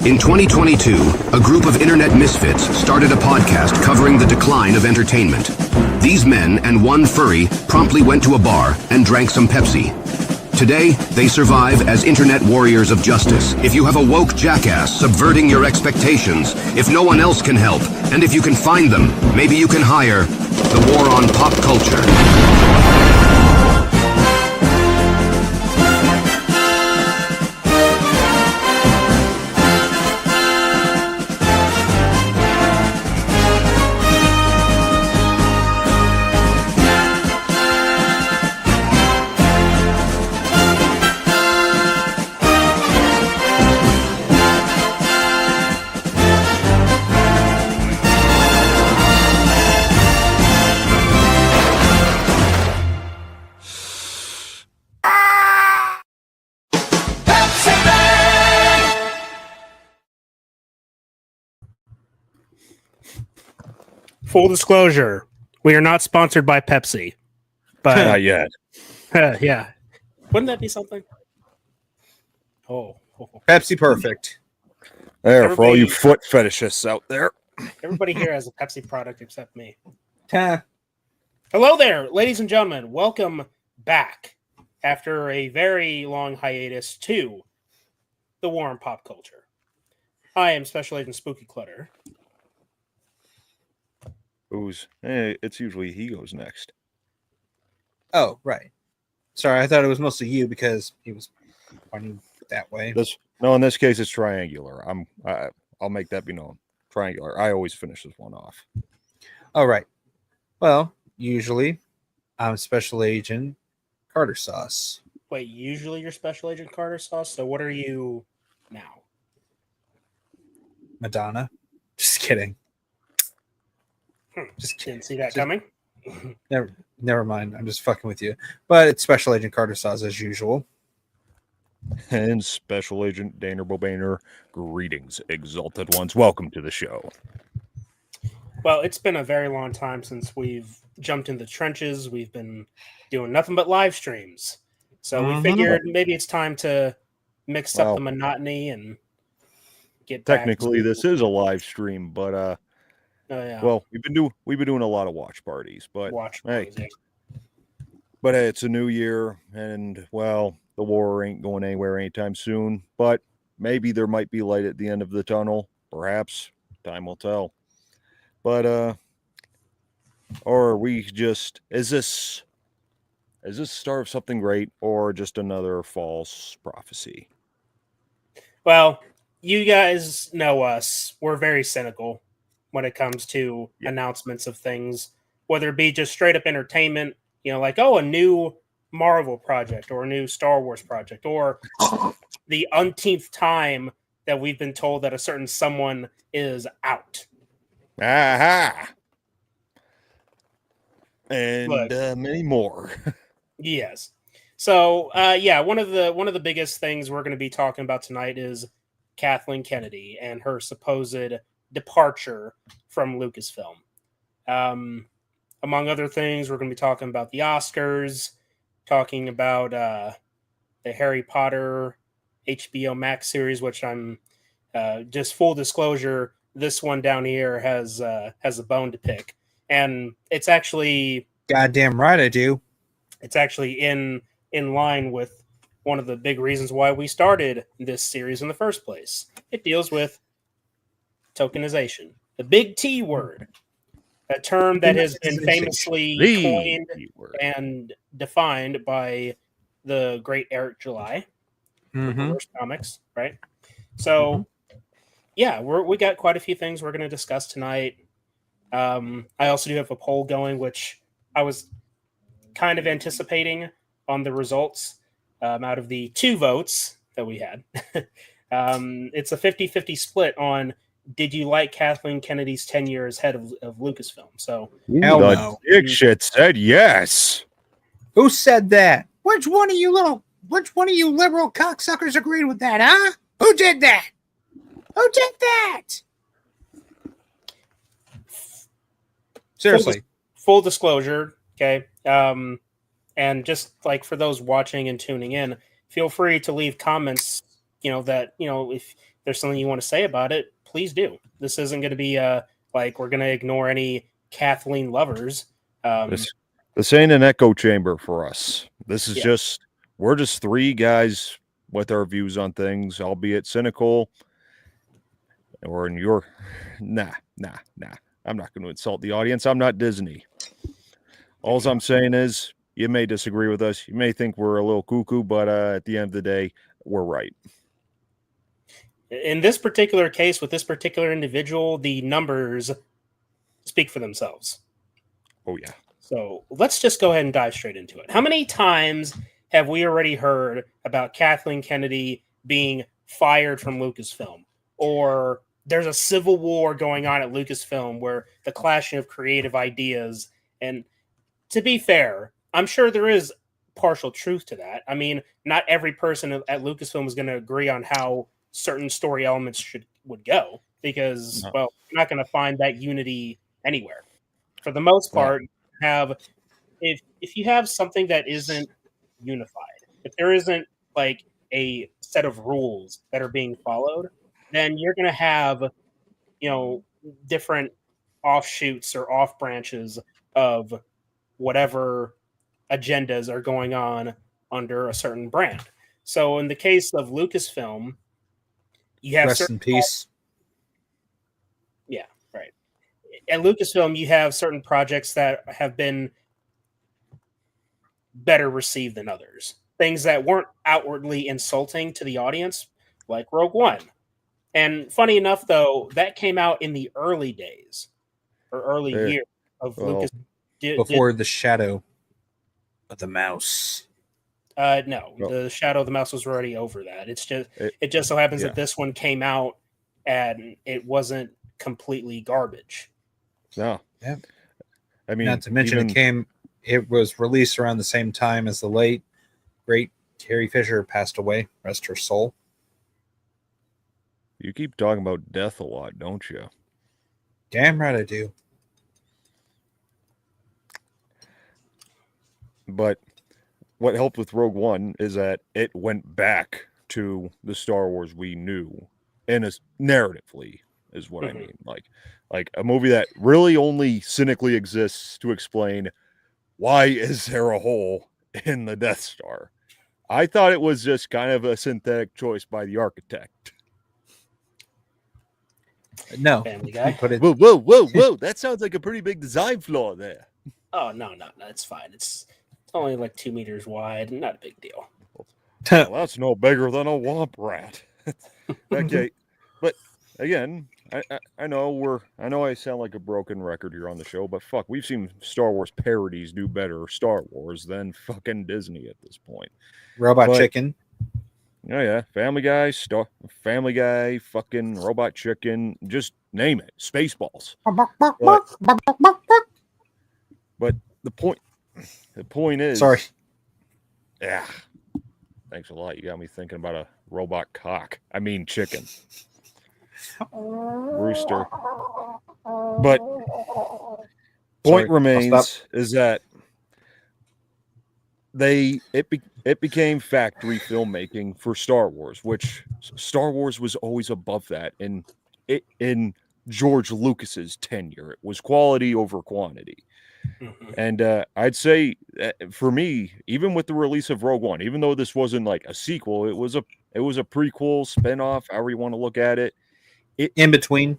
In 2022, a group of internet misfits started a podcast covering the decline of entertainment. These men and one furry promptly went to a bar and drank some Pepsi. Today, they survive as internet warriors of justice. If you have a woke jackass subverting your expectations, if no one else can help, and if you can find them, maybe you can hire the war on pop culture. Full disclosure, we are not sponsored by Pepsi. But Not yet. Yeah. Wouldn't that be something? Oh. Pepsi perfect. There, for all you Everybody- foot fetishists out there. Everybody here has a Pepsi product except me. Huh. Hello there, ladies and gentlemen. Welcome back after a very long hiatus to the war on pop culture. I am Special Agent Spooky Clutter. It's usually he goes next. Oh, right. Sorry, I thought it was mostly you because he was pointing that way. In this case, it's triangular. I'll make that be known. Triangular. I always finish this one off. All right. Well, usually I'm Special Agent Carter Sauce. Wait, usually you're Special Agent Carter Sauce, so what are you now? Madonna. Just kidding. Just kidding. Didn't see that coming. Never mind. I'm just fucking with you. But it's Special Agent Carter Sauce as usual. And Special Agent Daner Bobaner, greetings, exalted ones. Welcome to the show. Well, it's been a very long time since we've jumped in the trenches. We've been doing nothing but live streams. So we figured maybe it's time to mix up the monotony and get back Technically, to... this is a live stream, but yeah. well, we've been doing a lot of watch parties, but Watch hey, parties, yeah. but hey, it's a new year, and well, the war ain't going anywhere anytime soon. But maybe there might be light at the end of the tunnel. Perhaps time will tell. But or are we just is this the start of something great, or just another false prophecy? Well, you guys know us. We're very cynical when it comes to announcements of things, whether it be just straight up entertainment, like, oh, a new Marvel project or a new Star Wars project, or the umpteenth time that we've been told that a certain someone is out. Aha! And Look. many more. Yes. So, one of the biggest things we're going to be talking about tonight is Kathleen Kennedy and her supposed departure from Lucasfilm. Among other things, we're going to be talking about the Oscars, talking about the Harry Potter HBO Max series, which I'm just full disclosure, this one down here has a bone to pick, and it's actually Goddamn right I do. It's actually in line with one of the big reasons why we started this series in the first place. It deals with tokenization, the big T word, a term that has been famously coined and defined by the great Eric July, Reverse Comics, right? So, we got quite a few things we're going to discuss tonight. I also do have a poll going, which I was kind of anticipating on the results out of the 2 votes that we had. It's a 50-50 split on did you like Kathleen Kennedy's tenure as head of Lucasfilm? So Hell the no. dick shit said yes. Who said that? Which one of you liberal cocksuckers agreed with that, huh? Who did that? Who did that? Seriously. Full disclosure, okay? And just like for those watching and tuning in, feel free to leave comments that, if there's something you want to say about it, please do. This isn't going to be like we're going to ignore any Kathleen lovers. This ain't an echo chamber for us. This is Yeah. we're just three guys with our views on things, albeit cynical. Or in your, nah. I'm not going to insult the audience. I'm not Disney. All I'm saying is, you may disagree with us. You may think we're a little cuckoo, but at the end of the day, we're right. In this particular case, with this particular individual, the numbers speak for themselves. Oh, yeah. So let's just go ahead and dive straight into it. How many times have we already heard about Kathleen Kennedy being fired from Lucasfilm? Or there's a civil war going on at Lucasfilm where the clashing of creative ideas. And to be fair, I'm sure there is partial truth to that. I mean, not every person at Lucasfilm is going to agree on how certain story elements would go because, well, you're not going to find that unity anywhere. For the most part, if you have something that isn't unified, if there isn't like a set of rules that are being followed, then you're going to have, different offshoots or off branches of whatever agendas are going on under a certain brand. So in the case of Lucasfilm, you have Rest in peace. Yeah, right. At Lucasfilm, you have certain projects that have been better received than others. Things that weren't outwardly insulting to the audience, like Rogue One. And funny enough, though, that came out in the early days or early years of Lucas. Before the Shadow of the Mouse. No, the Shadow of the Mouse was already over that. It just so happens that this one came out and it wasn't completely garbage. No. Yeah. I mean, not to mention it was released around the same time as the late great Carrie Fisher passed away. Rest her soul. You keep talking about death a lot, don't you? Damn right I do. But what helped with Rogue One is that it went back to the Star Wars we knew, and narratively is what I mean. Like a movie that really only cynically exists to explain why is there a hole in the Death Star. I thought it was just kind of a synthetic choice by the architect. No. Family Guy. Whoa. That sounds like a pretty big design flaw there. Oh, no, it's fine. It's only like 2 meters wide. Not a big deal. Well, that's no bigger than a womp rat. Okay. But again, I know I sound like a broken record here on the show, but fuck, we've seen Star Wars parodies do better Star Wars than fucking Disney at this point. Robot Chicken. Oh yeah, Family Guy, fucking Robot Chicken, just name it, Spaceballs. But the point is, sorry. Yeah, thanks a lot. You got me thinking about a robot cock. I mean, chicken. Rooster. But point remains is that it became factory filmmaking for Star Wars, which Star Wars was always above that in George Lucas's tenure. It was quality over quantity. Mm-hmm. And I'd say for me, even with the release of Rogue One, even though this wasn't like a sequel, it was a prequel, spinoff, however you want to look at it. In between.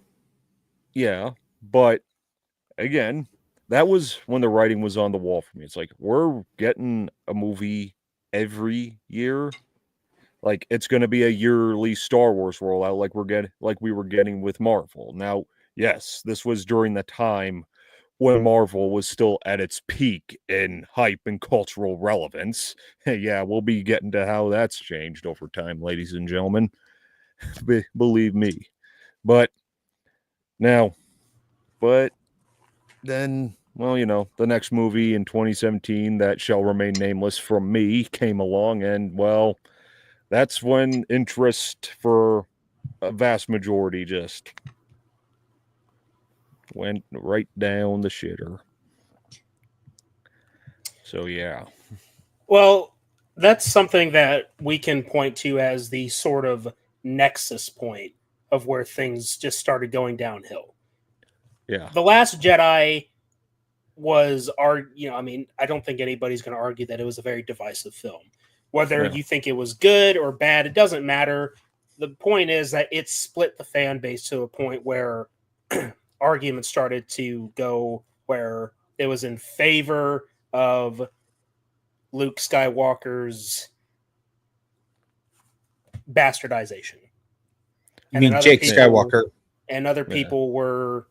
Yeah, but again, that was when the writing was on the wall for me. It's like, we're getting a movie every year. Like, it's going to be a yearly Star Wars rollout like we were getting with Marvel. Now, yes, this was during the time when Marvel was still at its peak in hype and cultural relevance. Yeah, we'll be getting to how that's changed over time, ladies and gentlemen. Believe me. But then, well, the next movie in 2017 that shall remain nameless from me came along, and, well, that's when interest for a vast majority just went right down the shitter. So, yeah. Well, That's something that we can point to as the sort of nexus point of where things just started going downhill. Yeah. The Last Jedi was I mean, I don't think anybody's going to argue that it was a very divisive film. Whether Yeah. you think it was good or bad, it doesn't matter. The point is that it split the fan base to a point where arguments started to go where it was in favor of Luke Skywalker's bastardization. You mean Jake Skywalker? And other people were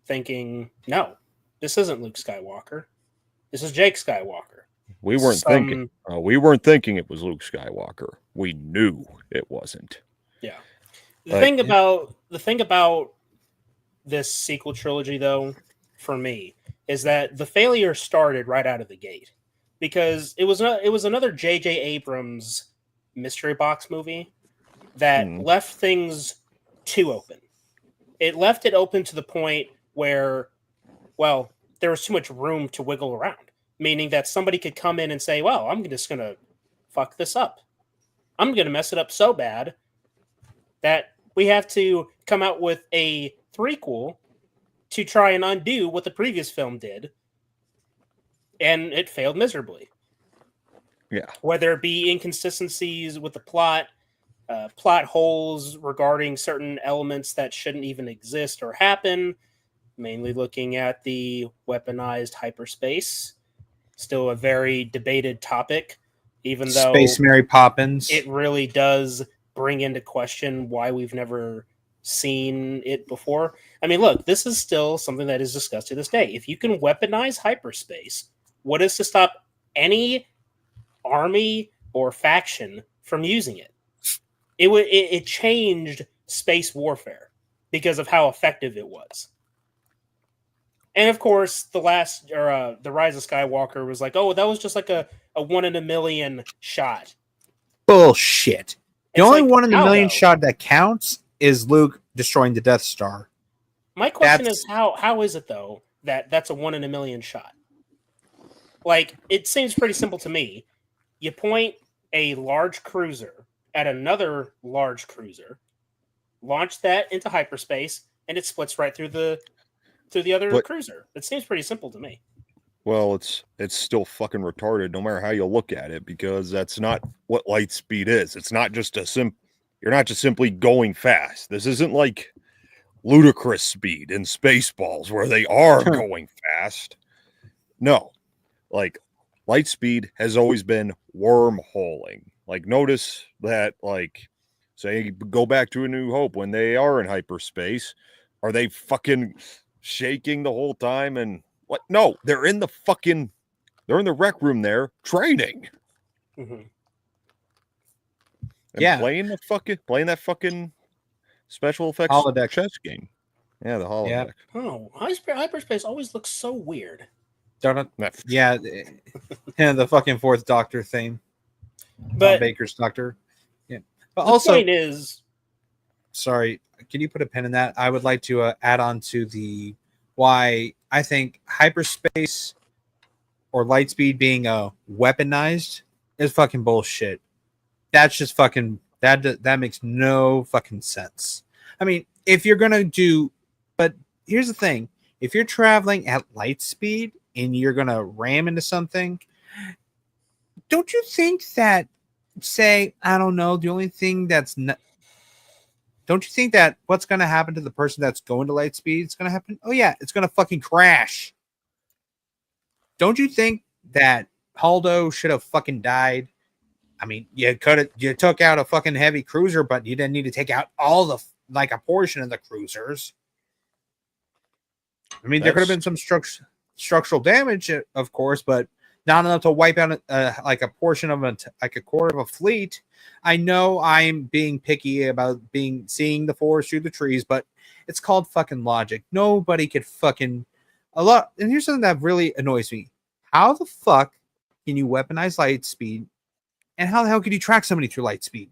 thinking, no, this isn't Luke Skywalker. This is Jake Skywalker. We weren't thinking. We weren't thinking it was Luke Skywalker. We knew it wasn't. Yeah. The thing about this sequel trilogy, though, for me, is that the failure started right out of the gate, because it was another J.J. Abrams mystery box movie that left things too open. It left it open to the point where, well, there was too much room to wiggle around, meaning that somebody could come in and say, well, I'm just going to fuck this up. I'm going to mess it up so bad that we have to come out with a threequel to try and undo what the previous film did, and it failed miserably. Yeah. Whether it be inconsistencies with the plot holes regarding certain elements that shouldn't even exist or happen, mainly looking at the weaponized hyperspace, still a very debated topic, even though Space Mary Poppins. It really does bring into question why we've never seen it before. I mean, look, this is still something that is discussed to this day. If you can weaponize hyperspace, what is to stop any army or faction from using it? It changed space warfare because of how effective it was. And of course, the Rise of Skywalker was like, oh, that was just like a 1 in a million shot. Bullshit. The only like, 1 in a million shot that counts is Luke destroying the Death Star. My question is, how is it, though, that that's a 1 in a million shot? Like, it seems pretty simple to me. You point a large cruiser at another large cruiser, launch that into hyperspace, and it splits right through the other cruiser. It seems pretty simple to me. Well, it's still fucking retarded no matter how you look at it, because that's not what light speed is. It's not just you're not just simply going fast. This isn't like ludicrous speed in Spaceballs where they are going fast. No. Like, light speed has always been wormholing. Like, notice that, like, say, go back to A New Hope when they are in hyperspace. Are they fucking shaking the whole time? And what? No, they're in the rec room there training. Mm-hmm. And playing that fucking special effects holodeck chess game. Yeah, the holodeck. Yeah. Oh, hyperspace always looks so weird. Yeah, the fucking Fourth Doctor thing. But Tom Baker's Doctor. Yeah, but the also, point is, sorry, can you put a pin in that? I would like to add on to the why I think hyperspace or light speed being weaponized is fucking bullshit. That's just fucking that makes no fucking sense. I mean, if you're gonna but here's the thing: if you're traveling at light speed and you're gonna ram into something, don't you think that, say, I don't know, the only thing that's not, don't you think that what's going to happen to the person that's going to light speed? It's going to happen. Oh yeah, it's going to fucking crash. Don't you think that Haldo should have fucking died? I mean, you took out a fucking heavy cruiser, but you didn't need to take out all a portion of the cruisers. I mean, there could have been some structural damage, of course, but not enough to wipe out like a portion of like a quarter of a fleet. I know I'm being picky about seeing the forest through the trees, but it's called fucking logic. Nobody could fucking and here's something that really annoys me. How the fuck can you weaponize light speed? And how the hell could you track somebody through light speed?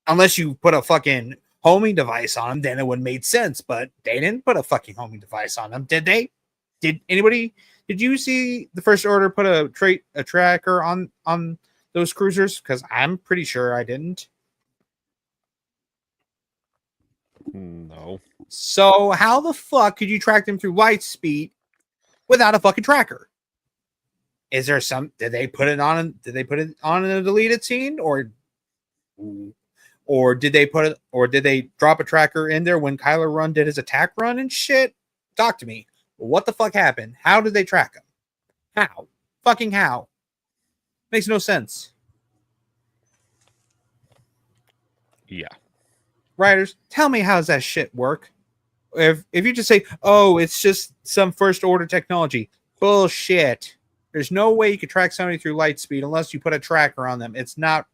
Unless you put a fucking homing device on them, then it would have made sense. But they didn't put a fucking homing device on them, did they? Did anybody? Did you see the First Order put a tracker on those cruisers? Because I'm pretty sure I didn't. No. So how the fuck could you track them through light speed without a fucking tracker? Is there some? Did they put it on? Did they put it on in a deleted scene, or did they put it? Or did they drop a tracker in there when Kylo Ren did his attack run and shit? Talk to me. What the fuck happened? How did they track him? How? Fucking how? Makes no sense. Yeah. Writers, tell me how does that shit work? If you just say, oh, it's just some first order technology, bullshit. There's no way you could track somebody through light speed unless you put a tracker on them. It's not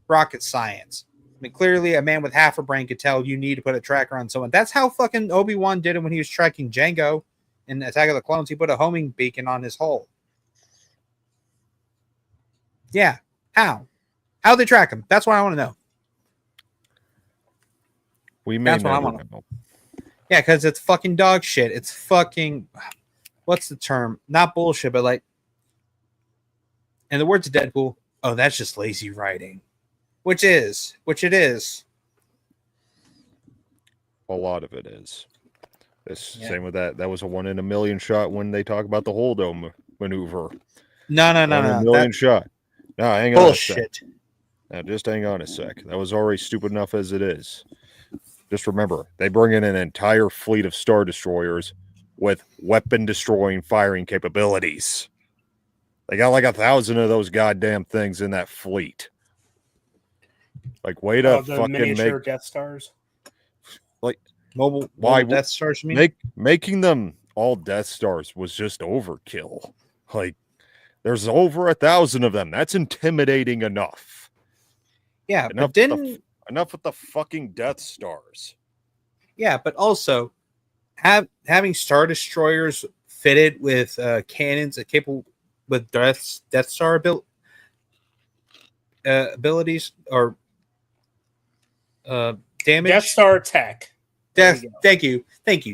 rocket science. I mean, clearly a man with half a brain could tell you need to put a tracker on someone. That's how fucking Obi-Wan did it when he was tracking Jango in Attack of the Clones. He put a homing beacon on his hull. Yeah. How? How'd they track him? That's what I want to know. We may That's what I never want. know. Yeah, because it's fucking dog shit. It's fucking, what's the term? Not bullshit, but like, in the words of Deadpool, oh, that's just lazy writing. Which it is. A lot of it is. This Yeah. same with that. That was a 1 in a million shot when they talk about the Holdo maneuver. No. 1 in a million shot. No, hang on. Bullshit. Now, just hang on a sec. That was already stupid enough as it is. Just remember, they bring in an entire fleet of Star Destroyers with weapon-destroying firing capabilities. They got like 1,000 of those goddamn things in that fleet. Like, way to The fucking miniature make... Death Stars. Mobile Why Death Stars, you mean? making them all Death Stars was just overkill. Like, there's over 1,000 of them. That's intimidating enough. Yeah, Enough with the fucking Death Stars. Yeah, but also having Star Destroyers fitted with cannons capable with Death Star abilities or damage. Death Star tech. Thank you.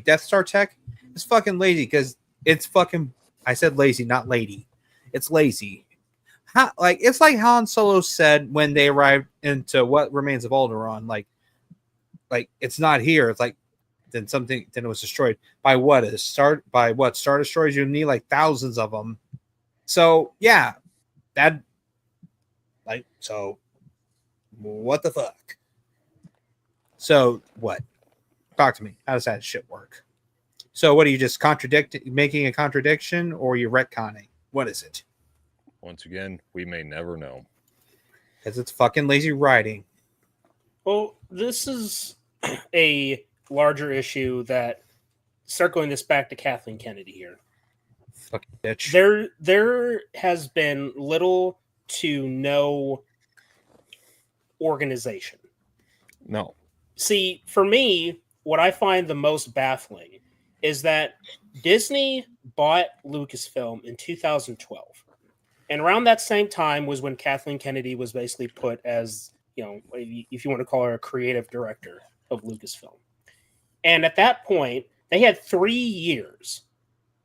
Death Star tech is fucking lazy because it's fucking. I said lazy, not lady. It's lazy. It's like Han Solo said when they arrived into what remains of Alderaan. Like it's not here. It's like then it was destroyed by what? Star Destroyers? You need like thousands of them. So yeah, so what the fuck? So what? Talk to me. How does that shit work? So what are you just making a contradiction, or are you retconning? What is it? Once again, we may never know. Because it's fucking lazy writing. Well, this is a larger issue that, circling this back to Kathleen Kennedy here. Fucking bitch. There has been little to no organization. No. See, for me, what I find the most baffling is that Disney bought Lucasfilm in 2012. And around that same time was when Kathleen Kennedy was basically put as, if you want to call her a creative director of Lucasfilm. And at that point, they had 3 years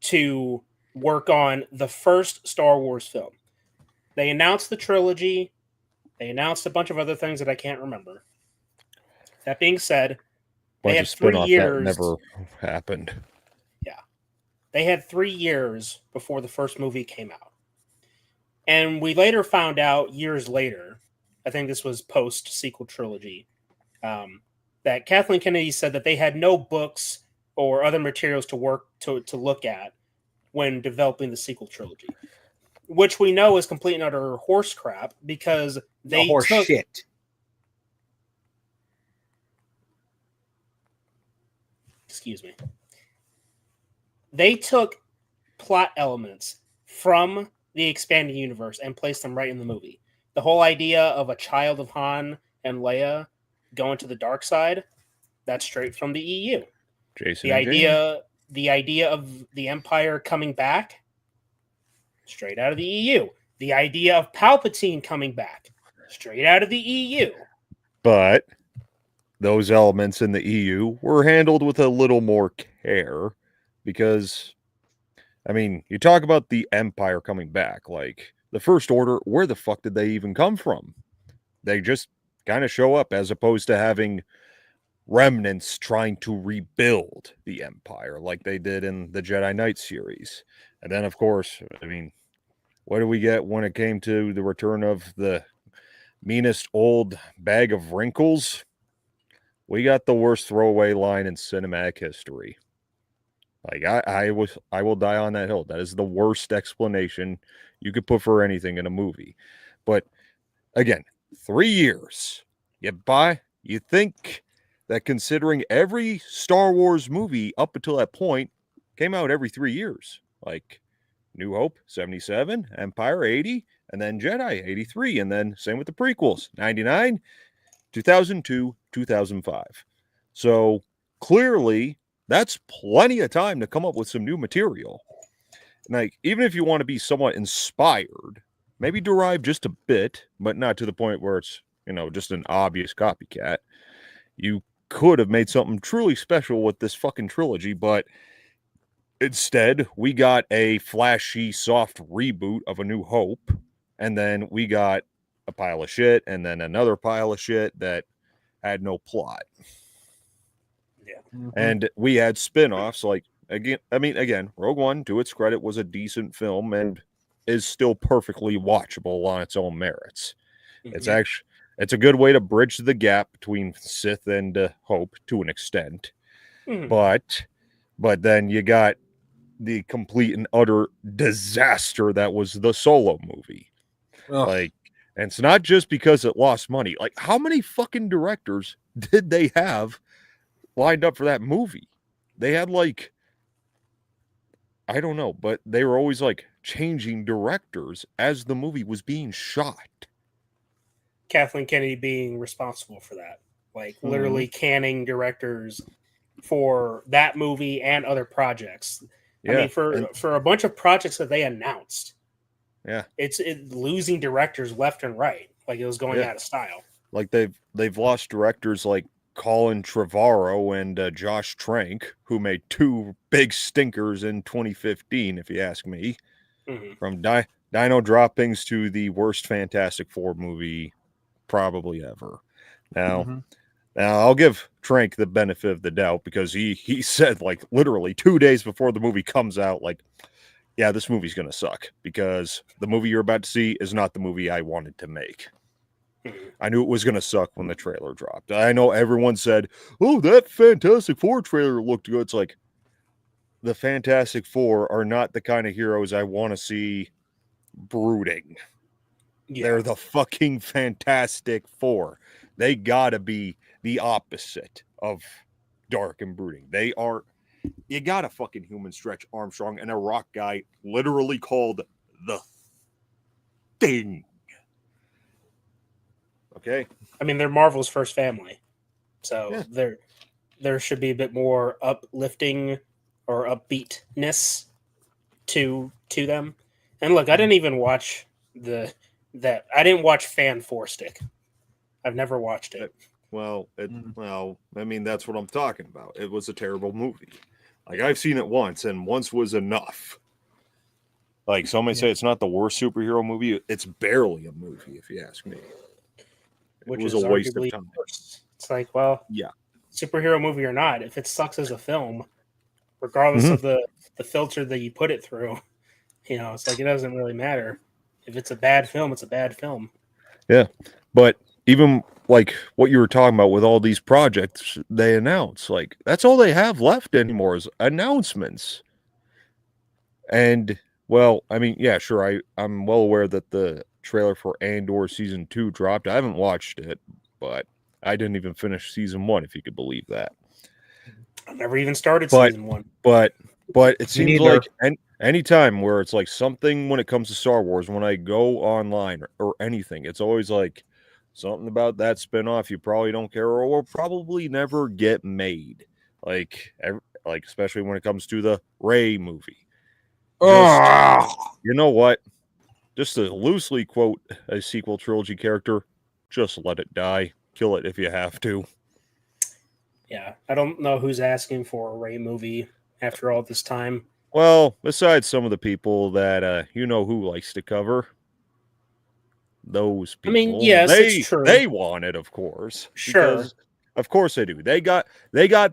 to work on the first Star Wars film. They announced the trilogy. They announced a bunch of other things that I can't remember. That being said, they had 3 years. That never happened. Yeah. They had 3 years before the first movie came out. And we later found out, years later, I think this was post-sequel trilogy, that Kathleen Kennedy said that they had no books or other materials to look at when developing the sequel trilogy. Which we know is complete and utter horse crap because they horse shit. Excuse me. They took plot elements from the expanding universe and placed them right in the movie. The whole idea of a child of Han and Leia going to the dark side, that's straight from the EU. The idea of the Empire coming back, straight out of the EU. The idea of Palpatine coming back, straight out of the EU. But those elements in the EU were handled with a little more care because, I mean, you talk about the Empire coming back. Like, the First Order, where the fuck did they even come from? They just kind of show up, as opposed to having remnants trying to rebuild the Empire like they did in the Jedi Knight series. And then, of course, I mean, what do we get when it came to the return of the meanest old bag of wrinkles? We got the worst throwaway line in cinematic history. Like I will die on that hill. That is the worst explanation you could put for anything in a movie. But again, 3 years. You think that considering every Star Wars movie up until that point came out every 3 years. Like New Hope, 77, Empire, 80, and then Jedi, 83, and then same with the prequels, 99, 2002, 2005. So clearly, that's plenty of time to come up with some new material. Like, even if you want to be somewhat inspired, maybe derive just a bit, but not to the point where it's, just an obvious copycat. You could have made something truly special with this fucking trilogy, but instead, we got a flashy, soft reboot of A New Hope, and then we got a pile of shit, and then another pile of shit that had no plot. Yeah. Mm-hmm. And we had spin-offs, like, again, Rogue One, to its credit, was a decent film and is still perfectly watchable on its own merits. Mhm. It's a good way to bridge the gap between Sith and Hope to an extent. Mhm. But then you got the complete and utter disaster that was the Solo movie. Ugh. Like, and it's not just because it lost money. Like, how many fucking directors did they have lined up for that movie? They had, like, I don't know, but they were always like changing directors as the movie was being shot. Kathleen Kennedy being responsible for that, like literally Mm-hmm. canning directors for that movie and other projects. Yeah. I mean, for a bunch of projects that they announced, yeah, it's losing directors left and right. Like it was going Yeah. out of style. Like they've lost directors like Colin Trevorrow and Josh Trank, who made 2 big stinkers in 2015, if you ask me. Mhm. From Dino Droppings to the worst Fantastic Four movie probably ever. Now, Mm-hmm. Now, I'll give Trank the benefit of the doubt because he said, like, literally 2 days before the movie comes out, like, yeah, this movie's going to suck because the movie you're about to see is not the movie I wanted to make. Mhm. I knew it was going to suck when the trailer dropped. I know everyone said, oh, that Fantastic Four trailer looked good. It's like, the Fantastic Four are not the kind of heroes I want to see brooding. Yeah. They're the fucking Fantastic Four. They gotta be the opposite of dark and brooding. They are. You got a fucking human Stretch Armstrong and a rock guy literally called the Thing. Okay. I mean, they're Marvel's first family, so Yeah. there should be a bit more uplifting or upbeatness to them. And look, I didn't even watch I didn't watch Fan Four Stick. I've never watched it. Well, I mean, that's what I'm talking about. It was a terrible movie. Like, I've seen it once, and once was enough. Like, some may say it's not the worst superhero movie. It's barely a movie, if you ask me. Which It was is a waste of arguably time. worse. It's like, well, Yeah. superhero movie or not, if it sucks as a film, regardless Mhm. of the filter that you put it through, it's like it doesn't really matter. If it's a bad film, it's a bad film. Yeah. But even like what you were talking about with all these projects they announce, like, that's all they have left anymore is announcements. And, well, I mean, yeah, sure, I'm well aware that the trailer for Andor Season 2 dropped. I haven't watched it, but I didn't even finish Season 1, if you could believe that. I never even started But season 1. But it seems neither. like any time where it's like something when it comes to Star Wars, when I go online or anything, it's always like something about that spinoff you probably don't care or will probably never get made. Like especially when it comes to the Rey movie. Just, you know what? Just to loosely quote a sequel trilogy character, just let it die. Kill it if you have to. Yeah, I don't know who's asking for a Rey movie after all this time. Well, besides some of the people that who likes to cover. those I people. mean, yes, it's true. They want it, of course. Sure. Because, of course they do. They got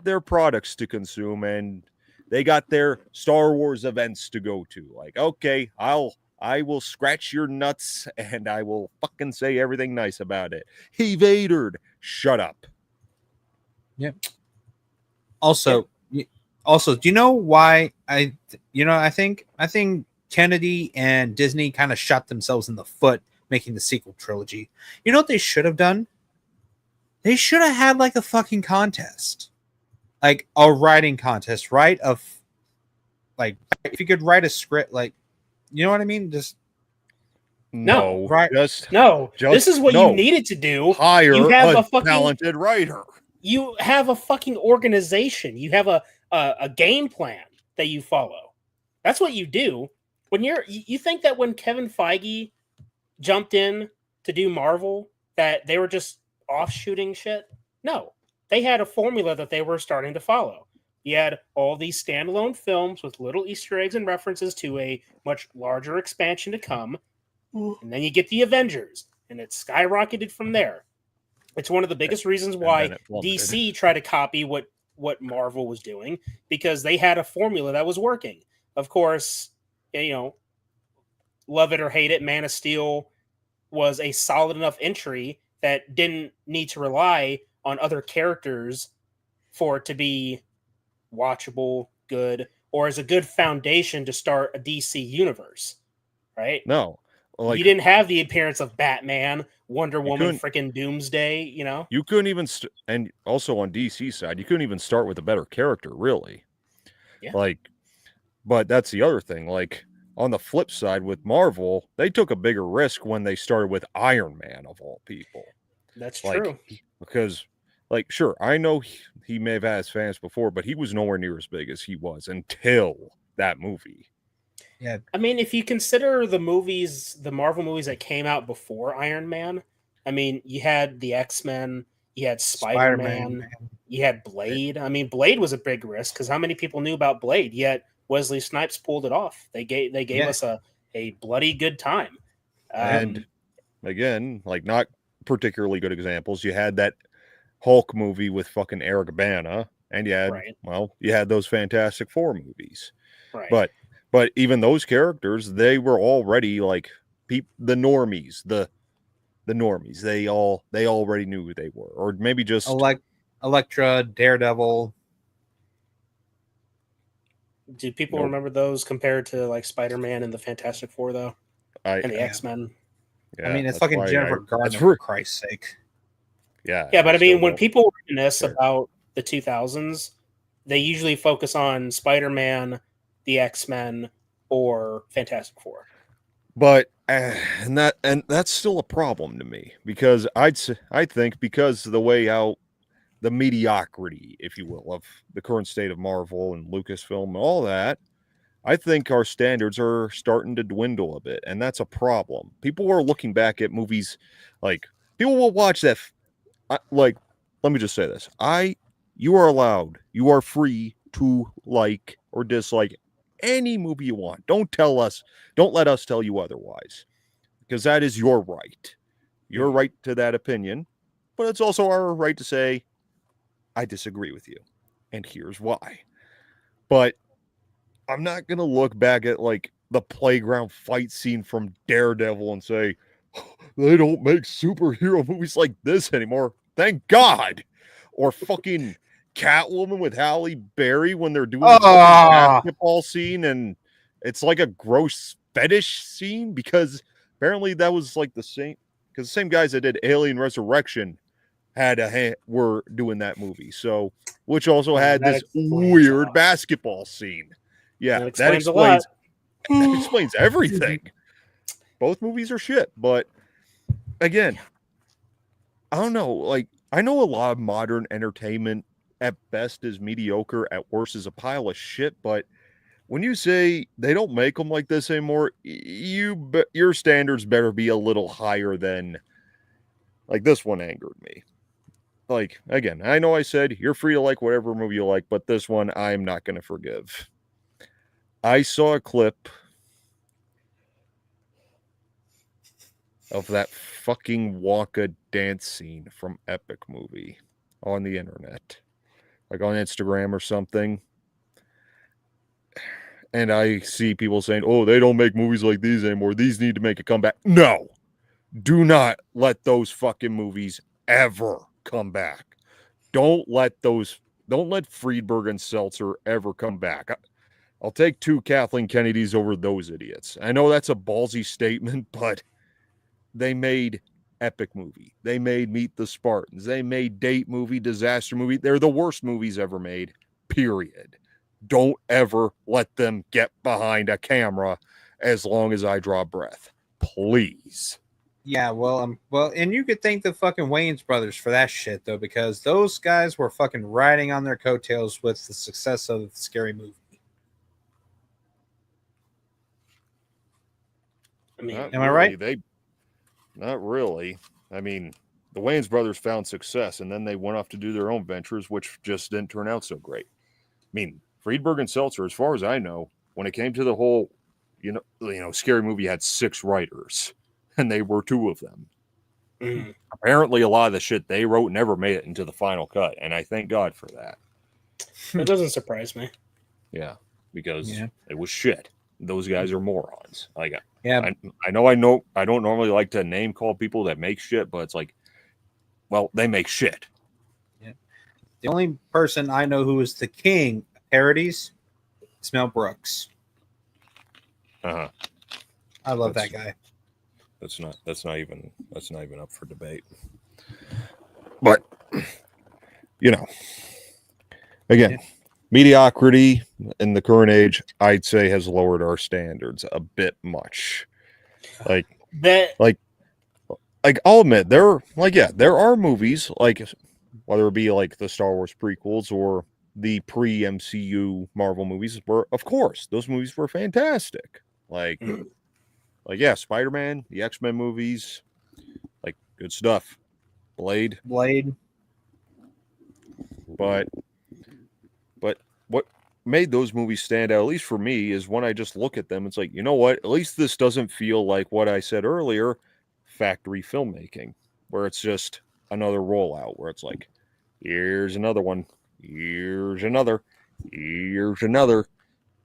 their products to consume, and they got their Star Wars events to go to. Like, okay, I will scratch your nuts and I will fucking say everything nice about it. He Vadered. Shut up. Also, do you know why I think Kennedy and Disney kind of shot themselves in the foot making the sequel trilogy. You know what they should have done? They should have had like a fucking contest, like a writing contest, right? Of like, if you could write a script, like, you know what I mean? Just No, right? Just this is what no. you needed to do. Hire You have a talented writer. You have a fucking organization. You have a game plan that you follow. That's what you do. When you think that when Kevin Feige jumped in to do Marvel, that they were just offshooting shit? No. They had a formula that they were starting to follow. You had all these standalone films with little Easter eggs and references to a much larger expansion to come. And then you get the Avengers, and it skyrocketed from there. It's one of the biggest reasons why DC tried to copy what Marvel was doing, because they had a formula that was working. Of course, you know, love it or hate it, Man of Steel was a solid enough entry that didn't need to rely on other characters for it to be watchable, good, or as a good foundation to start a DC universe, right? No. Like, you didn't have the appearance of Batman, Wonder Woman, freaking Doomsday, you know? You couldn't even, and also on DC side, you couldn't even start with a better character, really. Yeah. Like, but that's the other thing. Like, on the flip side with Marvel, they took a bigger risk when they started with Iron Man, of all people. That's like, true. Because, like, sure, I know he may have had his fans before, but he was nowhere near as big as he was until that movie. Yeah. I mean, if you consider the Marvel movies that came out before Iron Man, I mean, you had the X-Men, you had Spider-Man, you had Blade. I mean, Blade was a big risk because how many people knew about Blade? Yet Wesley Snipes pulled it off. They gave us a bloody good time. And again, like, not particularly good examples. You had that Hulk movie with fucking Eric Bana, and you had you had those Fantastic Four movies. Right. But even those characters, they were already like the normies, the normies. They already knew who they were, or maybe just Elektra, Daredevil. Do people remember those compared to like Spider-Man and the Fantastic Four, though, and the X-Men? Yeah, I mean, it's fucking Jennifer Garner, for Christ's sake. Yeah, but I mean, when people reminisce about the 2000s, they usually focus on Spider-Man, the X-Men, or Fantastic Four. But and that's still a problem to me, because I think because of the way out the mediocrity, if you will, of the current state of Marvel and Lucasfilm and all that, I think our standards are starting to dwindle a bit, and that's a problem. People are looking back at movies, like, people will watch that. Like, let me just say this: you are free to like or dislike any movie you want. Don't let us tell you otherwise, because that is your right. Your right to that opinion, but it's also our right to say, I disagree with you, and here's why. But I'm not going to look back at, like, the playground fight scene from Daredevil and say, they don't make superhero movies like this anymore. Thank God. Or fucking Catwoman with Halle Berry when they're doing the basketball scene, and it's like a gross fetish scene, because apparently that was like the same, because the same guys that did Alien Resurrection were doing that movie. So, which also had this weird basketball scene. Yeah, that explains everything. Both movies are shit, but again, I don't know. Like, I know a lot of modern entertainment at best is mediocre, at worst is a pile of shit, but when you say they don't make them like this anymore, your standards better be a little higher than, like, this one angered me. Like, again, I know I said you're free to like whatever movie you like, but this one I'm not going to forgive. I saw a clip. of that fucking Wonka dance scene from Epic Movie on the internet, like on Instagram or something. And I see people saying, oh, they don't make movies like these anymore. These need to make a comeback. No, do not let those fucking movies ever come back. Don't let Friedberg and Seltzer ever come back. I'll take 2 Kathleen Kennedys over those idiots. I know that's a ballsy statement, but they made Epic Movie. They made Meet the Spartans. They made Date Movie, Disaster Movie. They're the worst movies ever made, period. Don't ever let them get behind a camera as long as I draw breath. Please. Yeah, well, and you could thank the fucking Wayans brothers for that shit, though, because those guys were fucking riding on their coattails with the success of the Scary Movie. I mean, am I right? Not really. I mean, the Wayans brothers found success, and then they went off to do their own ventures, which just didn't turn out so great. I mean, Friedberg and Seltzer, as far as I know, when it came to the whole, Scary Movie had 6 writers, and they were 2 of them. Mm. Apparently, a lot of the shit they wrote never made it into the final cut, and I thank God for that. That doesn't surprise me. Yeah, because it was shit. Those guys are morons. Like, yeah, I know. I don't normally like to name call people that make shit, but it's like, well, they make shit. Yeah. The only person I know who is the king of parodies is Mel Brooks. Uh-huh. I love that guy. That's not even up for debate. But again, mediocrity in the current age, I'd say, has lowered our standards a bit much. Like I'll admit there are movies, like whether it be like the Star Wars prequels or the pre-MCU Marvel movies, where of course those movies were fantastic. Like Spider-Man, the X-Men movies, like good stuff. Blade. But what made those movies stand out, at least for me, is when I just look at them, it's like, you know what? At least this doesn't feel like what I said earlier, factory filmmaking, where it's just another rollout, where it's like, here's another one, here's another.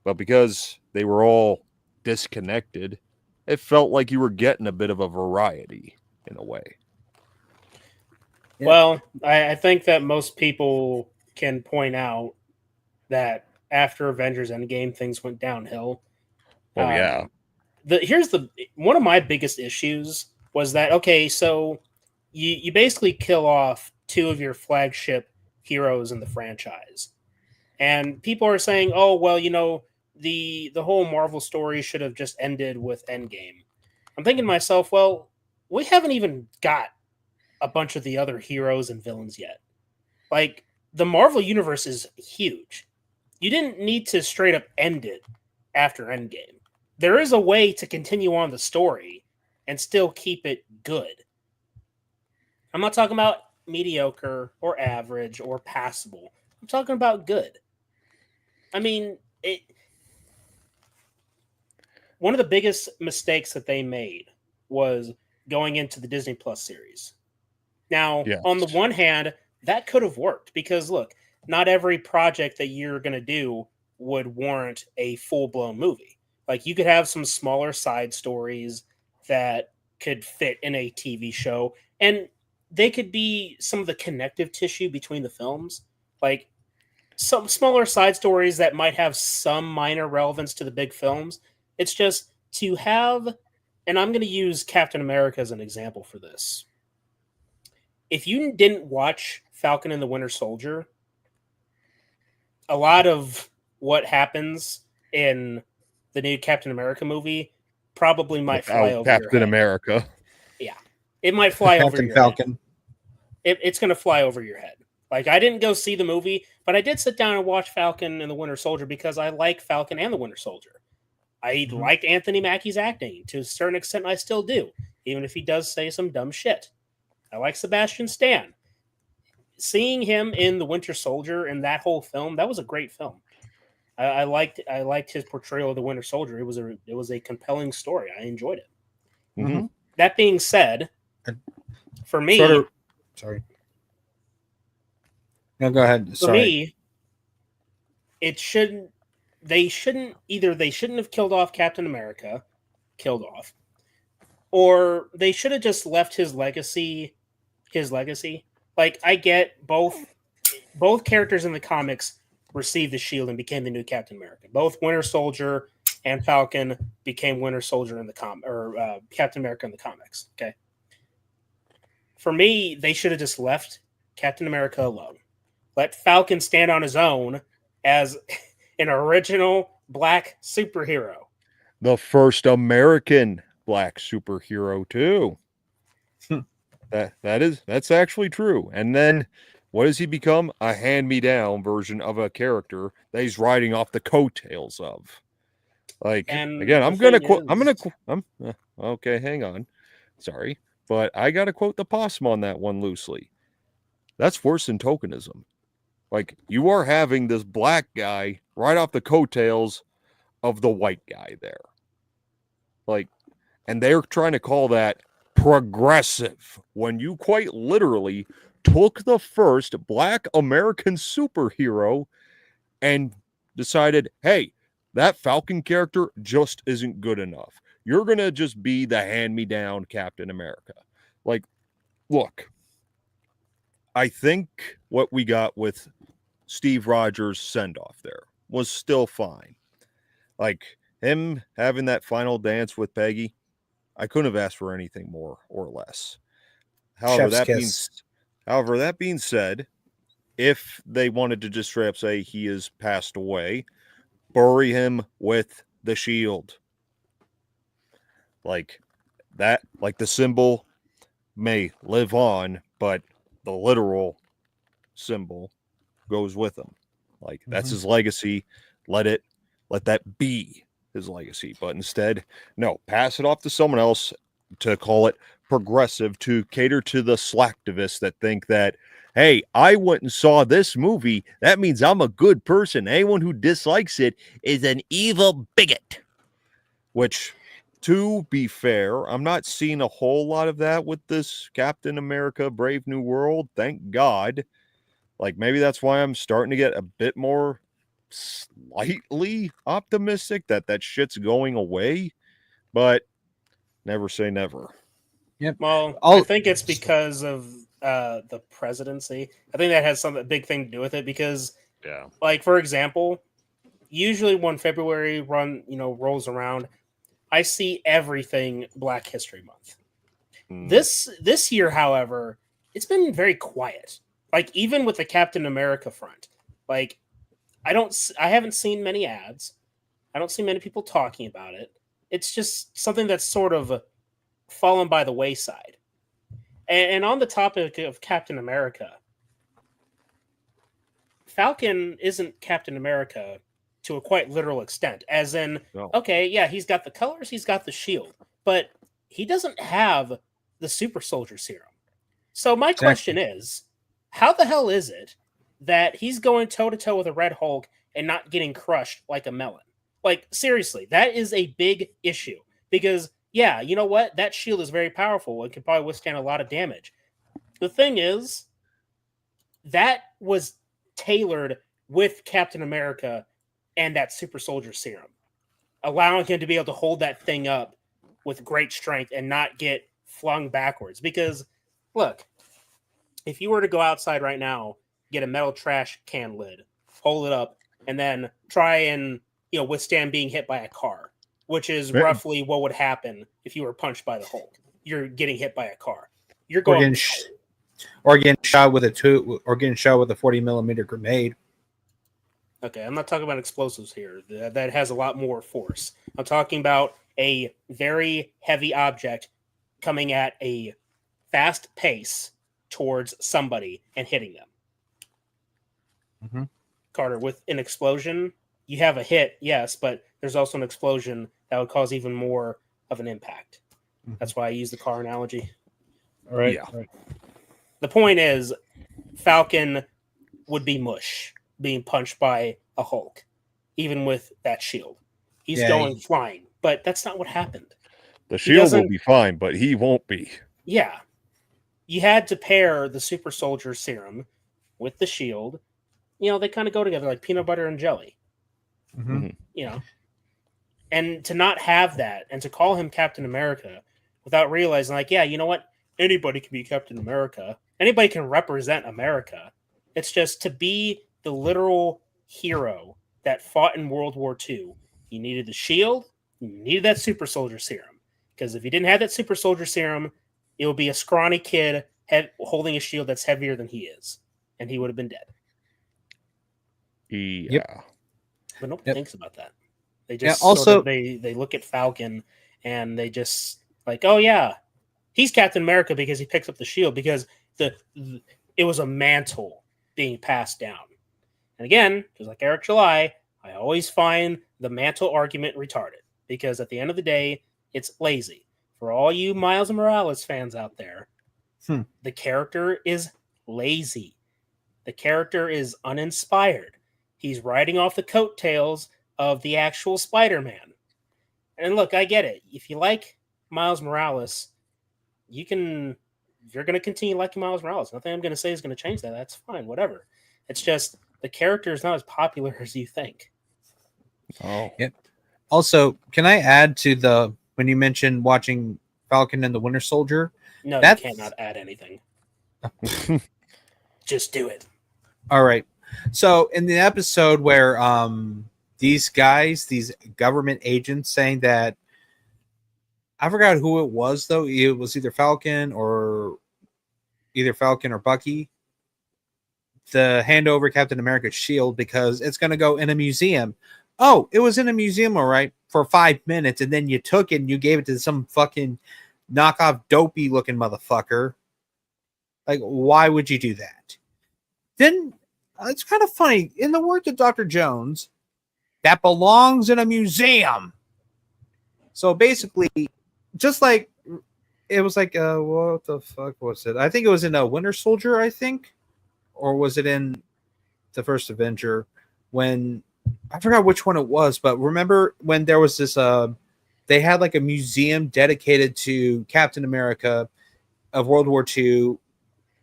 But because they were all disconnected, it felt like you were getting a bit of a variety in a way. Yeah. Well, I think that most people can point out that after Avengers Endgame, things went downhill. Oh, yeah. Here's one of my biggest issues was that, okay, so you basically kill off 2 of your flagship heroes in the franchise. And people are saying, oh, well, the whole Marvel story should have just ended with Endgame. I'm thinking to myself, well, we haven't even got a bunch of the other heroes and villains yet. Like, the Marvel universe is huge. You didn't need to straight up end it after Endgame. There is a way to continue on the story and still keep it good. I'm not talking about mediocre or average or passable. I'm talking about good. I mean, one of the biggest mistakes that they made was going into the Disney Plus series. Now, on the one hand, that could have worked because, look, not every project that you're going to do would warrant a full-blown movie. Like, you could have some smaller side stories that could fit in a TV show, and they could be some of the connective tissue between the films. Like, some smaller side stories that might have some minor relevance to the big films. It's just to have, and I'm going to use Captain America as an example for this. If you didn't watch Falcon and the Winter Soldier, a lot of what happens in the new Captain America movie probably might fly over your head. Captain America. Yeah. It might fly over your Falcon. head. It's going to fly over your head. Like, I didn't go see the movie, but I did sit down and watch Falcon and the Winter Soldier because I like Falcon and the Winter Soldier. I liked Anthony Mackie's acting. To a certain extent, I still do, even if he does say some dumb shit. I like Sebastian Stan. Seeing him in The Winter Soldier and that whole film, that was a great film. I liked his portrayal of the Winter Soldier. It was a compelling story. I enjoyed it. Mm-hmm. that being said, for me, sorry. No, go ahead. for Sorry. me, it shouldn't. They shouldn't have killed off Captain America, or they should have just left his legacy. Like, I get both characters in the comics received the shield and became the new Captain America. Both Winter Soldier and Falcon became Winter Soldier in the Captain America in the comics. Okay. For me, they should have just left Captain America alone. Let Falcon stand on his own as an original black superhero. The first American black superhero too. That's actually true. And then what does he become? A hand-me-down version of a character that he's riding off the coattails of. Like, And again, the I'm gonna thing quote. Okay, hang on. Sorry, but I gotta quote the possum on that one loosely. That's worse than tokenism. Like, you are having this black guy right off the coattails of the white guy there. Like, and they're trying to call that progressive when you quite literally took the first black American superhero and decided, hey, that Falcon character just isn't good enough. You're going to just be the hand-me-down Captain America. Like, look, I think what we got with Steve Rogers' send-off there was still fine. Like, him having that final dance with Peggy, I couldn't have asked for anything more or less. However, that being said, if they wanted to just straight up say he has passed away, bury him with the shield. Like that, like the symbol may live on, but the literal symbol goes with him. Like, that's his legacy. Let that be his legacy. But instead, no, pass it off to someone else to call it progressive, to cater to the slacktivists that think that, hey, I went and saw this movie. That means I'm a good person. Anyone who dislikes it is an evil bigot. Which, to be fair, I'm not seeing a whole lot of that with this Captain America Brave New World. Thank God. Like, maybe that's why I'm starting to get a bit more slightly optimistic that shit's going away. But never say never. Yep. Well, I think it's because of the presidency. I think that has a big thing to do with it because, like, for example, usually when February rolls around, I see everything Black History Month. This year, however, it's been very quiet. Like, even with the Captain America front, like, I haven't seen many ads. I don't see many people talking about it. It's just something that's sort of fallen by the wayside. And on the topic of Captain America, Falcon isn't Captain America to a quite literal extent, as in, okay, yeah, he's got the colors, he's got the shield, but he doesn't have the super soldier serum. So my question is, how the hell is it that he's going toe-to-toe with a Red Hulk and not getting crushed like a melon? Like, seriously, that is a big issue. Because, yeah, you know what? That shield is very powerful and can probably withstand a lot of damage. The thing is, that was tailored with Captain America and that super soldier serum, allowing him to be able to hold that thing up with great strength and not get flung backwards. Because, look, if you were to go outside right now, get a metal trash can lid, hold it up, and then try and withstand being hit by a car, which is roughly what would happen if you were punched by the Hulk. You're getting hit by a car. You're going or getting shot with a 40mm grenade. Okay, I'm not talking about explosives here. That has a lot more force. I'm talking about a very heavy object coming at a fast pace towards somebody and hitting them. Carter, with an explosion, you have a hit, yes, but there's also an explosion that would cause even more of an impact. That's why I use the car analogy. All right. Yeah. Right. The point is, Falcon would be mush being punched by a Hulk, even with that shield. He's going flying, but that's not what happened. The shield will doesn't- be fine, but he won't be. Yeah. You had to pair the super soldier serum with the shield. You know, they kind of go together like peanut butter and jelly. Mhm. You know, and to not have that and to call him Captain America without realizing, like, yeah, you know what? Anybody can be Captain America. Anybody can represent America. It's just to be the literal hero that fought in World War II. You needed the shield. You needed that super soldier serum. Because if you didn't have that super soldier serum, it would be a scrawny kid holding a shield that's heavier than he is. And he would have been dead. Yeah. But nobody Yep. thinks about that. They Yeah, just also- they look at Falcon and they just like, oh yeah, he's Captain America because he picks up the shield because it was a mantle being passed down. And again, just like Eric July, I always find the mantle argument retarded because at the end of the day, it's lazy. For all you Miles Morales fans out there, the character is lazy. The character is uninspired. He's riding off the coattails of the actual Spider-Man. And look, I get it. If you like Miles Morales, you're going to continue liking Miles Morales. Nothing I'm going to say is going to change that. That's fine, whatever. It's just the character is not as popular as you think. Oh. Yep. Also, can I add to when you mentioned watching Falcon and the Winter Soldier? No, That's- you cannot add anything. Just do it. All right. So in the episode where these government agents saying that, I forgot who it was though. It was either Falcon or Bucky. To hand over Captain America's shield because it's going to go in a museum. Oh, it was in a museum, all right, for 5 minutes, and then you took it and you gave it to some fucking knockoff dopey looking motherfucker. Like, why would you do that? Then it's kind of funny. In the words of Dr. Jones, that belongs in a museum. So basically, just like it was like, what the fuck was it? I think it was in a Winter Soldier, I think. Or was it in the first Avenger when I forgot which one it was, but remember when there was this they had like a museum dedicated to Captain America of World War II,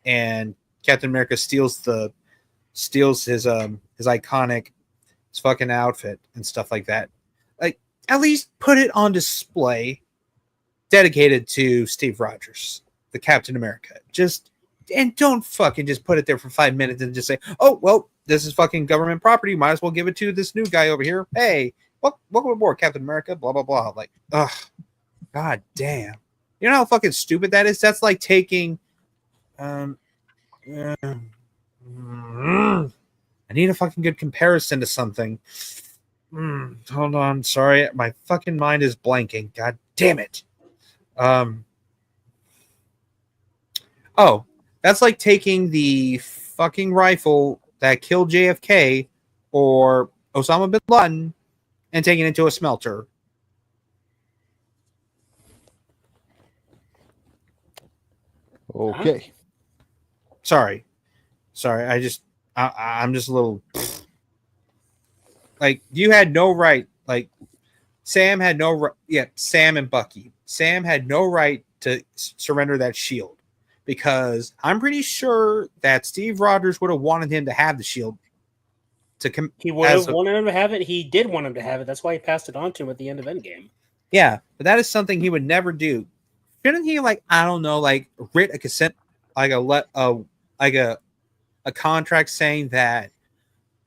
and Captain America steals his iconic his fucking outfit and stuff like that. Like, at least put it on display dedicated to Steve Rogers, the Captain America. And don't fucking just put it there for 5 minutes and just say, oh, well, this is fucking government property. Might as well give it to this new guy over here. Hey, welcome aboard, Captain America, blah, blah, blah. Like, ugh, god damn. You know how fucking stupid that is? That's like taking, I need a fucking good comparison to something. Hold on. Sorry. My fucking mind is blanking. God damn it. Oh, that's like taking the fucking rifle that killed JFK or Osama bin Laden and taking it to a smelter. Okay. Sorry. I'm just a little like, you had no right. Like, Sam had no right. Yeah, Sam and Bucky. Sam had no right to surrender that shield. Because I'm pretty sure that Steve Rogers would have wanted him to have the shield. He would have wanted him to have it. He did want him to have it. That's why he passed it on to him at the end of Endgame. Yeah, but that is something he would never do. Shouldn't he, like, I don't know, like, writ a consent, like a contract saying that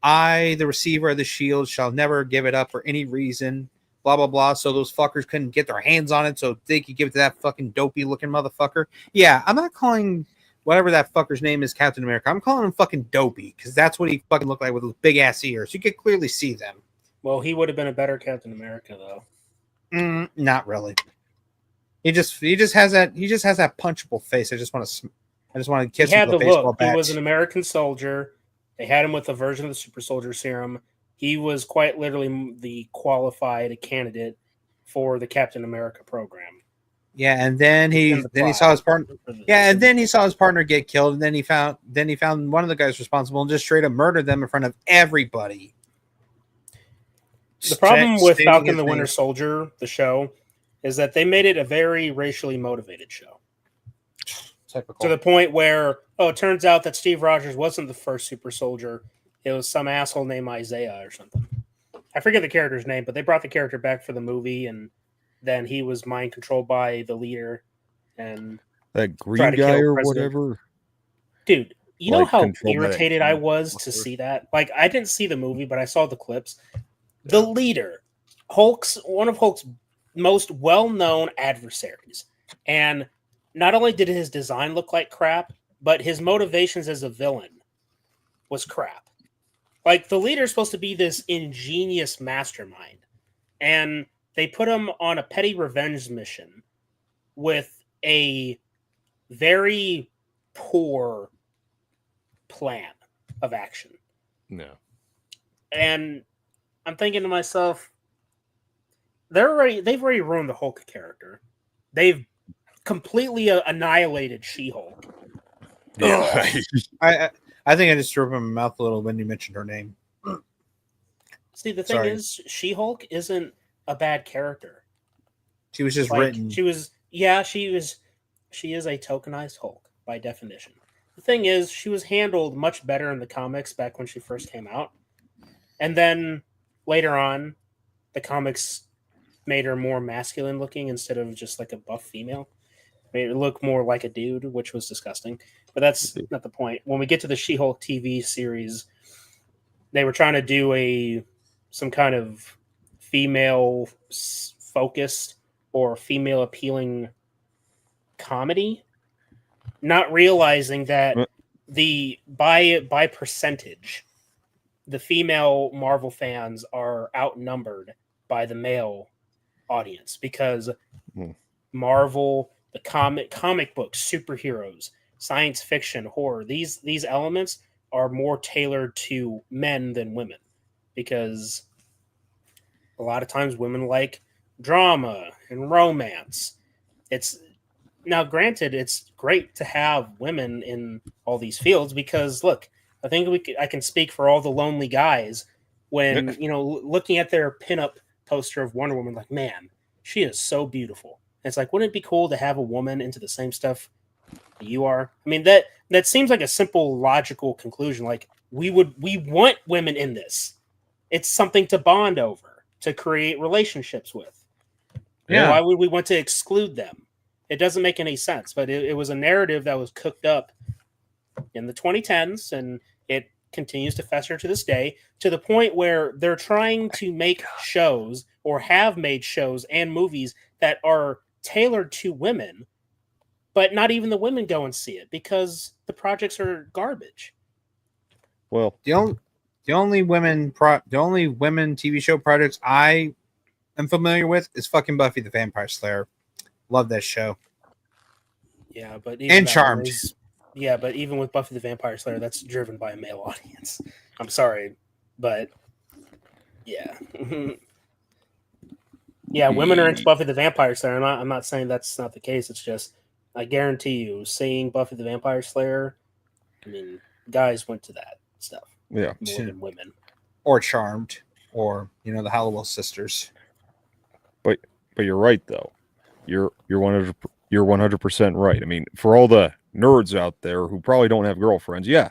I, the receiver of the shield, shall never give it up for any reason, blah, blah, blah, so those fuckers couldn't get their hands on it so they could give it to that fucking dopey-looking motherfucker. Yeah, I'm not calling whatever that fucker's name is Captain America. I'm calling him fucking Dopey, because that's what he fucking looked like with those big-ass ears. You could clearly see them. Well, he would have been a better Captain America, though. Not really. He just has that punchable face. I just want to kiss he him had with the a baseball look. bat. He was an American soldier. They had him with a version of the super soldier serum. He was quite literally the qualified candidate for the Captain America program. Yeah, and then he saw his partner. Yeah, and then he saw his partner get killed, and then he found one of the guys responsible and just straight up murdered them in front of everybody. The problem with Falcon the Winter Soldier, the show, is that they made it a very racially motivated show. Typical. To the point where, it turns out that Steve Rogers wasn't the first super soldier. It was some asshole named Isaiah or something. I forget the character's name, but they brought the character back for the movie, and then he was mind controlled by the leader and that green guy or whatever. Dude, you know how irritated I was whatever. to see that? Like, I didn't see the movie, but I saw the clips. The leader, one of Hulk's most well-known adversaries, and not only did his design look like crap, but his motivations as a villain was crap. Like, the leader is supposed to be this ingenious mastermind, and they put him on a petty revenge mission with a very poor plan of action. No. And I'm thinking to myself, they've already ruined the Hulk character. They've completely annihilated She-Hulk. Yeah. I think I just threw up in my mouth a little when you mentioned her name. See, the thing is, She-Hulk isn't a bad character. She was just written. She is a tokenized Hulk by definition. The thing is, she was handled much better in the comics back when she first came out. And then later on, the comics made her more masculine looking instead of just like a buff female. Made her look more like a dude, which was disgusting. But that's not the point. When we get to the She-Hulk TV series, they were trying to do some kind of female focused or female appealing comedy, not realizing that by percentage, the female Marvel fans are outnumbered by the male audience because Marvel, the comic books, superheroes, science fiction, horror, these elements are more tailored to men than women because a lot of times women like drama and romance. Now, granted, it's great to have women in all these fields because, look, I think I can speak for all the lonely guys when, looking at their pinup poster of Wonder Woman, like, man, she is so beautiful. And it's like, wouldn't it be cool to have a woman into the same stuff you are? I mean, that seems like a simple, logical conclusion. Like, we want women in this. It's something to bond over, to create relationships with. Yeah. Why would we want to exclude them? It doesn't make any sense, but it was a narrative that was cooked up in the 2010s, and it continues to fester to this day, to the point where they're trying to make shows or have made shows and movies that are tailored to women, but not even the women go and see it because the projects are garbage. Well, the only women TV show projects I am familiar with is fucking Buffy the Vampire Slayer. Love that show. Yeah, but Charmed. But even with Buffy the Vampire Slayer, that's driven by a male audience. I'm sorry, but yeah, yeah, women are into Buffy the Vampire Slayer. I'm not saying that's not the case. It's just I guarantee you, seeing Buffy the Vampire Slayer, I mean, guys went to that stuff. Yeah, more than women. Or Charmed, or the Halliwell sisters. But you're right though. You're 100% right. I mean, for all the nerds out there who probably don't have girlfriends, yeah,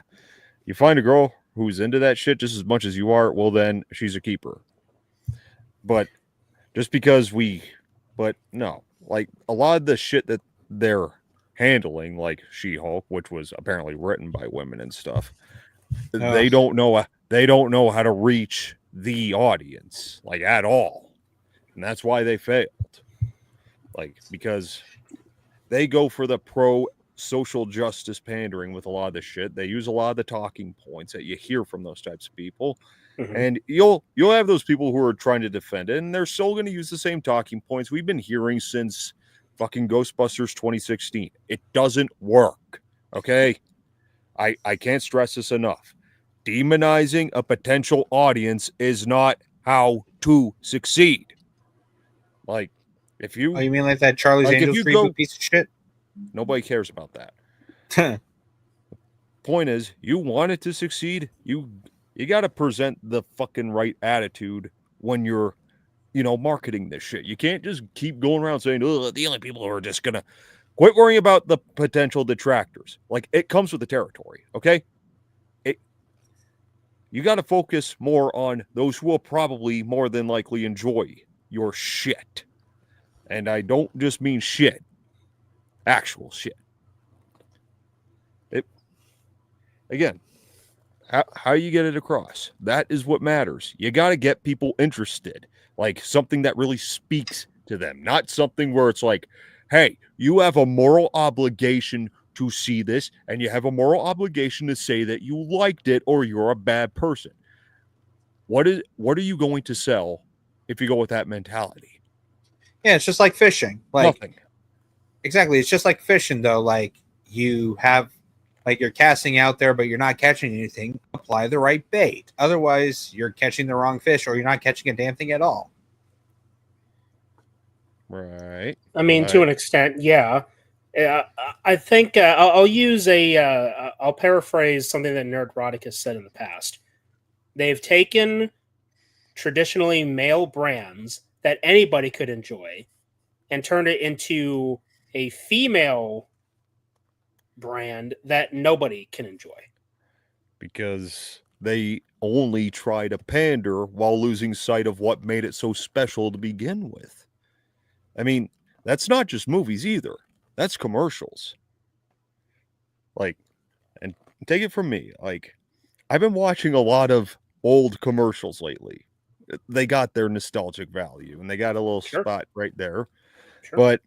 you find a girl who's into that shit just as much as you are, well then she's a keeper. But just because no, like a lot of the shit that they're handling, like She-Hulk, which was apparently written by women and stuff, they don't know how to reach the audience like at all, and that's why they failed. Like, because they go for the pro social justice pandering with a lot of the shit. They use a lot of the talking points that you hear from those types of people. Mm-hmm. And you'll have those people who are trying to defend it, and they're still going to use the same talking points we've been hearing since fucking Ghostbusters 2016. It doesn't work. Okay? I can't stress this enough. Demonizing a potential audience is not how to succeed. Like, if you... Oh, you mean like that Charlie's Angels reboot piece of shit? Nobody cares about that. Point is, you want it to succeed, you got to present the fucking right attitude when you're marketing this shit. You can't just keep going around saying, oh, the only people who are just going to quit worrying about the potential detractors. Like, it comes with the territory, okay? You got to focus more on those who will probably more than likely enjoy your shit. And I don't just mean shit, actual shit. Again, how you get it across, that is what matters. You got to get people interested, like something that really speaks to them, not something where it's like, hey, you have a moral obligation to see this, and you have a moral obligation to say that you liked it or you're a bad person. What are you going to sell if you go with that mentality? Yeah, it's just like fishing. Like, nothing. Exactly. It's just like fishing, though. Like, you have, like, you're casting out there, but you're not catching anything. Apply the right bait. Otherwise, you're catching the wrong fish, or you're not catching a damn thing at all. Right. I mean, to an extent, yeah. I think I'll use I'll paraphrase something that Nerdrotic has said in the past. They've taken traditionally male brands that anybody could enjoy and turned it into a female brand that nobody can enjoy. Because they only try to pander while losing sight of what made it so special to begin with. I mean, that's not just movies either. That's commercials. Like, and take it from me, like, I've been watching a lot of old commercials lately. They got their nostalgic value and they got a little spot right there. Sure. But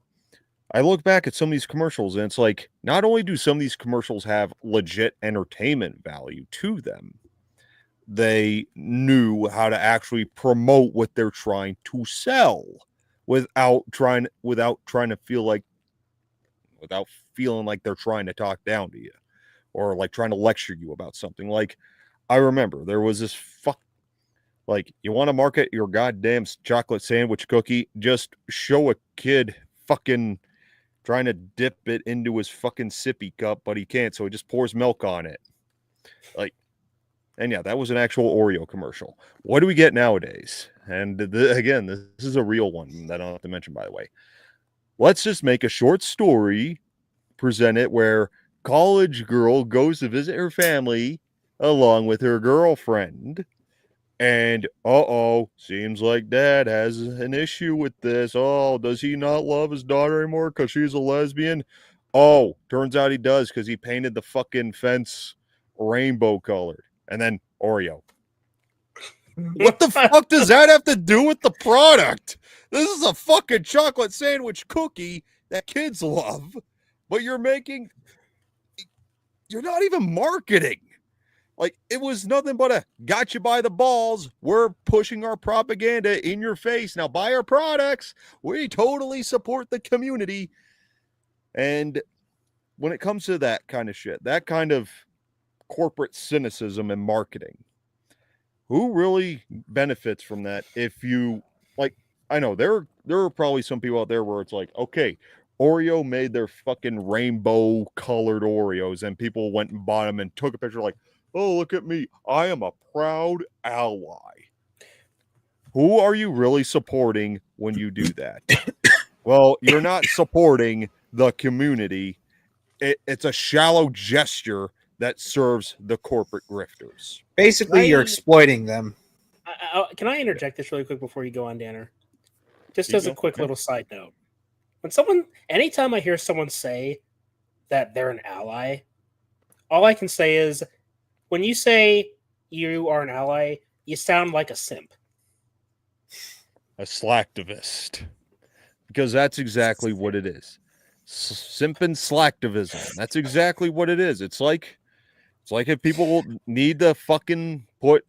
I look back at some of these commercials and it's like, not only do some of these commercials have legit entertainment value to them, they knew how to actually promote what they're trying to sell without feeling like they're trying to talk down to you or like trying to lecture you about something. Like, I remember there was this like, you want to market your goddamn chocolate sandwich cookie, just show a kid fucking trying to dip it into his fucking sippy cup, but he can't, so he just pours milk on it. Like, and yeah, that was an actual Oreo commercial. What do we get nowadays? And again, this is a real one that I don't have to mention, by the way. Let's just make a short story, present it where college girl goes to visit her family along with her girlfriend. And, seems like dad has an issue with this. Oh, does he not love his daughter anymore because she's a lesbian? Oh, turns out he does because he painted the fucking fence rainbow colored. And then Oreo. What the fuck does that have to do with the product? This is a fucking chocolate sandwich cookie that kids love, but you're not even marketing. Like, it was nothing but a got you by the balls. We're pushing our propaganda in your face. Now buy our products. We totally support the community. And when it comes to that kind of shit, that kind of corporate cynicism and marketing, who really benefits from that? If you, like, I know there are probably some people out there where it's like, okay, Oreo made their fucking rainbow colored Oreos and people went and bought them and took a picture like, oh, look at me. I am a proud ally. Who are you really supporting when you do that? Well, you're not supporting the community. It's a shallow gesture that serves the corporate grifters. Basically, you're exploiting them. Can I interject this really quick before you go on, Danner? Just as a quick little side note. Anytime I hear someone say that they're an ally, all I can say is, when you say you are an ally, you sound like a simp. A slacktivist. Because that's exactly what it is. Simp and slacktivism. That's exactly what it is. It's like if people need to fucking put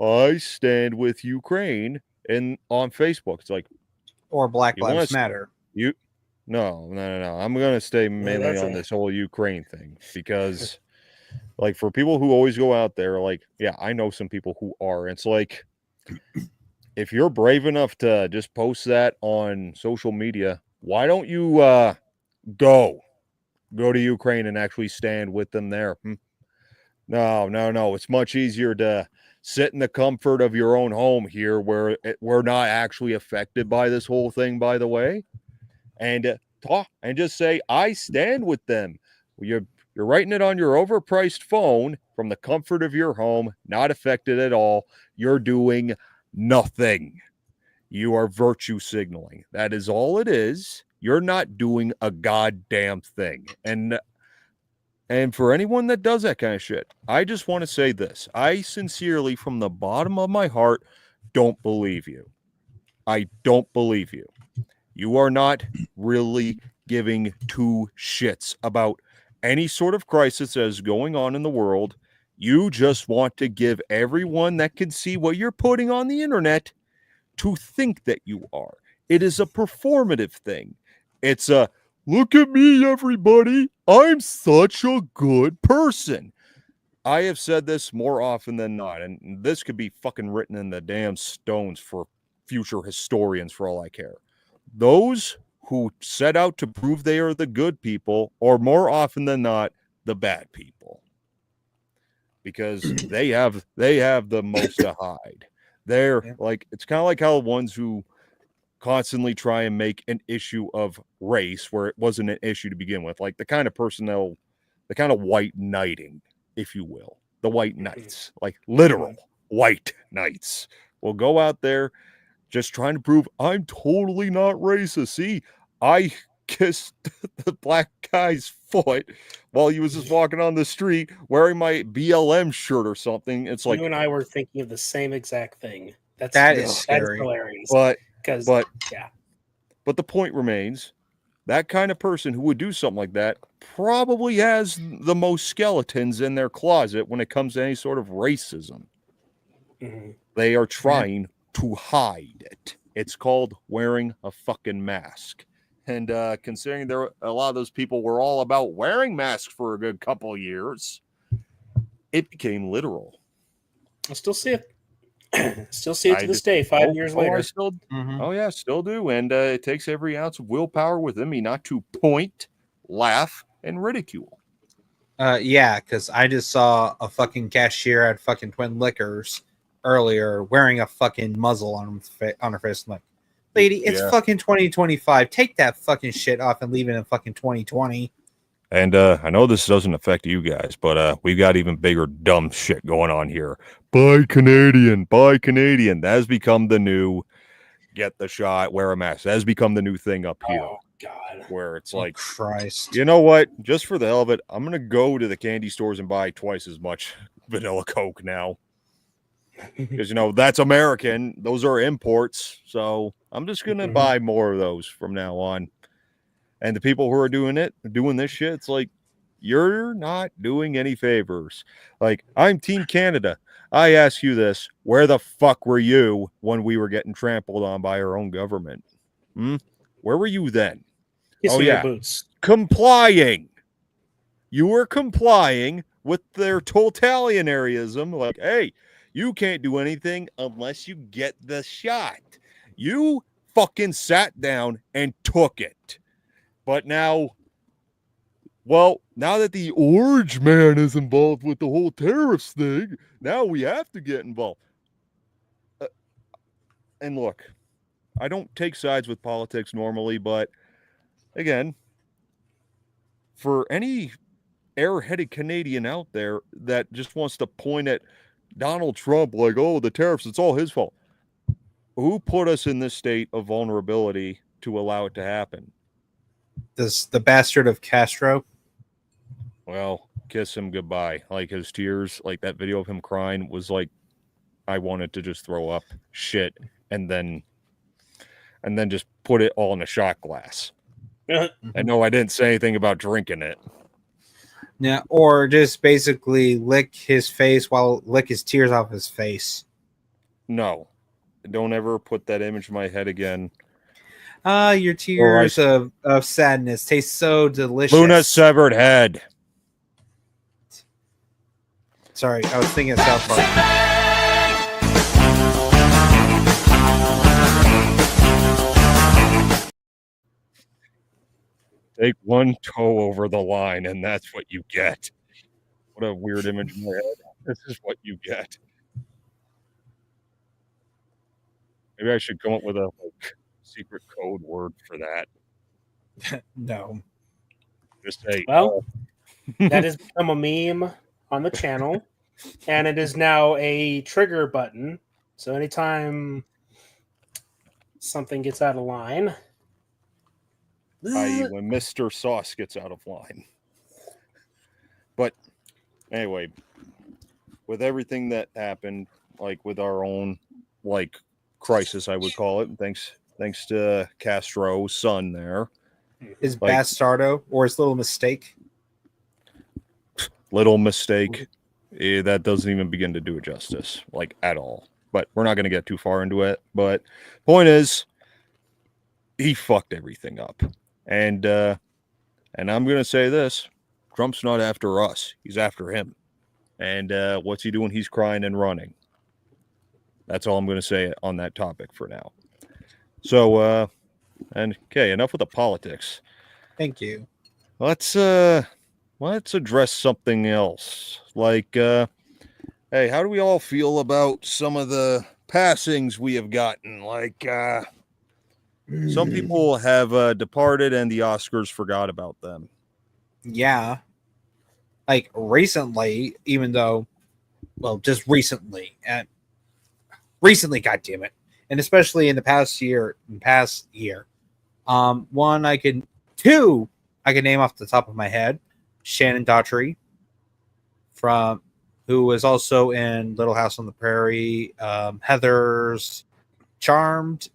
I stand with Ukraine on Facebook. It's like, or Black Lives Matter. No. I'm gonna stay mainly on this whole Ukraine thing because like, for people who always go out there, like, yeah, I know some people who are. It's like, if you're brave enough to just post that on social media, why don't you go to Ukraine and actually stand with them there? No. It's much easier to sit in the comfort of your own home here where we're not actually affected by this whole thing, by the way, and talk and just say, I stand with them. You're writing it on your overpriced phone from the comfort of your home, not affected at all. You're doing nothing. You are virtue signaling. That is all it is. You're not doing a goddamn thing. And for anyone that does that kind of shit, I just want to say this. I sincerely, from the bottom of my heart, don't believe you. I don't believe you. You are not really giving two shits about any sort of crisis that is going on in the world. You just want to give everyone that can see what you're putting on the internet to think that you are. It is a performative thing. It's a, look at me, everybody. I'm such a good person. I have said this more often than not, and this could be fucking written in the damn stones for future historians for all I care. Those who set out to prove they are the good people are more often than not the bad people, because they have the most to hide. They're like, it's kind of like how ones who constantly try and make an issue of race where it wasn't an issue to begin with, like the kind of personnel, the kind of white knighting, if you will, the white knights, like literal white knights will go out there just trying to prove I'm totally not racist. See, I kissed the black guy's foot while he was just walking on the street wearing my BLM shirt or something. It's like, you and I were thinking of the same exact thing. That is scary. That's hilarious. but yeah. But the point remains, that kind of person who would do something like that probably has the most skeletons in their closet when it comes to any sort of racism. Mm-hmm. They are trying to hide it. It's called wearing a fucking mask. And considering a lot of those people were all about wearing masks for a good couple of years, it became literal. I still see it. Still see it to this day, 5 years later. Oh yeah, still do. And it takes every ounce of willpower within me not to point, laugh, and ridicule. Yeah, because I just saw a fucking cashier at fucking Twin Liquors earlier wearing a fucking muzzle on her face. I'm like, lady, it's fucking 2025. Take that fucking shit off and leave it in fucking 2020. And I know this doesn't affect you guys, but we've got even bigger dumb shit going on here. Buy Canadian. That has become the new get the shot, wear a mask. That has become the new thing up here. Oh, God. Where it's like, Christ. You know what? Just for the hell of it, I'm going to go to the candy stores and buy twice as much vanilla Coke now. Because, that's American. Those are imports. So I'm just going to buy more of those from now on. And the people who are doing this shit, it's like, you're not doing any favors. Like, I'm Team Canada. I ask you this, where the fuck were you when we were getting trampled on by our own government? Where were you then? Your boots. Complying. You were complying with their totalitarianism. Like, hey, you can't do anything unless you get the shot. You fucking sat down and took it. But now that the Orange Man is involved with the whole tariffs thing, now we have to get involved. And look, I don't take sides with politics normally, but again, for any airheaded Canadian out there that just wants to point at Donald Trump like, oh, the tariffs, it's all his fault. Who put us in this state of vulnerability to allow it to happen? The bastard of Castro. Well, kiss him goodbye. Like his tears, like that video of him crying was like, I wanted to just throw up shit and then just put it all in a shot glass. And no, I didn't say anything about drinking it. Yeah, or just basically lick his face lick his tears off his face. No, don't ever put that image in my head again. Your tears of sadness taste so delicious. Luna's severed head. Sorry, I was thinking of South Park. Take one toe over the line, and that's what you get. What a weird image in my head. This is what you get. Maybe I should come up with a secret code word for that. No. Just say, Well, that has become a meme on the channel, and it is now a trigger button. So anytime something gets out of line, i.e., when Mr. Sauce gets out of line. But anyway, with everything that happened, like with our own like crisis, I would call it, thanks to Castro's son there. His Like- bastardo or his little mistake. Little mistake. That doesn't even begin to do it justice, like at all. But we're not going to get too far into it. But point is, he fucked everything up. And I'm going to say this, Trump's not after us. He's after him. And what's he doing? He's crying and running. That's all I'm going to say on that topic for now. So, and okay, enough with the politics. Thank you. Let's address something else. Like, hey, how do we all feel about some of the passings we have gotten? Like, some people have departed and the Oscars forgot about them. Yeah. Like recently, even though, well, just recently, and recently, goddammit, and especially in the past year, two I could name off the top of my head. Shannon Daughtry, who was also in Little House on the Prairie, Heather's Charmed,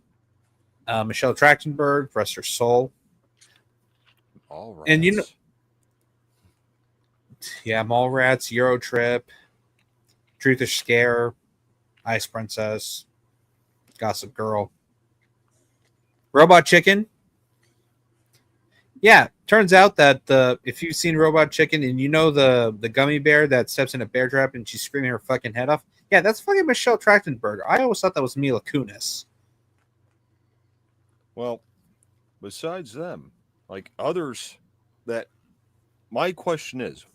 Michelle Trachtenberg, rest her soul. All right. And you know, yeah, Mallrats, Eurotrip, Truth or Scare, Ice Princess, Gossip Girl, Robot Chicken. Yeah, turns out that if you've seen Robot Chicken and you know the gummy bear that steps in a bear trap and she's screaming her fucking head off, yeah, that's fucking Michelle Trachtenberg. I always thought that was Mila Kunis. Well, besides them, like others that my question is,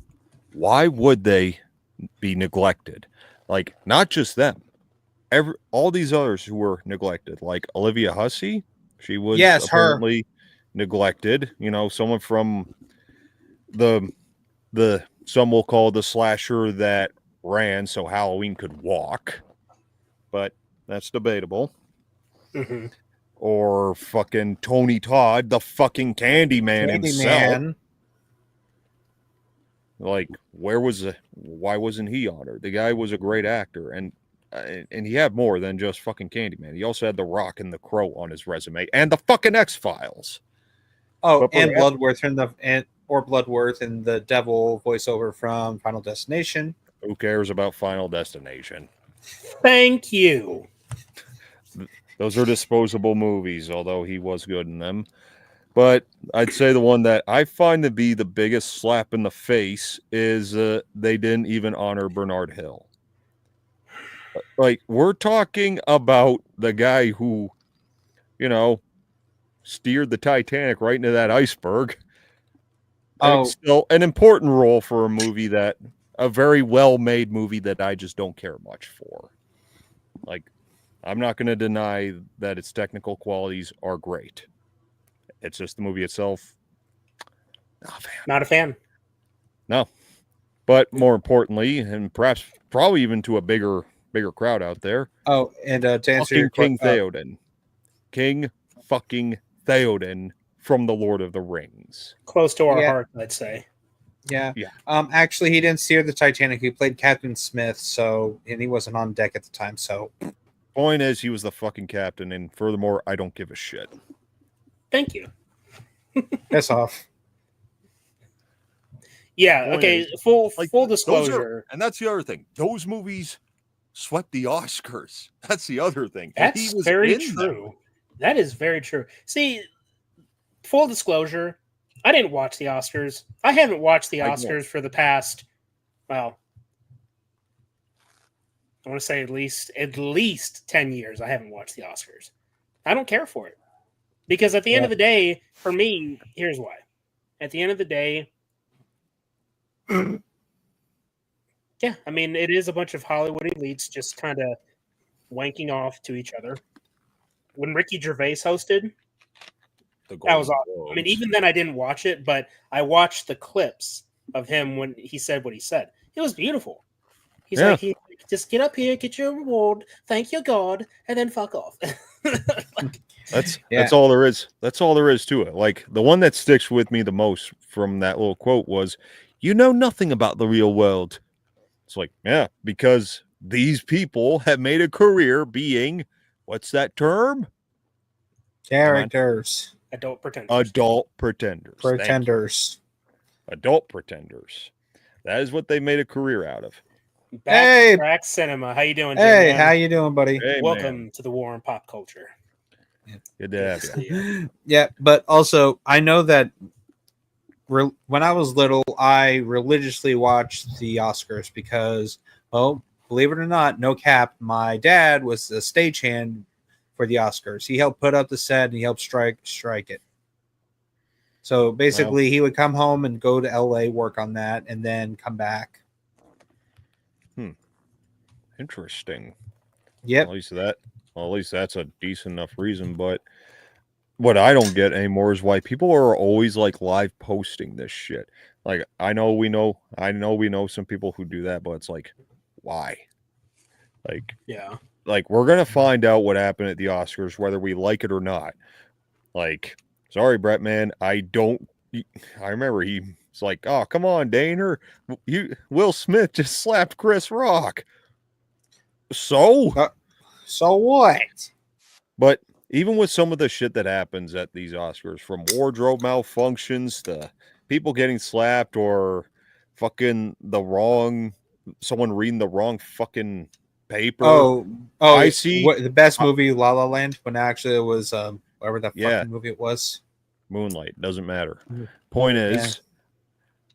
why would they be neglected? Like, not just them. All these others who were neglected, like Olivia Hussey, she was apparently neglected. You know, someone from the some will call the slasher that ran so Halloween could walk, but that's debatable. mm-hmm. Or fucking Tony Todd, the fucking Candyman himself. Like, why wasn't he honored? The guy was a great actor, and he had more than just fucking Candyman. He also had The Rock and The Crow on his resume, and the fucking X-Files. Oh, and Bloodworth and the Devil voiceover from Final Destination. Who cares about Final Destination? Thank you. Those are disposable movies, although he was good in them. But I'd say the one that I find to be the biggest slap in the face is they didn't even honor Bernard Hill. Like, we're talking about the guy who, you know, steered the Titanic right into that iceberg. And it's still an important role for a very well-made movie that I just don't care much for. Like, I'm not going to deny that its technical qualities are great. It's just the movie itself. Not a fan. No. But more importantly, and probably even to a bigger crowd out there. Oh, and to answer your King Theoden. King fucking Theoden from The Lord of the Rings. Close to our heart, I'd say. Yeah. Actually, he didn't steer the Titanic. He played Captain Smith, and he wasn't on deck at the time. So, point is, he was the fucking captain, and furthermore, I don't give a shit. Thank you. Piss off. Yeah. Okay. Full disclosure, and that's the other thing. Those movies swept the Oscars. That's the other thing. That's very true. That is very true. See, full disclosure, I didn't watch the Oscars. I haven't watched the Oscars for the past, well, I want to say at least 10 years. I haven't watched the Oscars. I don't care for it. Because at the end of the day, for me, here's why. At the end of the day, yeah, I mean, it is a bunch of Hollywood elites just kind of wanking off to each other. when Ricky Gervais hosted, The that was Golden awesome. I mean, Globes. even then, I didn't watch it, but I watched the clips of him when he said what he said. It was beautiful. He's Yeah. like, just get up here, get your reward, thank your God, and then fuck off. That's all there is. That's all there is to it. Like, the one that sticks with me the most from that little quote was, "You know nothing about the real world." It's like, yeah, because these people have made a career being, what's that term? Characters. Adult pretenders. Adult pretenders. Thank you. Pretenders. Adult pretenders. That is what they made a career out of. Backtrack Cinema. How you doing, Hey, J-Man? how you doing, buddy? Hey, Welcome man. to the War on Pop Culture. Good to have you. Yeah, but also I know that when I was little, I religiously watched the Oscars because, well, believe it or not, no cap, my dad was the stagehand for the Oscars. He helped put up the set and he helped strike it. So basically, he would come home and go to LA, work on that, and then come back. Interesting. Yep. At least that's a decent enough reason. But what I don't get anymore is why people are always like live posting this shit. Like, I know we know some people who do that, but it's like, why? Like, Yeah. like, we're gonna find out what happened at the Oscars, whether we like it or not. Like, sorry, Brett, man, I remember he's like, "Oh, come on, Daner, Will Smith just slapped Chris Rock." So what? But even with some of the shit that happens at these Oscars, from wardrobe malfunctions to people getting slapped or fucking someone reading the wrong fucking paper. I see the best movie, La La Land, when actually it was whatever that fucking movie it was. Moonlight, doesn't matter. Point is,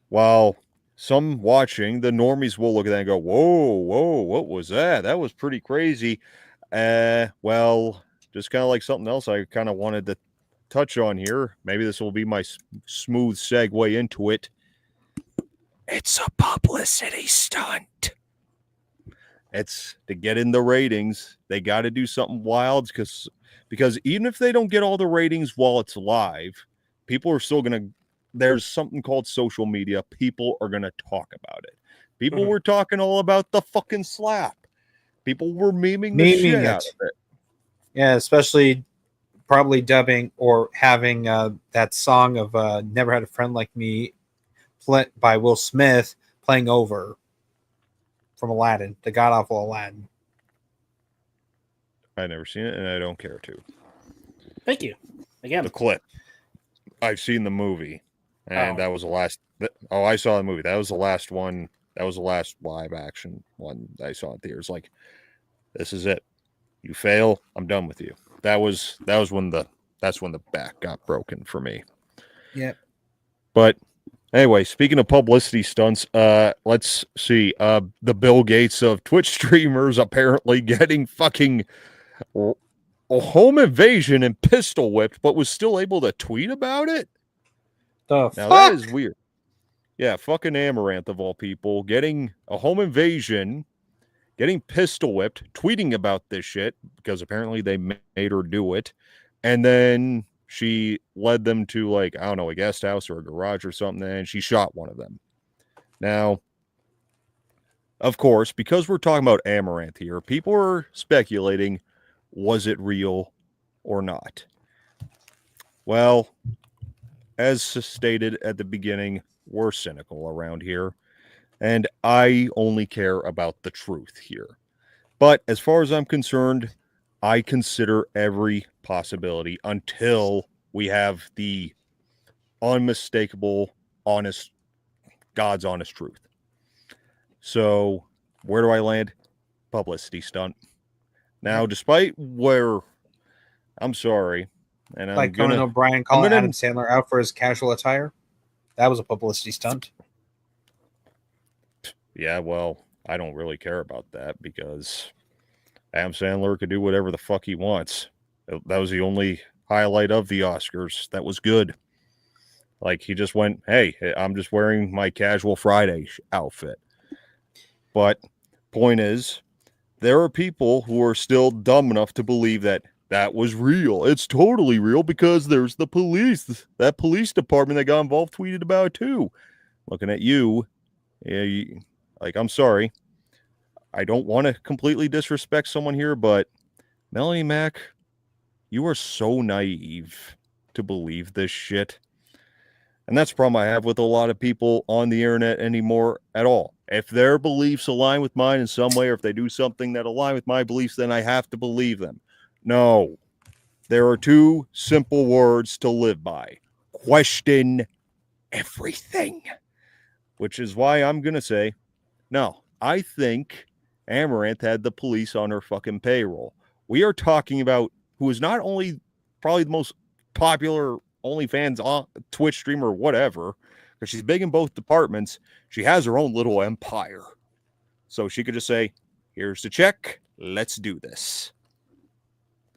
while some watching, the normies will look at that and go, whoa, what was that? That was pretty crazy. Well, just kind of like something else I kind of wanted to touch on here. Maybe this will be my smooth segue into it. It's a publicity stunt. It's to get in the ratings. They got to do something wild because even if they don't get all the ratings while it's live, people are still going to, there's something called social media. People are going to talk about it. People were talking all about the fucking slap. People were memeing the shit out of it. Yeah, especially probably dubbing or having that song of Never Had a Friend Like Me by Will Smith playing over from Aladdin, the god-awful Aladdin. I've never seen it, and I don't care to. Thank you. Again. The clip. I've seen the movie, and that was the last. I saw the movie. That was the last one. That was the last live action one I saw in theaters. Like, this is it. You fail, I'm done with you. That's when the back got broken for me. Yep. But anyway, speaking of publicity stunts, let's see. The Bill Gates of Twitch streamers apparently getting fucking a home invasion and pistol whipped, but was still able to tweet about it. Now that is weird. Yeah, fucking Amaranth of all people getting a home invasion, getting pistol whipped, tweeting about this shit because apparently they made her do it, and then she led them to, like, I don't know, a guest house or a garage or something, and she shot one of them. Now, of course, because we're talking about Amaranth here, people are speculating, was it real or not? Well, as stated at the beginning, we're cynical around here, and I only care about the truth here. But as far as I'm concerned, I consider every possibility until we have the unmistakable, honest, God's honest truth. So, where do I land? Publicity stunt. Now, despite where, I'm sorry, and like Conan O'Brien calling Adam Sandler out for his casual attire. That was a publicity stunt. Yeah, well, I don't really care about that because Adam Sandler could do whatever the fuck he wants. That was the only highlight of the Oscars. That was good. Like, he just went, hey, I'm just wearing my casual Friday outfit. But point is, there are people who are still dumb enough to believe that that was real. It's totally real because there's the police. That police department that got involved tweeted about it too. Looking at you, yeah, like, I'm sorry. I don't want to completely disrespect someone here, but Melanie Mac, you are so naive to believe this shit. And that's the problem I have with a lot of people on the internet anymore at all. If their beliefs align with mine in some way, or if they do something that align with my beliefs, then I have to believe them. No. There are two simple words to live by. Question everything. Which is why I'm going to say, no, I think Amaranth had the police on her fucking payroll. We are talking about who is not only probably the most popular OnlyFans Twitch streamer or whatever, because she's big in both departments. She has her own little empire. So she could just say, here's the check. Let's do this.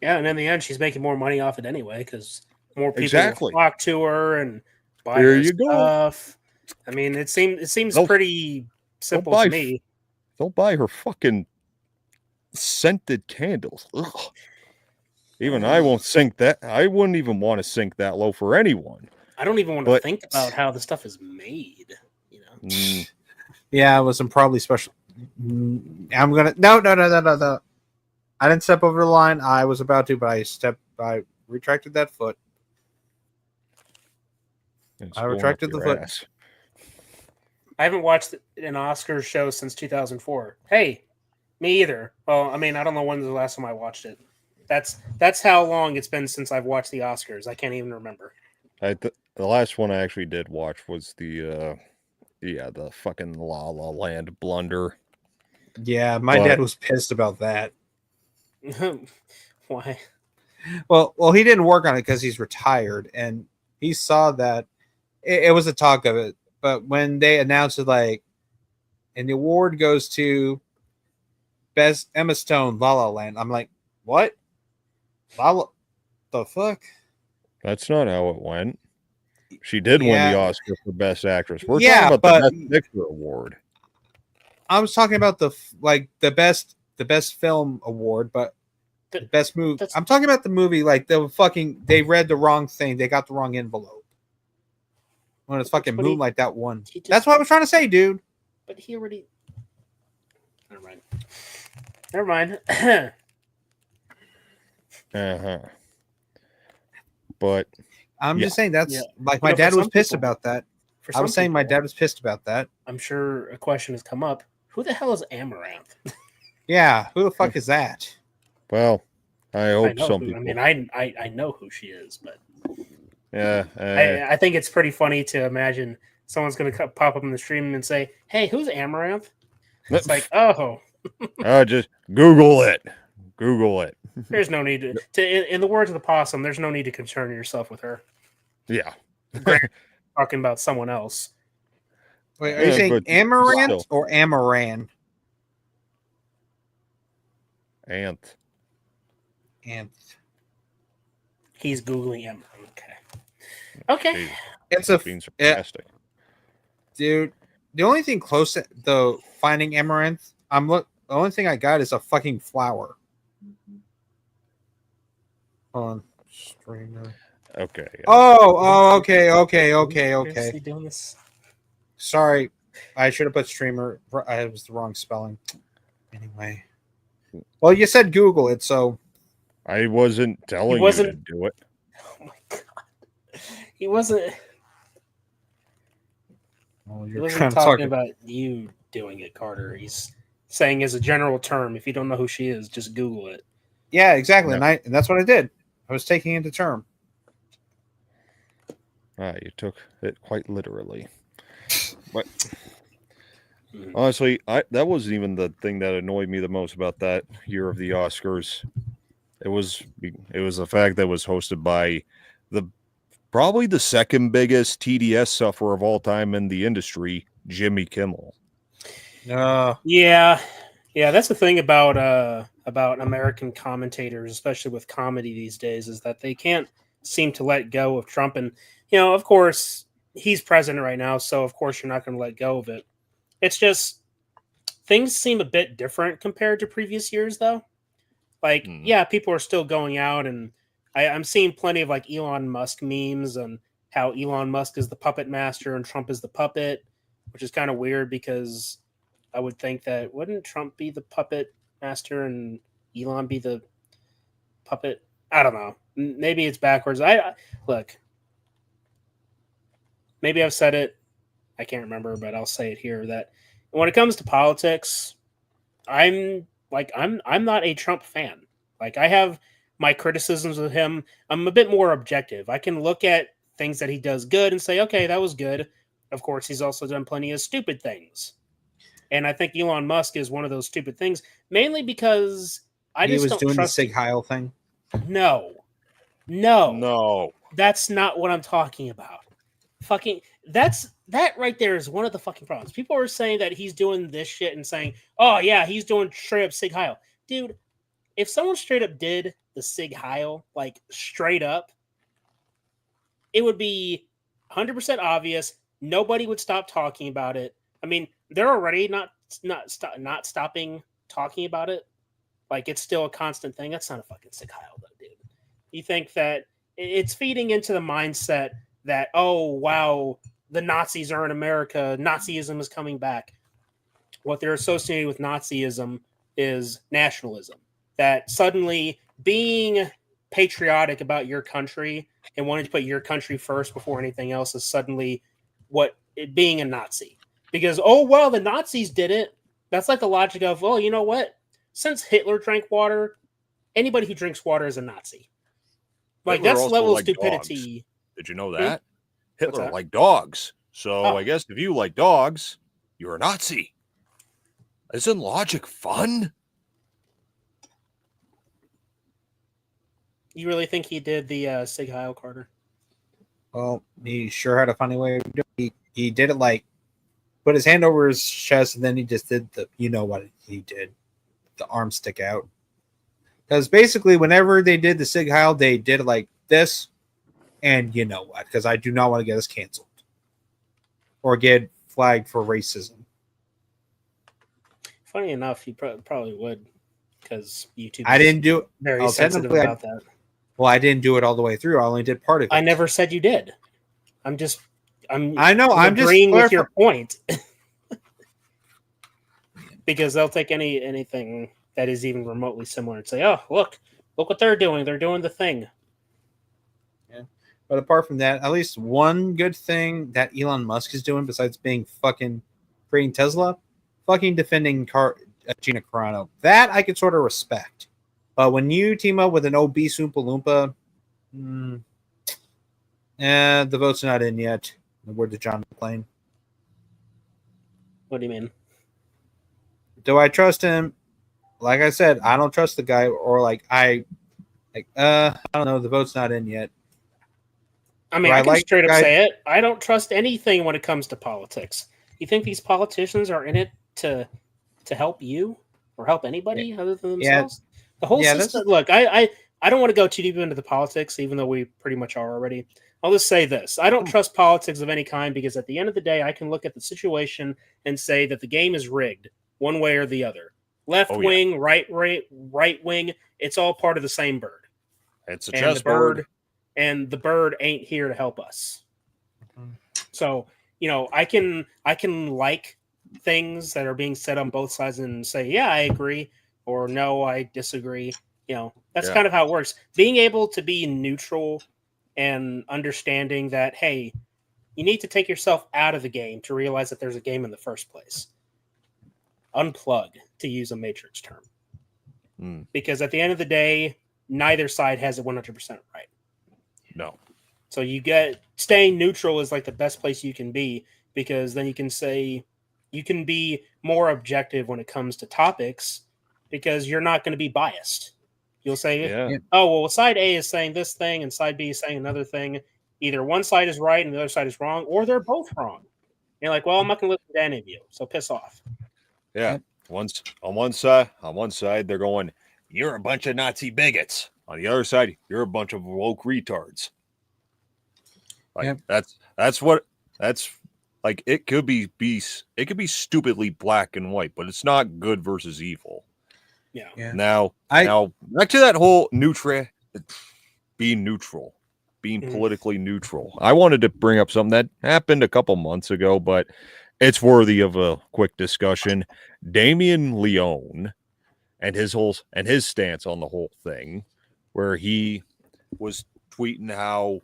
Yeah, and in the end, she's making more money off it anyway because more people flock to her and buy her stuff. I mean, it seems pretty simple to me. Don't buy her fucking scented candles. Ugh. Even I won't sink that. I wouldn't even want to sink that low for anyone. I don't even want to think about how the stuff is made. You know. Yeah, it was some probably special. I'm gonna no. I didn't step over the line. I was about to, but I retracted that foot. I retracted the foot. Ass. I haven't watched an Oscars show since 2004. Hey, me either. Well, I mean, I don't know when was the last time I watched it. That's how long it's been since I've watched the Oscars. I can't even remember. The last one I actually did watch was the fucking La La Land blunder. Yeah, my dad was pissed about that. Why? Well, he didn't work on it because he's retired, and he saw that it was a talk of it. But when they announced it, like, and the award goes to Best Emma Stone, La La Land, I'm like, what? The fuck? That's not how it went. She did win the Oscar for Best Actress. We're talking about the Best Picture award. I was talking about the best film award, but the best movie. I'm talking about the movie. Like they read the wrong thing. They got the wrong envelope. When it's fucking Moonlight, that one. That's what I was trying to say, dude. But he already. Never mind. But I'm just saying that's like my dad was pissed about that. I was saying my dad was pissed about that. I'm sure a question has come up. Who the hell is Amaranth? Yeah, who the fuck is that? Well, I hope some people. I mean, I know who she is, but yeah, I think it's pretty funny to imagine someone's going to pop up in the stream and say, "Hey, who's Amaranth?" It's like, oh, just Google it. Google it. There's no need to. In the words of the possum, there's no need to concern yourself with her. Yeah, talking about someone else. Wait, are you saying Amaranth or Amaran? Anth. He's Googling Amaranth. Okay. It's being sarcastic. Dude, the only thing close to the finding Amaranth, the only thing I got is a fucking flower. On streamer. Okay. Yeah. Oh, okay. Seriously doing this? Sorry, I should have put streamer. It was the wrong spelling. Anyway, well, you said Google it, so I wasn't telling you to do it. Oh my god, he wasn't. Well, he wasn't talking about you doing it, Carter. He's saying as a general term, if you don't know who she is, just Google it. Yeah, exactly, and that's what I did. I was taking it to term. You took it quite literally. But honestly, that wasn't even the thing that annoyed me the most about that year of the Oscars. It was the fact that it was hosted by probably the second biggest TDS sufferer of all time in the industry, Jimmy Kimmel. Yeah, that's the thing about American commentators, especially with comedy these days, is that they can't seem to let go of Trump. And of course, he's president right now, so of course you're not going to let go of it. It's just things seem a bit different compared to previous years, though. Like, yeah, people are still going out, and I'm seeing plenty of like Elon Musk memes and how Elon Musk is the puppet master and Trump is the puppet, which is kind of weird because I would think that wouldn't Trump be the puppet master and Elon be the puppet? I don't know. Maybe it's backwards. I look. Maybe I've said it. I can't remember, but I'll say it here. That when it comes to politics, I'm not a Trump fan. Like I have my criticisms of him. I'm a bit more objective. I can look at things that he does good and say, okay, that was good. Of course, he's also done plenty of stupid things. And I think Elon Musk is one of those stupid things, mainly because I He just was don't doing the trust Sig Heil thing. No. No. That's not what I'm talking about. Fucking that right there is one of the fucking problems. People are saying that he's doing this shit and saying, "Oh yeah, he's doing straight up Sig Heil." Dude, if someone straight up did the Sig Heil, like straight up, it would be 100% obvious. Nobody would stop talking about it. I mean, they're already not stopping talking about it. Like it's still a constant thing. That's not a fucking Sig Heil, though, dude. You think that it's feeding into the mindset that, oh wow, the Nazis are in America, Nazism is coming back. What they're associating with Nazism is nationalism. That suddenly being patriotic about your country and wanting to put your country first before anything else is suddenly being a Nazi. Because, oh well, the Nazis did it. That's like the logic of, well, you know what? Since Hitler drank water, anybody who drinks water is a Nazi. Like Hitler that's also level of liked stupidity. dogs. Did you know that? Hitler that? liked dogs. So Oh. I guess if you like dogs, you're a Nazi. Isn't logic fun? You really think he did the Sig Heil, Carter? Well, he sure had a funny way of doing it. He did it like put his hand over his chest, and then he just did the, you know what he did, the arm stick out. Because basically, whenever they did the Sig Heil, they did it like this, and you know what? Because I do not want to get us canceled or get flagged for racism. Funny enough, he probably would, because YouTube. I didn't do it. Very sensitive about that. Well, I didn't do it all the way through. I only did part of it. I never said you did. I know. I'm just agreeing with your point. Because they'll take anything that is even remotely similar and say, "Oh, look what they're doing. They're doing the thing." Yeah. But apart from that, at least one good thing that Elon Musk is doing, besides being fucking creating Tesla, fucking defending Gina Carano, that I could sort of respect. But when you team up with an obese Oompa Loompa, the vote's not in yet. The word to John McClane. What do you mean? Do I trust him? Like I said, I don't trust the guy, or I don't know. The vote's not in yet. I mean, I can straight up say it. I don't trust anything when it comes to politics. You think these politicians are in it to help you or help anybody other than themselves? Yeah. The whole system. Look, I don't want to go too deep into the politics, even though we pretty much are already. I'll just say this. I don't trust politics of any kind because at the end of the day, I can look at the situation and say that the game is rigged one way or the other. Left wing, right wing, it's all part of the same bird. It's a chessboard. And the bird ain't here to help us. So, I can like things that are being said on both sides and say, yeah, I agree, or no, I disagree. That's kind of how it works. Being able to be neutral and understanding that, hey, you need to take yourself out of the game to realize that there's a game in the first place. Unplug, to use a Matrix term. Because at the end of the day, neither side has it 100% right. No. So staying neutral is like the best place you can be, because then you can be more objective when it comes to topics, because you're not going to be biased. You'll say, oh, well, side A is saying this thing and side B is saying another thing. Either one side is right and the other side is wrong, or they're both wrong. You're like, well, I'm not going to listen to any of you, so piss off. Yeah. Once on one side, they're going, you're a bunch of Nazi bigots. On the other side, you're a bunch of woke retards. That's like it could be stupidly black and white, but it's not good versus evil. Yeah. Now back to that whole being neutral, being politically neutral. I wanted to bring up something that happened a couple months ago, but it's worthy of a quick discussion. Damien Leone and his stance on the whole thing, where he was tweeting how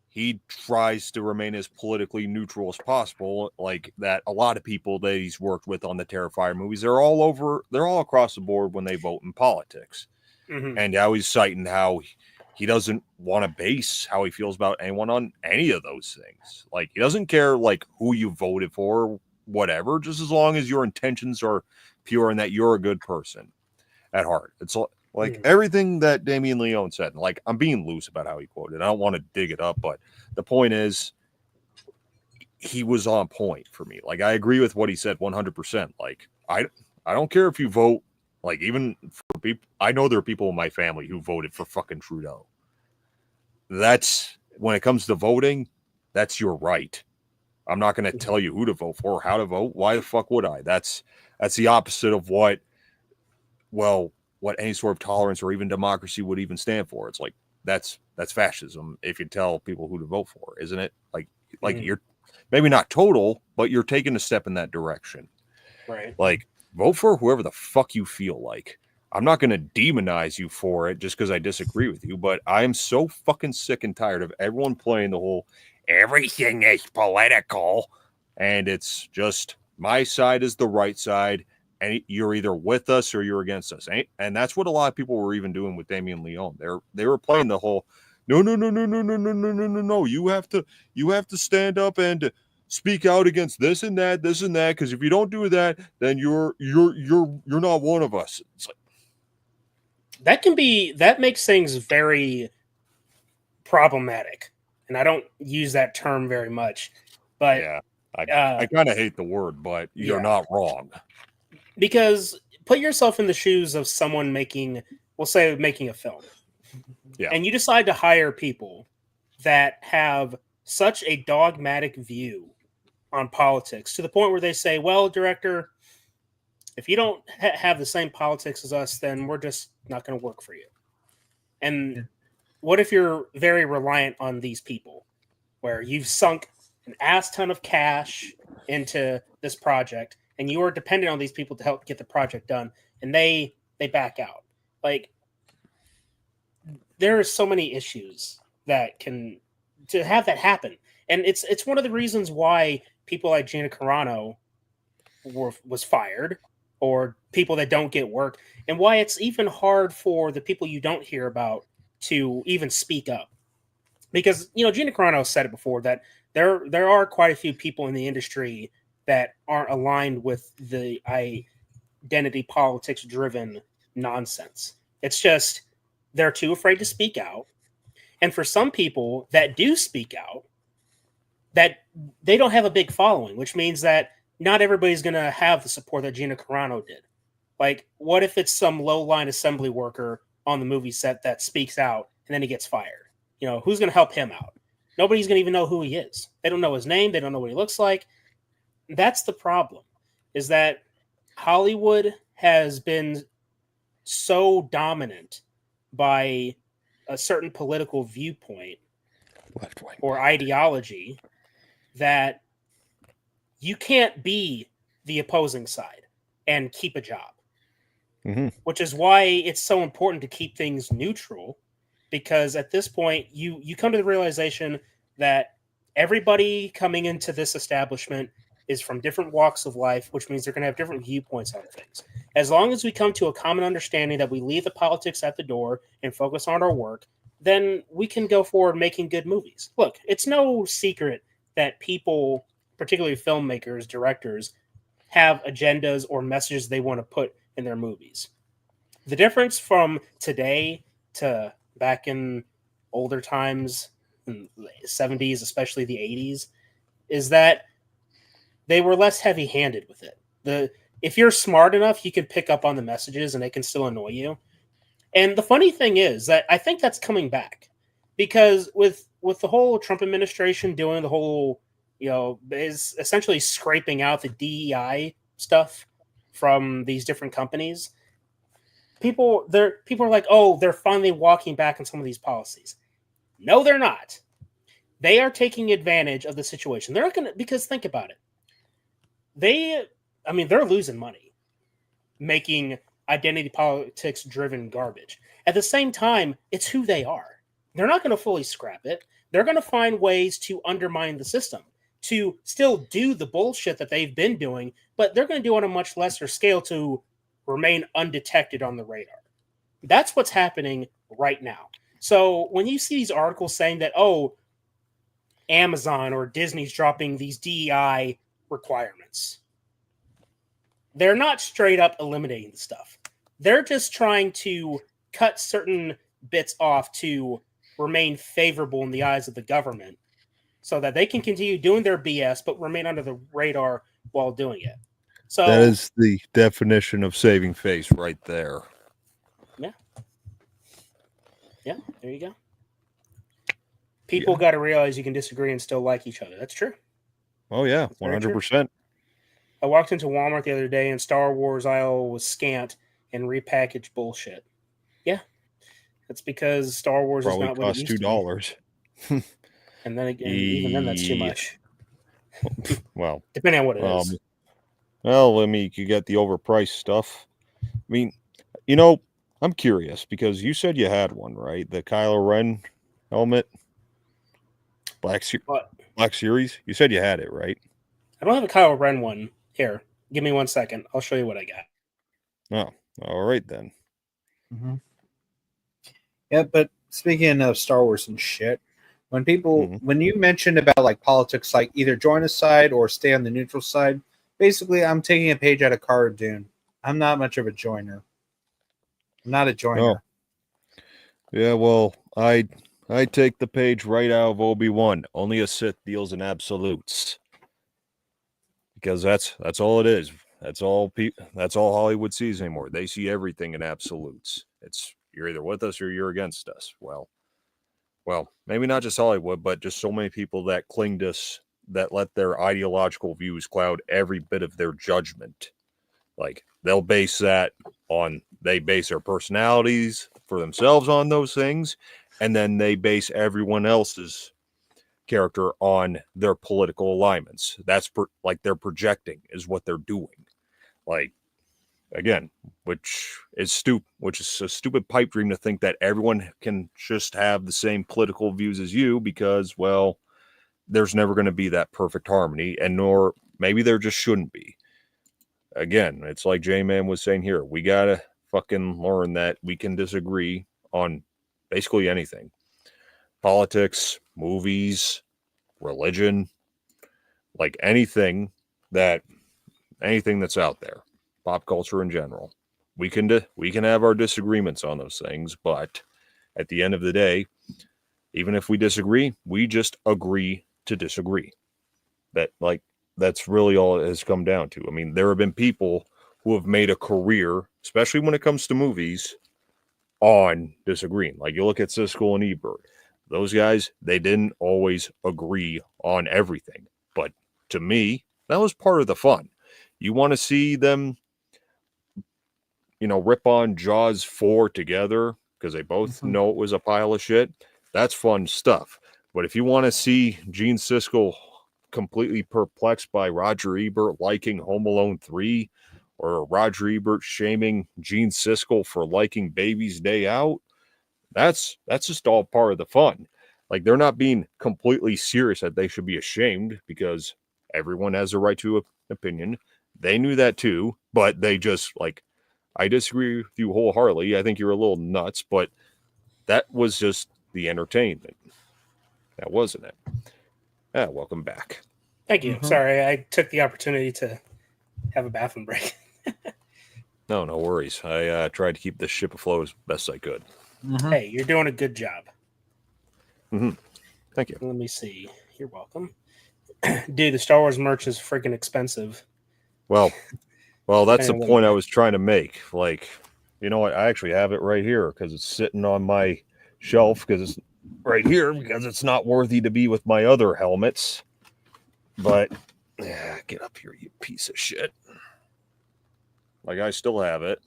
he tries to remain as politically neutral as possible. Like that, a lot of people that he's worked with on the Terrifier movies, they're all across the board when they vote in politics. And how he's citing how he doesn't want to base how he feels about anyone on any of those things. Like he doesn't care like who you voted for, whatever, just as long as your intentions are pure and that you're a good person at heart. It's like everything that Damien Leone said. Like I'm being loose about how he quoted. I don't want to dig it up, but the point is he was on point for me. Like I agree with what he said 100%. Like I don't care if you vote. Like even for people, I know there are people in my family who voted for fucking Trudeau. That's when it comes to voting, that's your right. I'm not going to tell you who to vote for or how to vote. Why the fuck would I? That's the opposite of what any sort of tolerance or even democracy would even stand for. It's like that's fascism if you tell people who to vote for, isn't it? Like you're maybe not total, but you're taking a step in that direction. Right. Like vote for whoever the fuck you feel like. I'm not going to demonize you for it just because I disagree with you, but I'm so fucking sick and tired of everyone playing the whole everything is political, and it's just my side is the right side, and you're either with us or you're against us. And that's what a lot of people were even doing with Damien Leone. They were playing the whole no. You have to stand up and speak out against this and that, because if you don't do that, then you're not one of us. It's like that makes things very problematic, and I don't use that term very much. But yeah, I kind of hate the word, but you're not wrong. Because put yourself in the shoes of someone making a film, and you decide to hire people that have such a dogmatic view on politics to the point where they say, well, director, if you don't have the same politics as us, then we're just not going to work for you. And what if you're very reliant on these people where you've sunk an ass ton of cash into this project and you are dependent on these people to help get the project done, and they back out? Like, there are so many issues that can to have that happen. And it's one of the reasons why people like Gina Carano was fired, or people that don't get work, and why it's even hard for the people you don't hear about to even speak up. Because, Gina Carano said it before that there are quite a few people in the industry that aren't aligned with the identity politics driven nonsense. It's just they're too afraid to speak out. And for some people that do speak out, that they don't have a big following, which means that not everybody's going to have the support that Gina Carano did. Like, what if it's some low-line assembly worker on the movie set that speaks out and then he gets fired? Who's going to help him out? Nobody's going to even know who he is. They don't know his name. They don't know what he looks like. That's the problem, is that Hollywood has been so dominant by a certain political viewpoint or ideology that you can't be the opposing side and keep a job. Which is why it's so important to keep things neutral, because at this point you come to the realization that everybody coming into this establishment is from different walks of life, which means they're going to have different viewpoints on things. As long as we come to a common understanding that we leave the politics at the door and focus on our work, then we can go forward making good movies. Look, it's no secret that people, particularly filmmakers, directors, have agendas or messages they want to put in their movies. The difference from today to back in older times, in the 70s, especially the 80s, is that they were less heavy-handed with it. If you're smart enough, you can pick up on the messages and they can still annoy you. And the funny thing is that I think that's coming back, because with the whole Trump administration doing the whole, is essentially scraping out the DEI stuff from these different companies, people are like, oh, they're finally walking back on some of these policies. No, they're not. They are taking advantage of the situation. They're not going to, because think about it. They're losing money making identity politics driven garbage. At the same time, it's who they are. They're not going to fully scrap it. They're going to find ways to undermine the system, to still do the bullshit that they've been doing, but they're going to do it on a much lesser scale to remain undetected on the radar. That's what's happening right now. So when you see these articles saying that, oh, Amazon or Disney's dropping these DEI requirements, they're not straight up eliminating the stuff. They're just trying to cut certain bits off to remain favorable in the eyes of the government so that they can continue doing their BS but remain under the radar while doing it. So that is the definition of saving face right there. Yeah, there you go. People got to realize you can disagree and still like each other. That's true. Oh, yeah, 100%. I walked into Walmart the other day and Star Wars aisle was scant and repackaged bullshit. Yeah. That's because Star Wars Probably is not what it used $2. And then again, even then, that's too much. Well, depending on what it is. Well, you get the overpriced stuff. I mean, I'm curious because you said you had one, right? The Kylo Ren helmet, Black Series. You said you had it, right? I don't have a Kylo Ren one. Here, give me 1 second. I'll show you what I got. Oh, all right then. Mm-hmm. Yeah, but speaking of Star Wars and shit, when you mentioned about like politics, like either join a side or stay on the neutral side, basically I'm taking a page out of Cara Dune. I'm not much of a joiner. I'm not a joiner. Oh. Yeah, well, I take the page right out of Obi-Wan. Only a Sith deals in absolutes. Because that's all it is. That's all Hollywood sees anymore. They see everything in absolutes. It's you're either with us or you're against us. Well, maybe not just Hollywood, but just so many people that cling to us, that let their ideological views cloud every bit of their judgment. Like they base their personalities for themselves on those things, and then they base everyone else's character on their political alignments. That's they're projecting is what they're doing. Like again, which is a stupid pipe dream to think that everyone can just have the same political views as you because, well, there's never going to be that perfect harmony, and nor maybe there just shouldn't be. Again, it's like J-Man was saying here. We got to fucking learn that we can disagree on basically anything. Politics, movies, religion, like anything that's out there. Pop culture in general. We can have our disagreements on those things, but at the end of the day, even if we disagree, we just agree to disagree. That's really all it has come down to. I mean, there have been people who have made a career, especially when it comes to movies, on disagreeing. Like you look at Siskel and Ebert. Those guys, they didn't always agree on everything. But to me, that was part of the fun. You want to see them, rip on Jaws 4 together because they both know it was a pile of shit. That's fun stuff. But if you want to see Gene Siskel completely perplexed by Roger Ebert liking Home Alone 3 or Roger Ebert shaming Gene Siskel for liking Baby's Day Out, that's just all part of the fun. Like they're not being completely serious that they should be ashamed because everyone has a right to an opinion. They knew that too, but they just I disagree with you wholeheartedly. I think you're a little nuts, but that was just the entertainment. That wasn't it. Welcome back. Thank you. Sorry, I took the opportunity to have a bathroom break. No worries. I tried to keep this ship afloat as best I could. Hey, you're doing a good job. Thank you. Let me see. You're welcome. Dude, the Star Wars merch is freaking expensive. Well, that's the point I was trying to make. Like, you know what? I actually have it right here because it's sitting on my shelf because it's right here because it's not worthy to be with my other helmets. But get up here, you piece of shit. Like I still have it.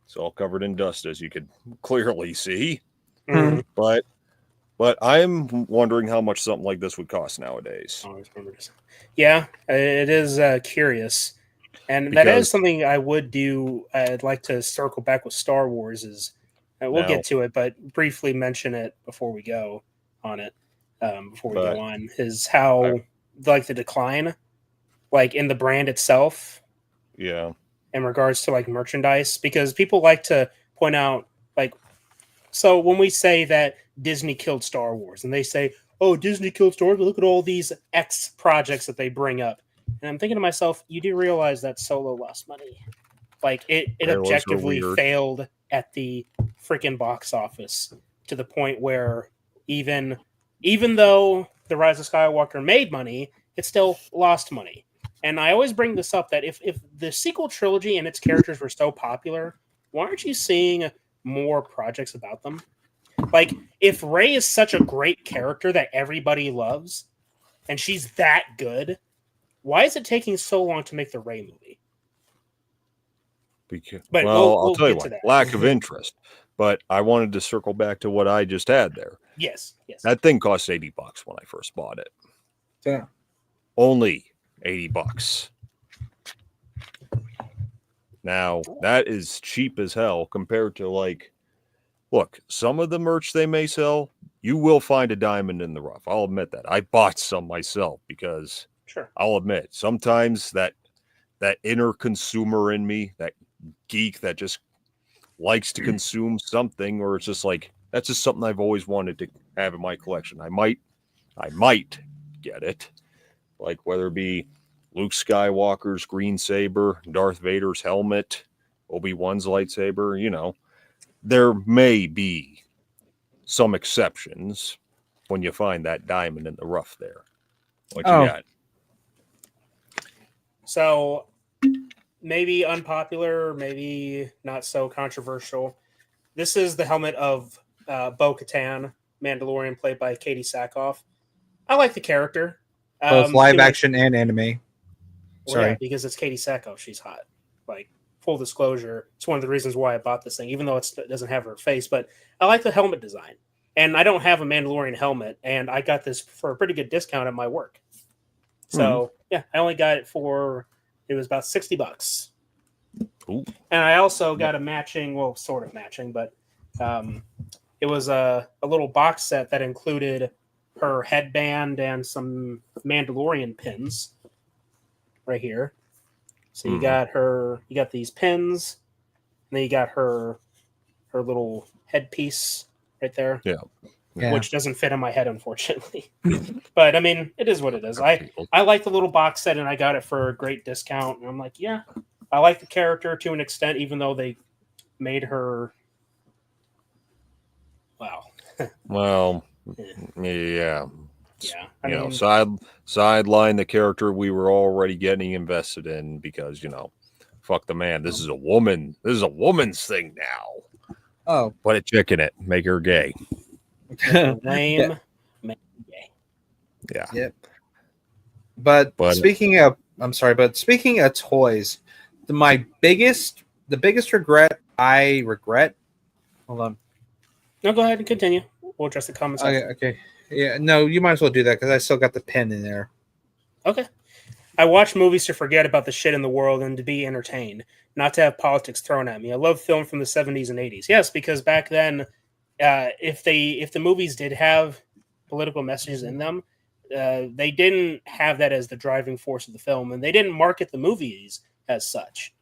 It's all covered in dust, as you could clearly see. Mhm. But I'm wondering how much something like this would cost nowadays. Always remember this. Yeah, it is curious, and that Because is something I would do. I'd like to circle back with Star Wars. Is we'll Now- get to it, but briefly mention it before we go on it. Before we But go on, is how like the decline, like in the brand itself, yeah, in regards to like merchandise, because people like to point out like, so when we say that Disney killed Star Wars and they say, oh, Disney killed Star Wars, but look at all these X projects that they bring up, and I'm thinking to myself, you do realize that Solo lost money, like it Trailers are objectively weird. failed at the freaking box office, to the point where even though the Rise of Skywalker made money, it still lost money. And I always bring this up, that if the sequel trilogy and its characters were so popular, why aren't you seeing more projects about them? Like, if Rey is such a great character that everybody loves, and she's that good, why is it taking so long to make the Rey movie? because, But well, I'll we'll tell you get to what, that. lack of interest. But I wanted to circle back to what I just had there. Yes. That thing cost $80 when I first bought it. Yeah. Only $80. Now, that is cheap as hell compared to, like, look, some of the merch they may sell, you will find a diamond in the rough. I'll admit that. I bought some myself because Sure. I'll admit sometimes that inner consumer in me, that geek that just likes to consume something, or it's just like, that's just something I've always wanted to have in my collection. I might get it, like whether it be Luke Skywalker's green saber, Darth Vader's helmet, Obi-Wan's lightsaber. You know, there may be some exceptions when you find that diamond in the rough there. What you got? So maybe unpopular, maybe not so controversial. This is the helmet of Bo-Katan, Mandalorian, played by Katie Sackhoff. I like the character. Both live doing- action and anime. Well, Sorry. yeah, because it's Katie Sackhoff. She's hot. Like, full disclosure, it's one of the reasons why I bought this thing, even though it doesn't have her face. But I like the helmet design. And I don't have a Mandalorian helmet, and I got this for a pretty good discount at my work. So, yeah, I only got it for, it was about $60. Ooh. And I also got a matching, well, sort of matching, but it was a little box set that included her headband and some Mandalorian pins right here. So you got these pins, and then you got her little headpiece right there. Yeah. Which doesn't fit on my head, unfortunately. But I mean, it is what it is. I like the little box set, and I got it for a great discount. And I'm like, yeah, I like the character to an extent, even though they made her. Wow. Well, yeah. Yeah. I mean, sideline the character we were already getting invested in because, fuck the man. This is a woman. This is a woman's thing now. Oh. Put a chick in it. Make her gay. Lame. Yeah. Yep. But speaking of toys, the biggest regret. Hold on. No, go ahead and continue. We'll address the comments. Okay. Yeah. No, you might as well do that because I still got the pen in there. Okay. I watch movies to forget about the shit in the world and to be entertained, not to have politics thrown at me. I love film from the 70s and 80s. Yes, because back then, if the movies did have political messages in them, they didn't have that as the driving force of the film, and they didn't market the movies as such.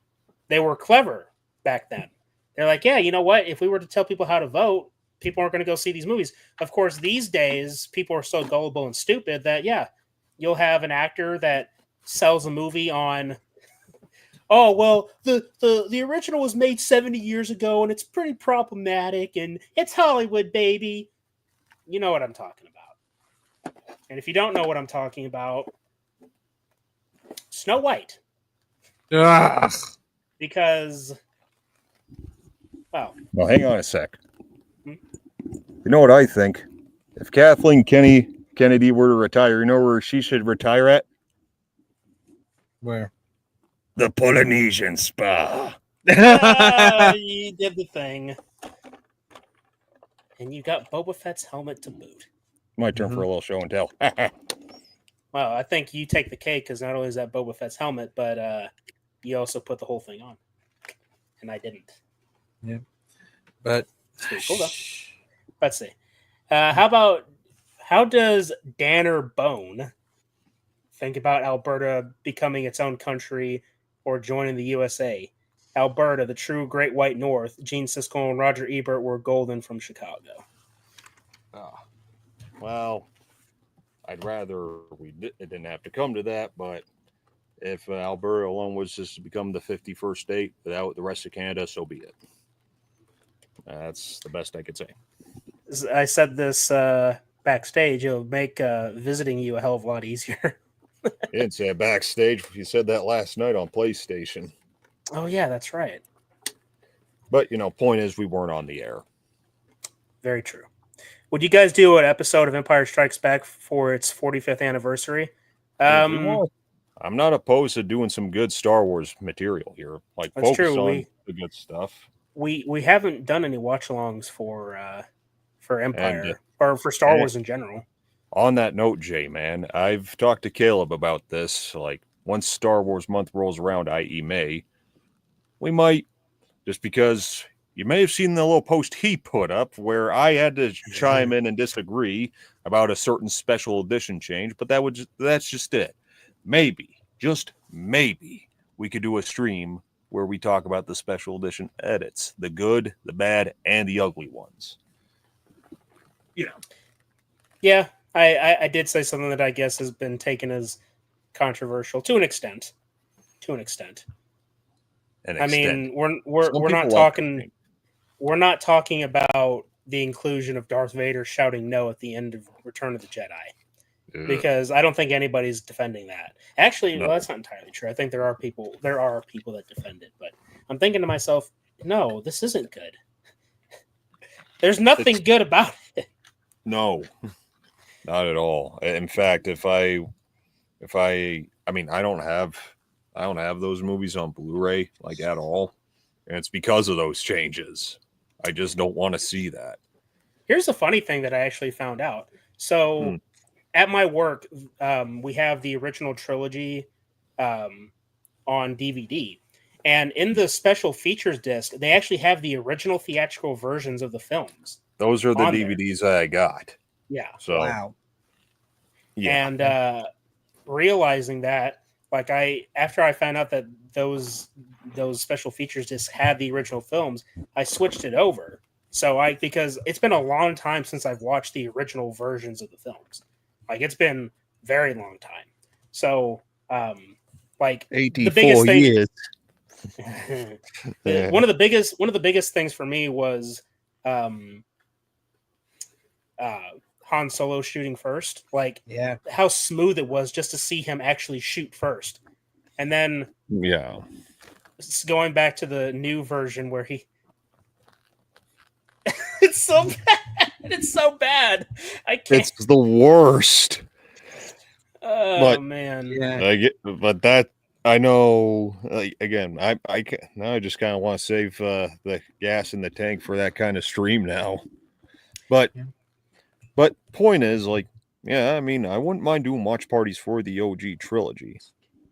They were clever back then. They're like, yeah, you know what? If we were to tell people how to vote, people aren't going to go see these movies. Of course, these days, people are so gullible and stupid that, yeah, you'll have an actor that sells a movie on, oh, well, the original was made 70 years ago, and it's pretty problematic, and it's Hollywood, baby. You know what I'm talking about. And if you don't know what I'm talking about, Snow White. Ugh. Because, well, hang on a sec. You know what I think? If Kathleen Kennedy were to retire, you know where she should retire at? Where? The Polynesian spa. You did the thing. And you got Boba Fett's helmet to boot. My turn for a little show and tell. Well, I think you take the cake because not only is that Boba Fett's helmet, but you also put the whole thing on. And I didn't. Yeah. But it's pretty cool, though. Let's see. How does Danner Bone think about Alberta becoming its own country or joining the USA? Alberta, the true Great White North. Gene Siskel and Roger Ebert were golden from Chicago. Well, I'd rather it didn't have to come to that, but if Alberta alone was just to become the 51st state without the rest of Canada, so be it. That's the best I could say. I said this backstage. It'll make visiting you a hell of a lot easier. You didn't say it backstage. You said that last night on PlayStation. Oh, yeah, that's right. But, point is we weren't on the air. Very true. Would you guys do an episode of Empire Strikes Back for its 45th anniversary? I'm not opposed to doing some good Star Wars material here. Like, focus on the good stuff. We haven't done any watch-alongs for Empire or for Star Wars in general. On that note, Jay, man, I've talked to Caleb about this. Like, once Star Wars month rolls around, i.e. May, we might, just because you may have seen the little post he put up where I had to chime in and disagree about a certain special edition change, but that's just it. Maybe, just maybe, we could do a stream where we talk about the special edition edits, the good, the bad, and the ugly ones. Yeah, I did say something that I guess has been taken as controversial to an extent. I mean, we're not talking. We're not talking about the inclusion of Darth Vader shouting no at the end of Return of the Jedi, because I don't think anybody's defending that. Actually, no. Well, that's not entirely true. I think there are people that defend it, but I'm thinking to myself, no, this isn't good. There's nothing good about it. No, not at all. In fact, I don't have those movies on Blu-ray like at all, and it's because of those changes. I just don't want to see that. Here's a funny thing that I actually found out. So at my work, we have the original trilogy on DVD, and in the special features disc, they actually have the original theatrical versions of the films. Those are the DVDs that I got. Yeah. So wow. Yeah. And realizing that, like, after I found out that those special features discs had the original films, I switched it over. So because it's been a long time since I've watched the original versions of the films. Like, it's been a very long time. So, like 84 years. One of the biggest things for me was Han Solo shooting first. Like, how smooth it was just to see him actually shoot first. And then going back to the new version where he it's so bad. It's so bad. I can't. It's the worst. Oh, man. Yeah. But that I know. Again, I just kind of want to save the gas in the tank for that kind of stream now. But point is, like, I mean, I wouldn't mind doing watch parties for the OG trilogy,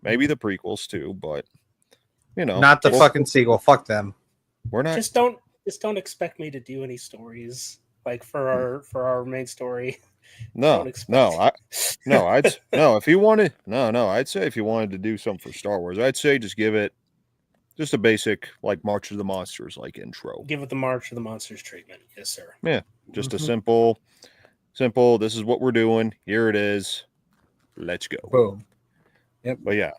maybe the prequels too. But not the fucking sequel. Fuck them. We're not. Just don't expect me to do any stories like for our main story. I'd say if you wanted to do something for Star Wars, I'd say just give it just a basic like March of the Monsters like intro. Give it the March of the Monsters treatment. Yes, sir. Yeah, just a simple. This is what we're doing. Here it is. Let's go. Boom. Yep. But yeah.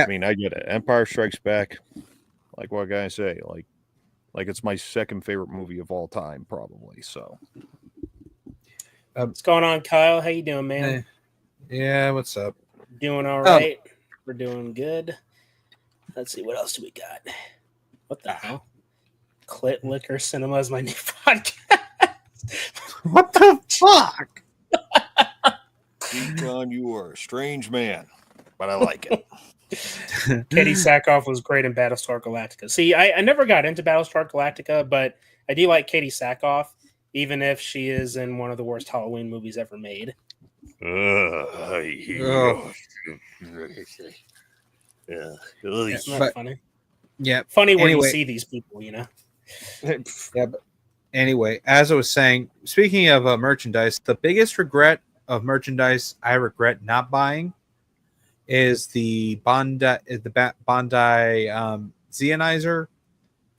I mean, I get it. Empire Strikes Back. Like what can I say? Like it's my second favorite movie of all time, probably. So. What's going on, Kyle? How you doing, man? Yeah, what's up? Doing all right. We're doing good. Let's see, what else do we got? What the hell? Clit Liquor Cinema is my new podcast. What the fuck? John, you are a strange man, but I like it. Katie Sackhoff was great in Battlestar Galactica. See, I never got into Battlestar Galactica, but I do like Katie Sackhoff, even if she is in one of the worst Halloween movies ever made. Oh. Isn't that But- funny? Yeah. Funny where you Anyway. see these people, you know? Yeah, but anyway, as I was saying, speaking of merchandise, the biggest regret of merchandise I regret not buying is the Bondi Zeonizer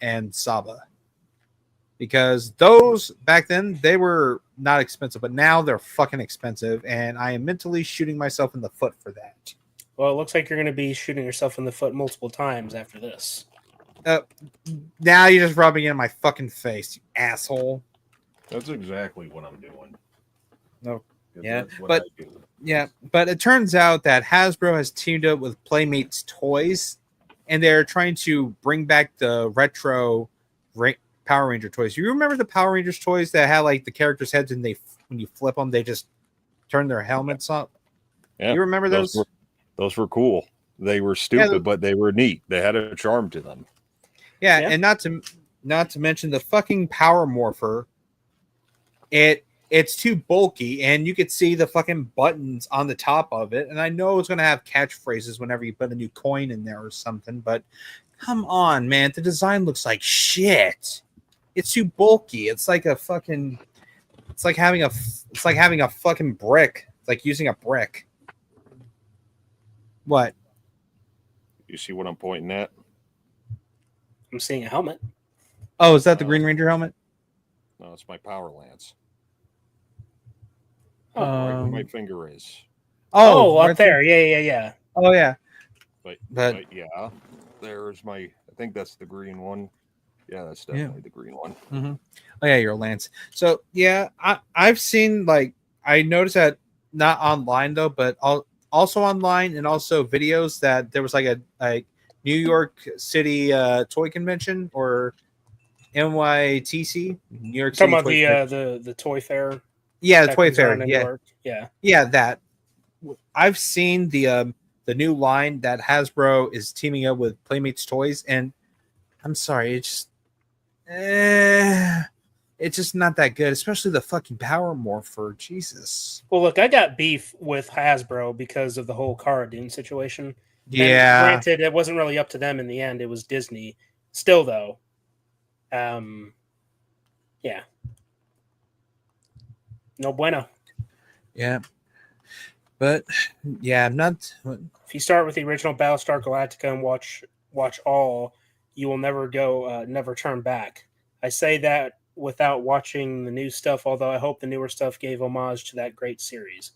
and Saba, because those back then they were not expensive, but now they're fucking expensive, and I am mentally shooting myself in the foot for that. Well, it looks like you're going to be shooting yourself in the foot multiple times after this. Now you're just rubbing it in my fucking face, you asshole. That's exactly what I'm doing. No. 'Cause Yeah, that's what but- I do. Yeah, but it turns out that Hasbro has teamed up with Playmates Toys, and they're trying to bring back the retro Power Ranger toys. You remember the Power Rangers toys that had like the characters' heads, and when you flip them, they just turn their helmets up? Yeah, You remember those? Those were cool. They were stupid, Yeah, but they were neat. They had a charm to them. Yeah, Yeah. and not to mention the fucking Power Morpher. It's too bulky, and you could see the fucking buttons on the top of it. And I know it's going to have catchphrases whenever you put a new coin in there or something, but come on, man. The design looks like shit. It's too bulky. It's like having a fucking brick. It's like using a brick. What? You see what I'm pointing at? I'm seeing a helmet. Oh, is that the Green Ranger helmet? No, it's my Power Lance. Oh, Right where my finger is. Oh, up right there. Yeah. Oh, yeah. But yeah, there's my. I think that's the green one. Yeah, that's definitely the green one. Mm-hmm. Oh yeah, you're Lance. So yeah, I've seen I noticed that not online though, but also online and also videos that there was a New York City toy convention or NYTC, New York City. Talking about Toy Convention. the toy fair. Yeah, the that toy comes fair. around in New Yeah, York. Yeah. yeah, that. I've seen the new line that Hasbro is teaming up with Playmates Toys, and I'm sorry, it's just not that good, especially the fucking Power Morpher. Jesus. Well, look, I got beef with Hasbro because of the whole Cara Dune situation. Yeah. And granted, it wasn't really up to them in the end. It was Disney. Still, though, yeah. No bueno. Yeah. But yeah, I'm not. If you start with the original Battlestar Galactica and watch all, you will never turn back. I say that without watching the new stuff, although I hope the newer stuff gave homage to that great series.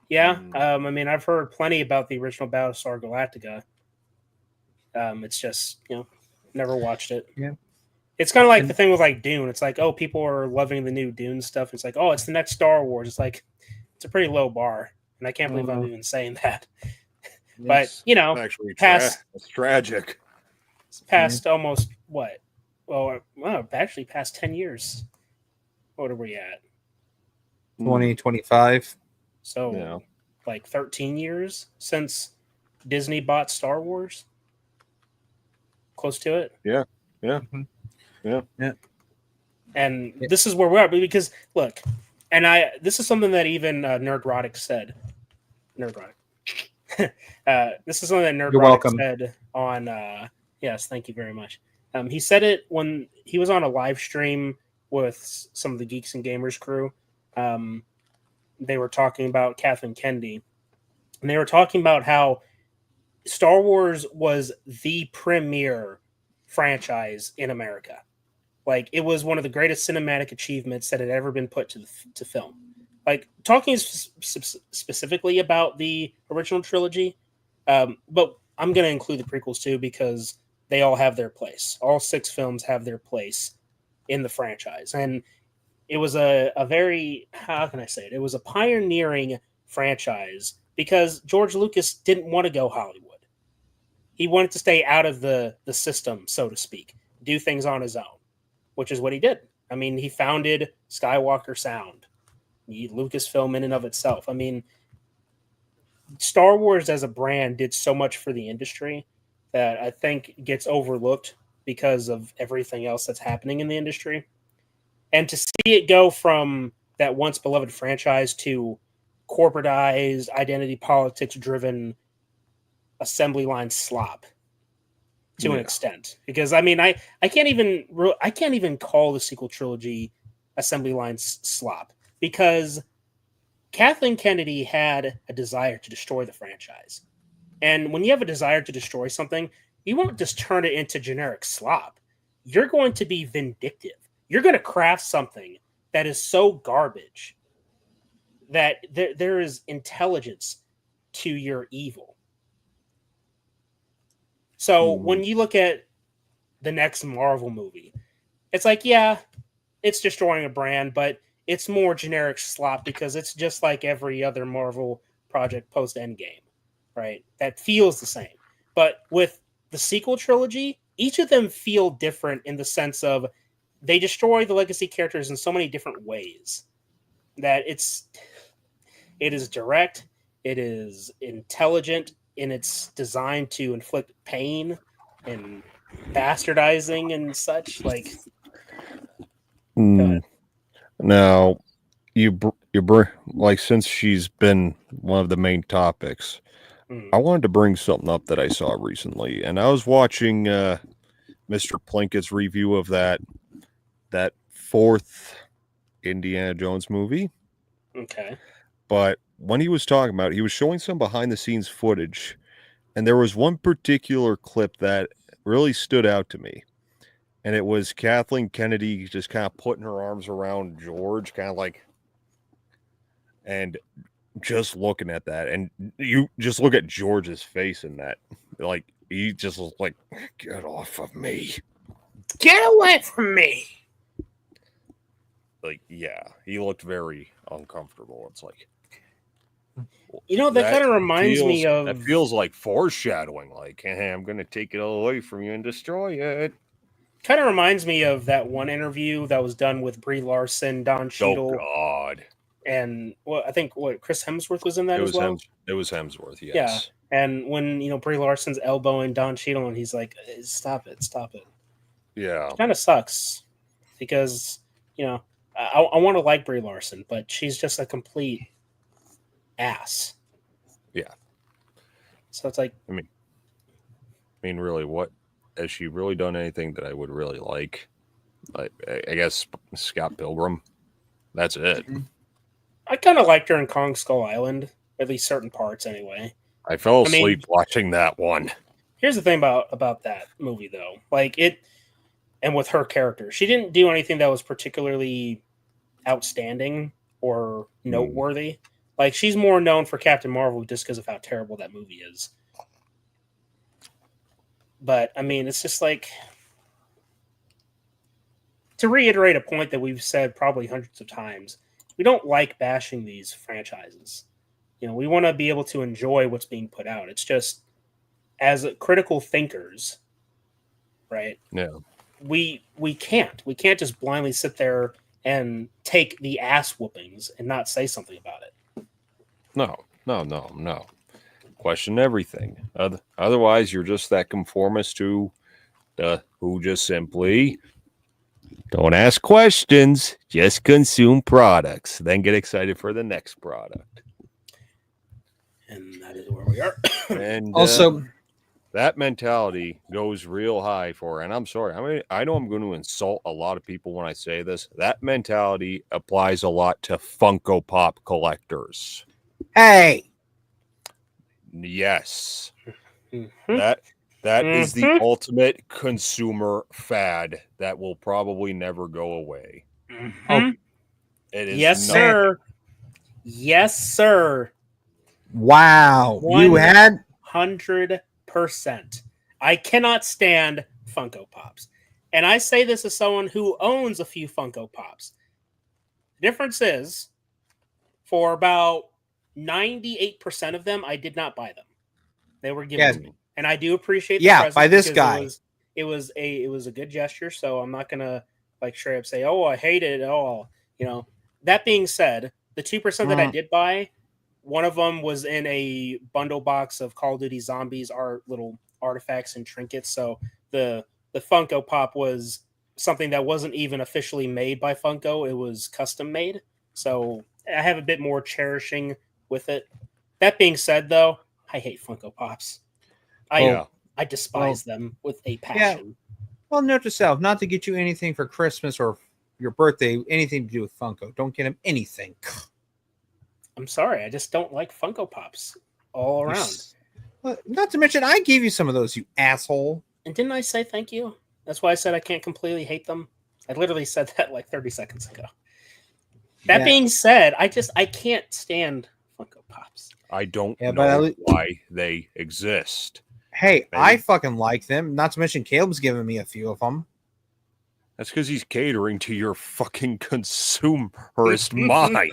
Yeah, I mean, I've heard plenty about the original Battlestar Galactica. It's just, never watched it. Yeah. It's kind of like the thing with Dune. It's like, oh, people are loving the new Dune stuff. It's like, oh, it's the next Star Wars. It's like, it's a pretty low bar, and I can't believe I'm even saying that. But Actually, it's tragic. Past almost what? Well, actually, past 10 years. What are we at? 2025. So, 13 years since Disney bought Star Wars. Close to it. Yeah. And this is where we're at, because look, and this is something that even Nerdrotic said. Nerdrotic. This is something that Nerdrotic said on. Yes, thank you very much. He said it when he was on a live stream with some of the Geeks and Gamers crew. They were talking about Kathleen Kennedy, and they were talking about how Star Wars was the premier franchise in America. Like, it was one of the greatest cinematic achievements that had ever been put to film. Like, talking specifically about the original trilogy, but I'm going to include the prequels too, because they all have their place. All 6 films have their place in the franchise. And it was a very, how can I say it? It was a pioneering franchise because George Lucas didn't want to go Hollywood. He wanted to stay out of the system, so to speak, do things on his own, which is what he did. I mean, he founded Skywalker Sound, Lucasfilm in and of itself. I mean, Star Wars as a brand did so much for the industry that I think gets overlooked because of everything else that's happening in the industry. And to see it go from that once beloved franchise to corporatized, identity politics driven assembly line slop to an extent. Because I mean, I can't even call the sequel trilogy assembly line slop because Kathleen Kennedy had a desire to destroy the franchise. And when you have a desire to destroy something, you won't just turn it into generic slop. You're going to be vindictive. You're going to craft something that is so garbage that there is intelligence to your evil. So when you look at the next Marvel movie, it's like, yeah, it's destroying a brand, but it's more generic slop because it's just like every other Marvel project post Endgame, right? That feels the same. But with the sequel trilogy, each of them feel different in the sense of they destroy the legacy characters in so many different ways that it is direct, it is intelligent in its design to inflict pain and bastardizing and such. Like, go ahead. Now, like since she's been one of the main topics, I wanted to bring something up that I saw recently, and I was watching Mr. Plinkett's review of that fourth Indiana Jones movie. Okay. But when he was talking about it, he was showing some behind the scenes footage, and there was one particular clip that really stood out to me. And it was Kathleen Kennedy just kind of putting her arms around George, kind of like, and just looking at that. And you just look at George's face in that. Like, he just was like, get off of me. Get away from me. Like, yeah, he looked very uncomfortable. It's like, you know, that kind of reminds me of... That feels like foreshadowing. Like, hey, I'm going to take it all away from you and destroy it. Kind of reminds me of that one interview that was done with Brie Larson, Don Cheadle. Oh, God. And I think Chris Hemsworth was in that as well? It was Hemsworth, yes. Yeah. And when, Brie Larson's elbowing Don Cheadle and he's like, stop it. Yeah. It kind of sucks because, I want to like Brie Larson, but she's just a complete ass. Yeah. So it's like... I mean, really, what... Has she really done anything that I would really like? I guess Scott Pilgrim. That's it. I kind of liked her in Kong Skull Island, at least certain parts anyway. I fell asleep watching that one. Here's the thing about that movie, though. Like, and with her character, she didn't do anything that was particularly outstanding or noteworthy. Like, she's more known for Captain Marvel just because of how terrible that movie is. But, I mean, it's just like, to reiterate a point that we've said probably hundreds of times, we don't like bashing these franchises. We want to be able to enjoy what's being put out. It's just, as critical thinkers, right? Yeah. We can't just blindly sit there and take the ass whoopings and not say something about it. No. Question everything. Otherwise, you're just that conformist who just simply don't ask questions, just consume products, then get excited for the next product. And that is where we are. And also, that mentality goes real high for, and I'm sorry, I know I'm going to insult a lot of people when I say this. That mentality applies a lot to Funko Pop collectors. Hey. Yes. That is the ultimate consumer fad that will probably never go away. Oh, it is. Yes, sir. Yes, sir. Wow. 100%. I cannot stand Funko Pops. And I say this as someone who owns a few Funko Pops. The difference is, for about 98% of them, I did not buy them. They were given to me. And I do appreciate the present by this guy. It was a good gesture, so I'm not gonna straight up say, oh, I hate it at all. That being said, the 2% that I did buy one of them was in a bundle box of Call of Duty Zombies, our little artifacts and trinkets. So the Funko Pop was something that wasn't even officially made by Funko. It was custom made. So I have a bit more cherishing with it. That being said, though, I hate Funko Pops. I despise them with a passion. Well, note to self, not to get you anything for Christmas or your birthday, anything to do with Funko. Don't get him anything. I'm sorry, I just don't like Funko Pops all around. Well, not to mention, I gave you some of those, you asshole. And didn't I say thank you? That's why I said I can't completely hate them. I literally said that like 30 seconds ago. That being said, I can't stand Funko Pops. I don't know why they exist. Hey, I fucking like them. Not to mention, Caleb's giving me a few of them. That's because he's catering to your fucking consumerist mind.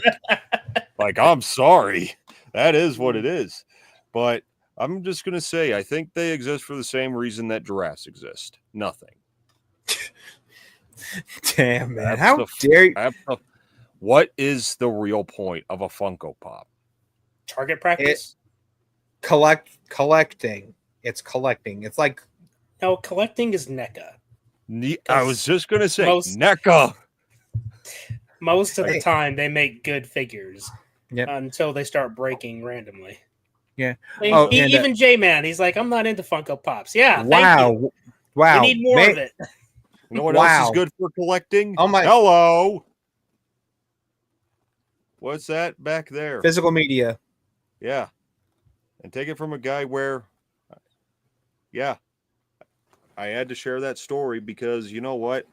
Like, I'm sorry. That is what it is. But I'm just going to say, I think they exist for the same reason that giraffes exist. Nothing. Damn, man. How dare you? What is the real point of a Funko Pop? Target practice? Collecting. It's collecting. It's like... No, collecting is NECA. I was just going to say, NECA. Most of the time, they make good figures until they start breaking randomly. Yeah. Even J-Man, he's like, I'm not into Funko Pops. Yeah, wow. We need more of it. You know what else is good for collecting? Oh my! Hello. What's that back there? Physical media. Yeah. And take it from a guy where, I had to share that story because you know what?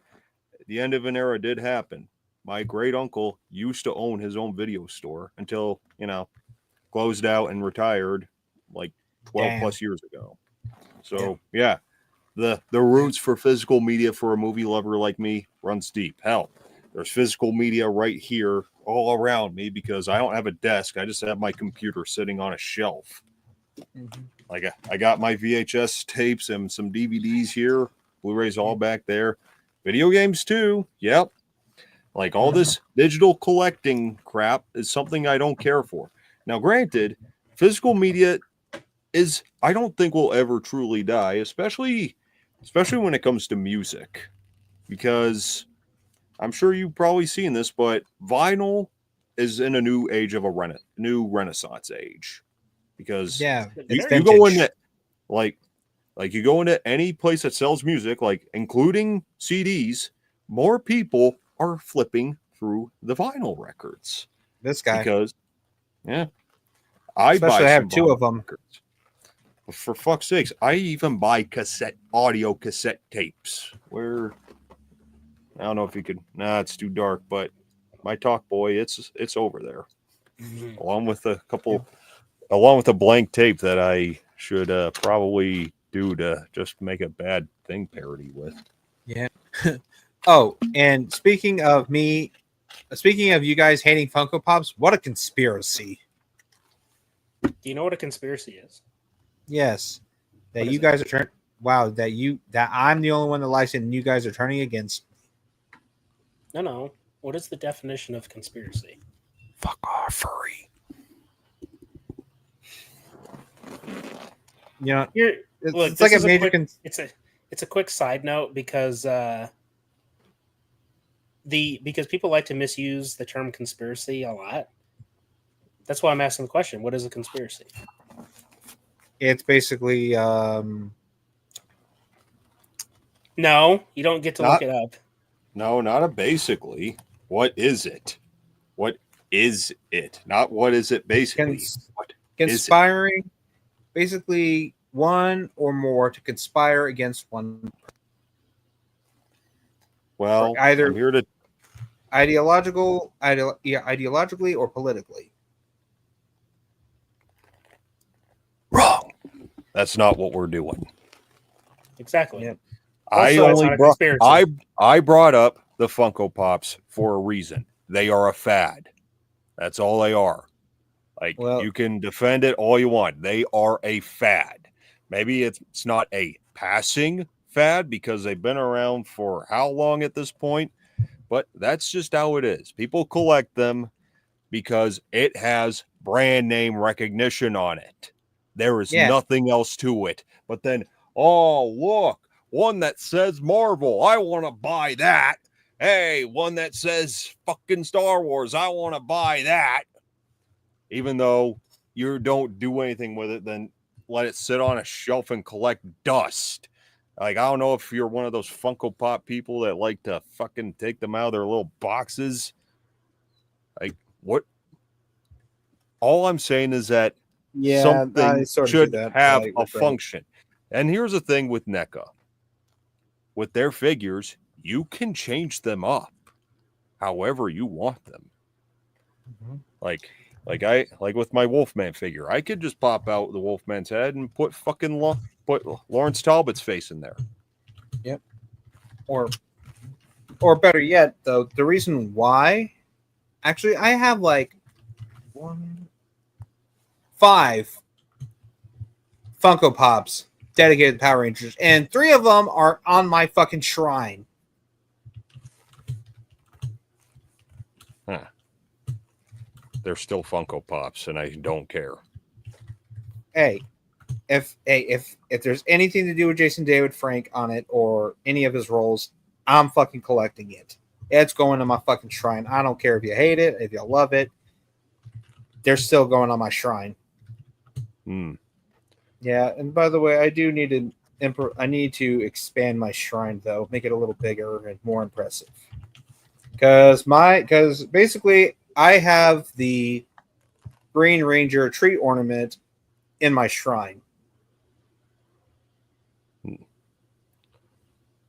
The end of an era did happen. My great uncle used to own his own video store until, closed out and retired like 12 plus years ago. So, the roots for physical media for a movie lover like me runs deep. Hell, there's physical media right here all around me because I don't have a desk. I just have my computer sitting on a shelf. Mm-hmm. Like I got my VHS tapes and some DVDs here. Blu-rays all back there. Video games too. Yep. Like all this digital collecting crap is something I don't care for. Now, granted, physical media I don't think will ever truly die, especially when it comes to music, because I'm sure you've probably seen this, but vinyl is in a new age of new Renaissance age, because you go into you go into any place that sells music, like including CDs, more people are flipping through the vinyl records. This guy, because I have two of them. Records. For fuck's sakes, I even buy audio cassette tapes. Where I don't know if you could. Nah, it's too dark. But my Talk Boy, it's over there, along with a blank tape that I should probably do to just make a bad thing parody with. Yeah. Oh, and speaking of you guys hating Funko Pops, what a conspiracy! Do you know what a conspiracy is? Yes, that you guys are that I'm the only one that likes it, and you guys are turning against. No. What is the definition of conspiracy? Fuck off, furry. You know, it's like a major. It's a quick side note because because people like to misuse the term conspiracy a lot. That's why I'm asking the question: what is a conspiracy? It's basically no, you don't get to look it up. No, not a basically. What is it? What is it? Not what is it basically. Conspiring, basically one or more to conspire against one. Well, either I'm here to ideologically or politically. Wrong. That's not what we're doing. Exactly. Yep. I brought up the Funko Pops for a reason. They are a fad. That's all they are. You can defend it all you want. They are a fad. Maybe it's not a passing fad because they've been around for how long at this point, but that's just how it is. People collect them. because it has brand name recognition on it. There is Yeah. nothing else to it. But then, oh, look, one that says Marvel. I want to buy that. Hey, one that says fucking Star Wars. I want to buy that. Even though you don't do anything with it, then let it sit on a shelf and collect dust. Like, I don't know if you're one of those Funko Pop people that like to fucking take them out of their little boxes. Like, what? All I'm saying is that something should have a function. And here's the thing with NECA. With their figures, you can change them up however you want them. Mm-hmm. Like with my Wolfman figure, I could just pop out the Wolfman's head and put put Lawrence Talbot's face in there. Yep. Or better yet, though, the reason why, actually, I have like 5 Funko Pops dedicated to Power Rangers, and 3 of them are on my fucking shrine. Huh. They're still Funko Pops, and I don't care. Hey, if there's anything to do with Jason David Frank on it or any of his roles, I'm fucking collecting it. It's going to my fucking shrine. I don't care if you hate it, if you love it. They're still going on my shrine. Yeah, and by the way, I do need to expand my shrine though, make it a little bigger and more impressive. Because basically I have the Green Ranger tree ornament in my shrine.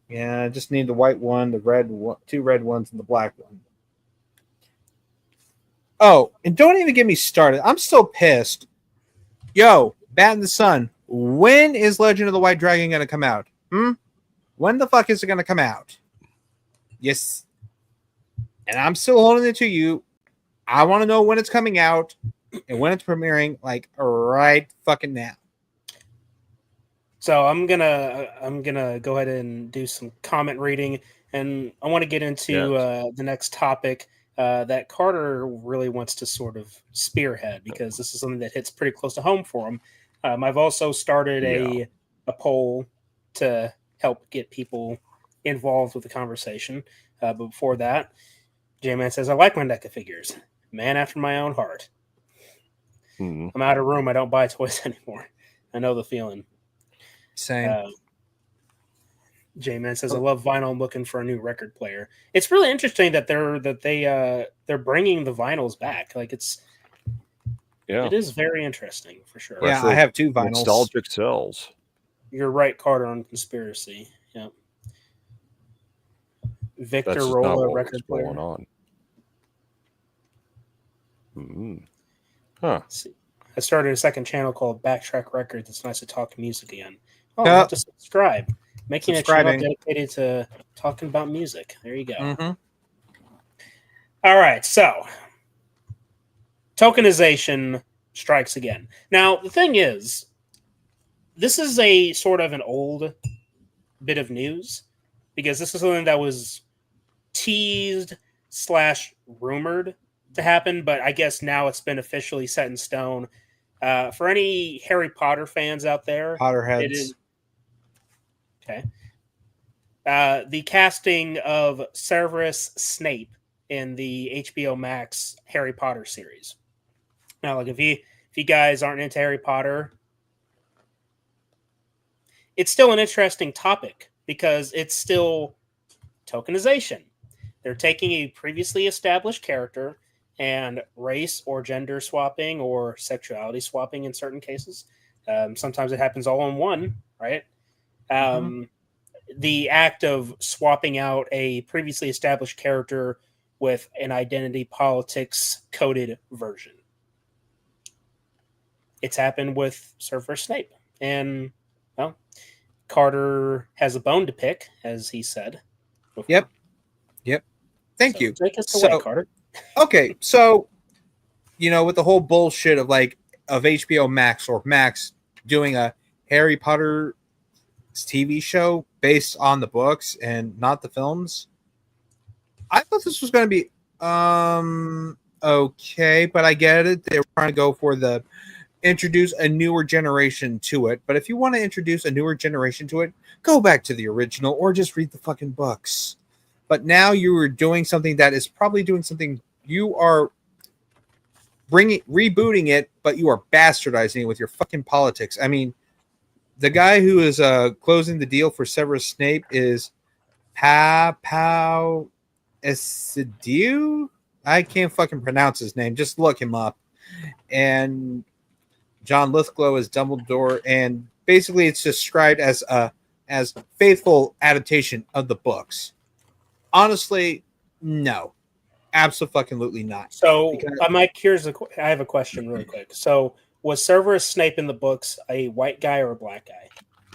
Yeah, I just need the white one, the red one, 2 red ones, and the black one. Oh, and don't even get me started. I'm still pissed. Yo, Bat in the Sun, when is Legend of the White Dragon going to come out? When the fuck is it going to come out? Yes. And I'm still holding it to you. I want to know when it's coming out and when it's premiering, like right fucking now. So I'm gonna go ahead and do some comment reading, and I want to get into the next topic that Carter really wants to sort of spearhead, because this is something that hits pretty close to home for him. I've also started a poll to help get people involved with the conversation. But before that, J-Man says, I like my NECA figures. Man after my own heart. I'm out of room. I don't buy toys anymore. I know the feeling. Same. J-Man says, I love vinyl. I'm looking for a new record player. It's really interesting that they're bringing the vinyls back. Like it is very interesting for sure. Yeah, I have 2 vinyls. Nostalgic sells. You're right, Carter, on conspiracy. Yeah. Victor That's Rolla, record player. Going on. Huh. I started a second channel called Backtrack Records. It's nice to talk music again. Oh, I'll have to subscribe. Making a channel dedicated to talking about music. There you go. Mm-hmm. All right, so tokenization strikes again. Now, the thing is, this is a sort of an old bit of news, because this is something that was teased / rumored to happen, but I guess now it's been officially set in stone. For any Harry Potter fans out there, Potterheads. it is okay. The casting of Severus Snape in the HBO Max Harry Potter series. Now, like if you guys aren't into Harry Potter, it's still an interesting topic because it's still tokenization. They're taking a previously established character and race or gender swapping or sexuality swapping in certain cases. Sometimes it happens all in one, right? The act of swapping out a previously established character with an identity politics coded version. It's happened with Severus Snape. And, well, Carter has a bone to pick, as he said before. Yep. Thank you. Take us away, Carter. Okay, so, with the whole bullshit of HBO Max or Max doing a Harry Potter TV show based on the books and not the films, I thought this was going to be okay, but I get it. They were trying to go for the introduce a newer generation to it. But if you want to introduce a newer generation to it, go back to the original or just read the fucking books. But now you are doing something that is probably doing something you are rebooting it, but you are bastardizing it with your fucking politics. I mean, the guy who is closing the deal for Severus Snape is Pau Esidiu. I can't fucking pronounce his name. Just look him up. And John Lithgow is Dumbledore, and basically it's described as faithful adaptation of the books. Honestly, no, absolutely not. So I have a question really quick. So was Severus Snape in the books a white guy or a black guy?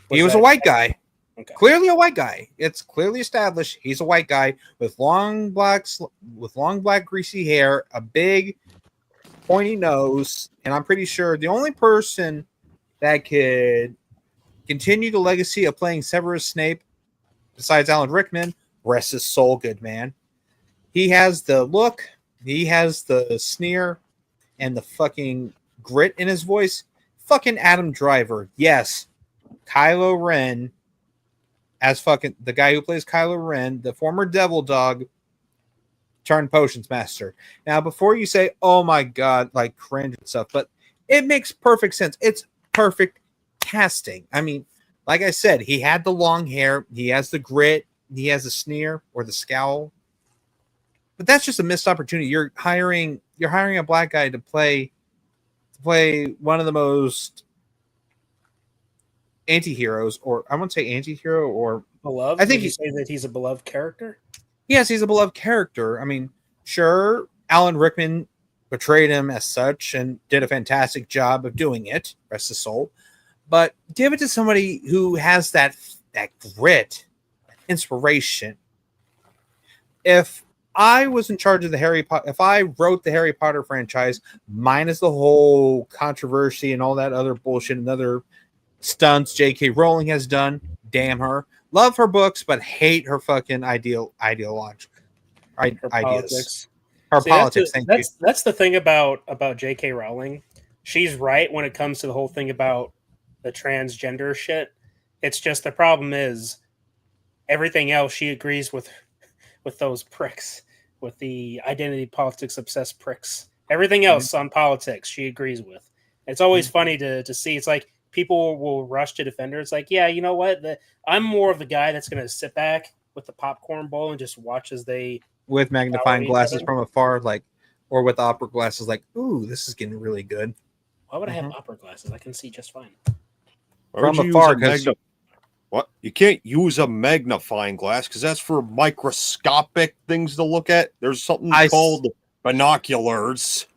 He was a white guy. Okay. Clearly a white guy. It's clearly established he's a white guy with long black greasy hair, a big pointy nose, and I'm pretty sure the only person that could continue the legacy of playing Severus Snape, besides Alan Rickman, rest his soul, good man. He has the look, he has the sneer, and the fucking grit in his voice. Fucking Adam Driver, yes. Kylo Ren, as fucking the guy who plays Kylo Ren, the former Devil Dog turned potions master. Now, before you say, "Oh my god," like cringe and stuff, but it makes perfect sense. It's perfect casting. I mean, like I said, he had the long hair, he has the grit, he has the sneer or the scowl. But that's just a missed opportunity. You're hiring a black guy to play one of the most anti-heroes, or I won't say anti-hero or beloved. I think you say that he's a beloved character. Yes, he's a beloved character. I mean, sure, Alan Rickman portrayed him as such and did a fantastic job of doing it, rest his soul. But give it to somebody who has that grit, inspiration. If I was in charge of if I wrote the Harry Potter franchise, minus the whole controversy and all that other bullshit and other stunts J.K. Rowling has done, damn her. Love her books, but hate her fucking ideas. Politics. Her politics. That's the thing about J.K. Rowling. She's right when it comes to the whole thing about the transgender shit. It's just the problem is everything else she agrees with those pricks, with the identity politics obsessed pricks. Everything else on politics she agrees with. It's always funny to see. It's like people will rush to defend her. It's like, yeah, you know what? I'm more of the guy that's going to sit back with the popcorn bowl and just watch as they... With magnifying glasses from afar, or with opera glasses, ooh, this is getting really good. Why would I have opera glasses? I can see just fine. From afar, because... What? You can't use a magnifying glass because that's for microscopic things to look at. There's something called binoculars.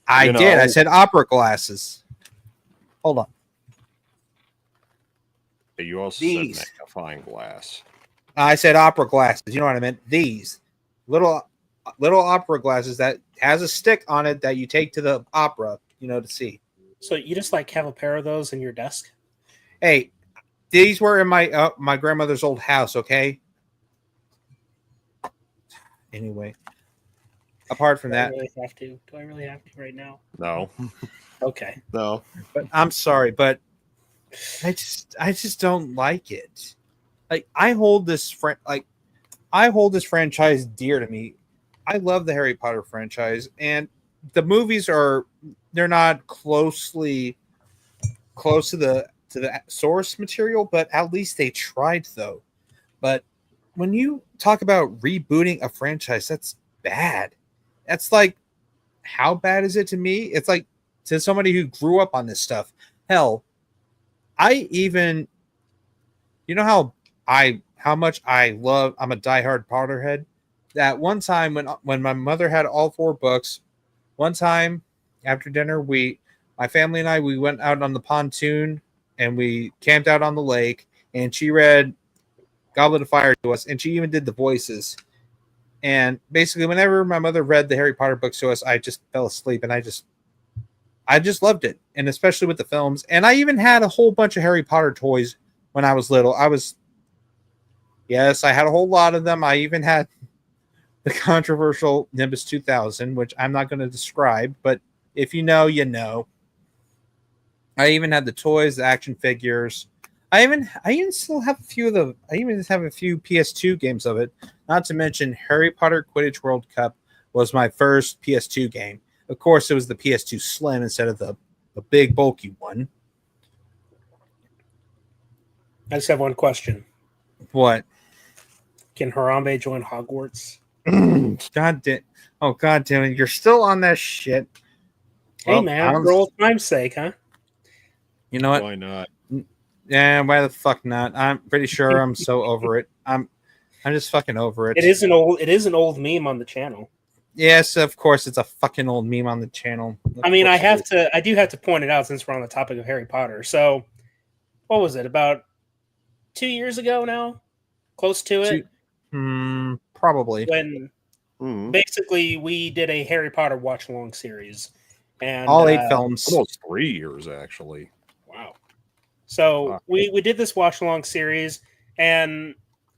I did. I said opera glasses. Hold on. You also said magnifying glass. I said opera glasses. You know what I meant? These little opera glasses that has a stick on it that you take to the opera, to see. So you just have a pair of those in your desk? Hey, these were in my grandmother's old house. Okay. Anyway, apart from that, Do I really have to right now? No. Okay. No. But I'm sorry, but I just don't like it. I hold this franchise dear to me. I love the Harry Potter franchise, and the movies they're not close to the source material, but at least they tried though. But when you talk about rebooting a franchise, that's bad. That's how bad is it to me? It's like to somebody who grew up on this stuff. Hell, I'm a diehard Potterhead. That one time when my mother had all 4 books, one time after dinner, my family and I, we went out on the pontoon and we camped out on the lake, and she read Goblet of Fire to us, and she even did the voices. And basically, whenever my mother read the Harry Potter books to us, I just fell asleep, and I just loved it, and especially with the films. And I even had a whole bunch of Harry Potter toys when I was little. I had a whole lot of them. I even had the controversial Nimbus 2000, which I'm not going to describe, but if you know, you know. I even had the toys, the action figures. I even still have a few of the. I even have a few PS2 games of it. Not to mention Harry Potter Quidditch World Cup was my first PS2 game. Of course, it was the PS2 Slim instead of the big bulky one. I just have one question. What? Can Harambe join Hogwarts? God damn it! You're still on that shit. Hey, man, for old time's sake, huh? You know what? Why not? Yeah, why the fuck not? I'm pretty sure I'm so over it. I'm just fucking over it. It is an old meme on the channel. Yes, of course, it's a fucking old meme on the channel. I mean, I do have to point it out since we're on the topic of Harry Potter. So, what was it? About 2 years ago now? Close to it? Probably. When basically we did a Harry Potter watch-along series. And all 8 films. Almost 3 years, actually. Wow. So we did this watch-along series, and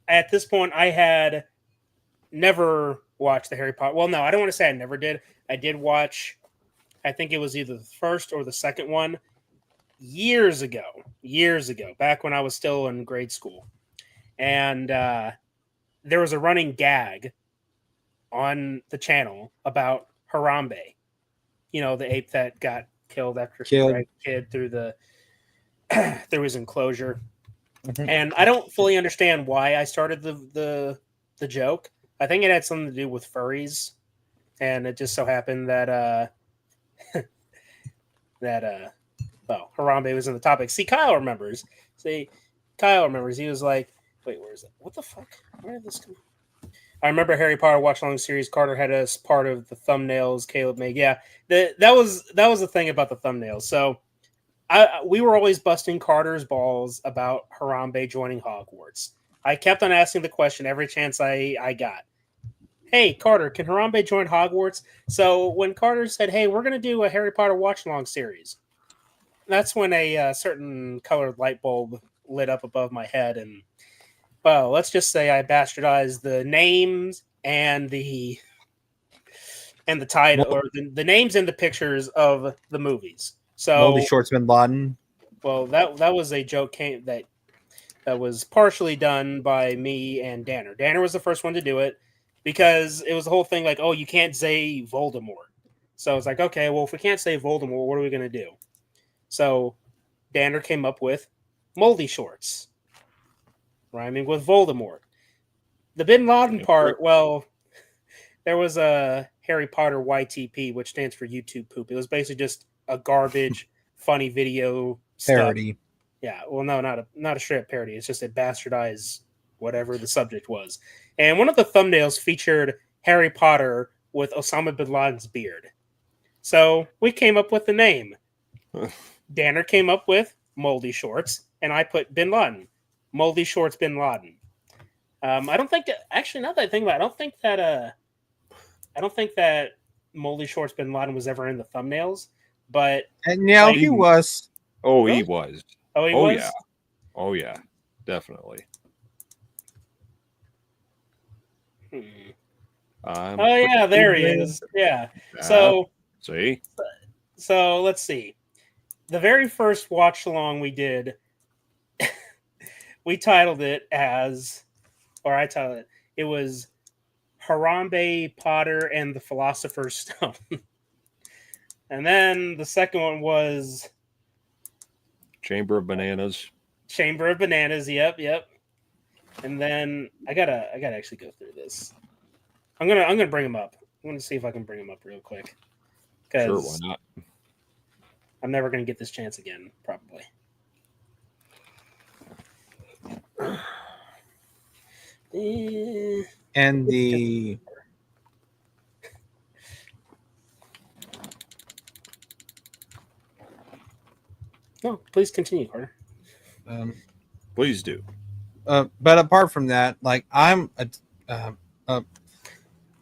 at this point I had never watched the Harry Potter. Well, no, I don't want to say I never did. I did watch, I think it was either the first or the second one years ago, back when I was still in grade school. And there was a running gag on the channel about Harambe, you know, the ape that got killed after he dragged a kid through his enclosure. Mm-hmm. And I don't fully understand why I started the joke. I think it had something to do with furries, and it just so happened that Harambe was in the topic. See, Kyle remembers. He was like, "Wait, where is it? What the fuck? Where did this come?" I remember Harry Potter watch-along series. Carter had as part of the thumbnails Caleb made. Yeah, that was the thing about the thumbnails. So we were always busting Carter's balls about Harambe joining Hogwarts. I kept on asking the question every chance I got. Hey, Carter, can Harambe join Hogwarts? So when Carter said, hey, we're going to do a Harry Potter watch-along series, that's when a certain colored light bulb lit up above my head. And, well, let's just say I bastardized the names and the title, or the names and the pictures of the movies. So Moldy Shorts Bin Laden. Well, that was a joke that was partially done by me and Danner. Danner was the first one to do it because it was the whole thing like, oh, you can't say Voldemort. So it's like, okay, well, if we can't say Voldemort, what are we going to do? So Danner came up with Moldy Shorts, rhyming with Voldemort. The Bin Laden part, well, there was a Harry Potter YTP, which stands for YouTube poop. It was basically just a garbage, funny video parody. Stuff. Yeah, well, no, not a straight up parody. It's just a bastardized whatever the subject was. And one of the thumbnails featured Harry Potter with Osama bin Laden's beard. So we came up with the name. Danner came up with Moldy Shorts, and I put Bin Laden. Moldy Shorts Bin Laden. I don't think actually, now that I think about it, I don't think that Moldy Shorts Bin Laden was ever in the thumbnails, but no, he was. Oh, really? He was. Oh, he was? Yeah. Oh, yeah. Definitely. Oh, yeah, there he is. Yeah. So let's see. The very first watch along we did, we titled it it was Harambe, Potter, and the Philosopher's Stone. And then the second one was Chamber of Bananas. Chamber of Bananas, yep. And then I gotta actually go through this. I'm gonna bring them up. I'm gonna see if I can bring them up real quick. Sure, why not? I'm never gonna get this chance again, probably. And the no, please continue, Carter. Please do. But apart from that, like I'm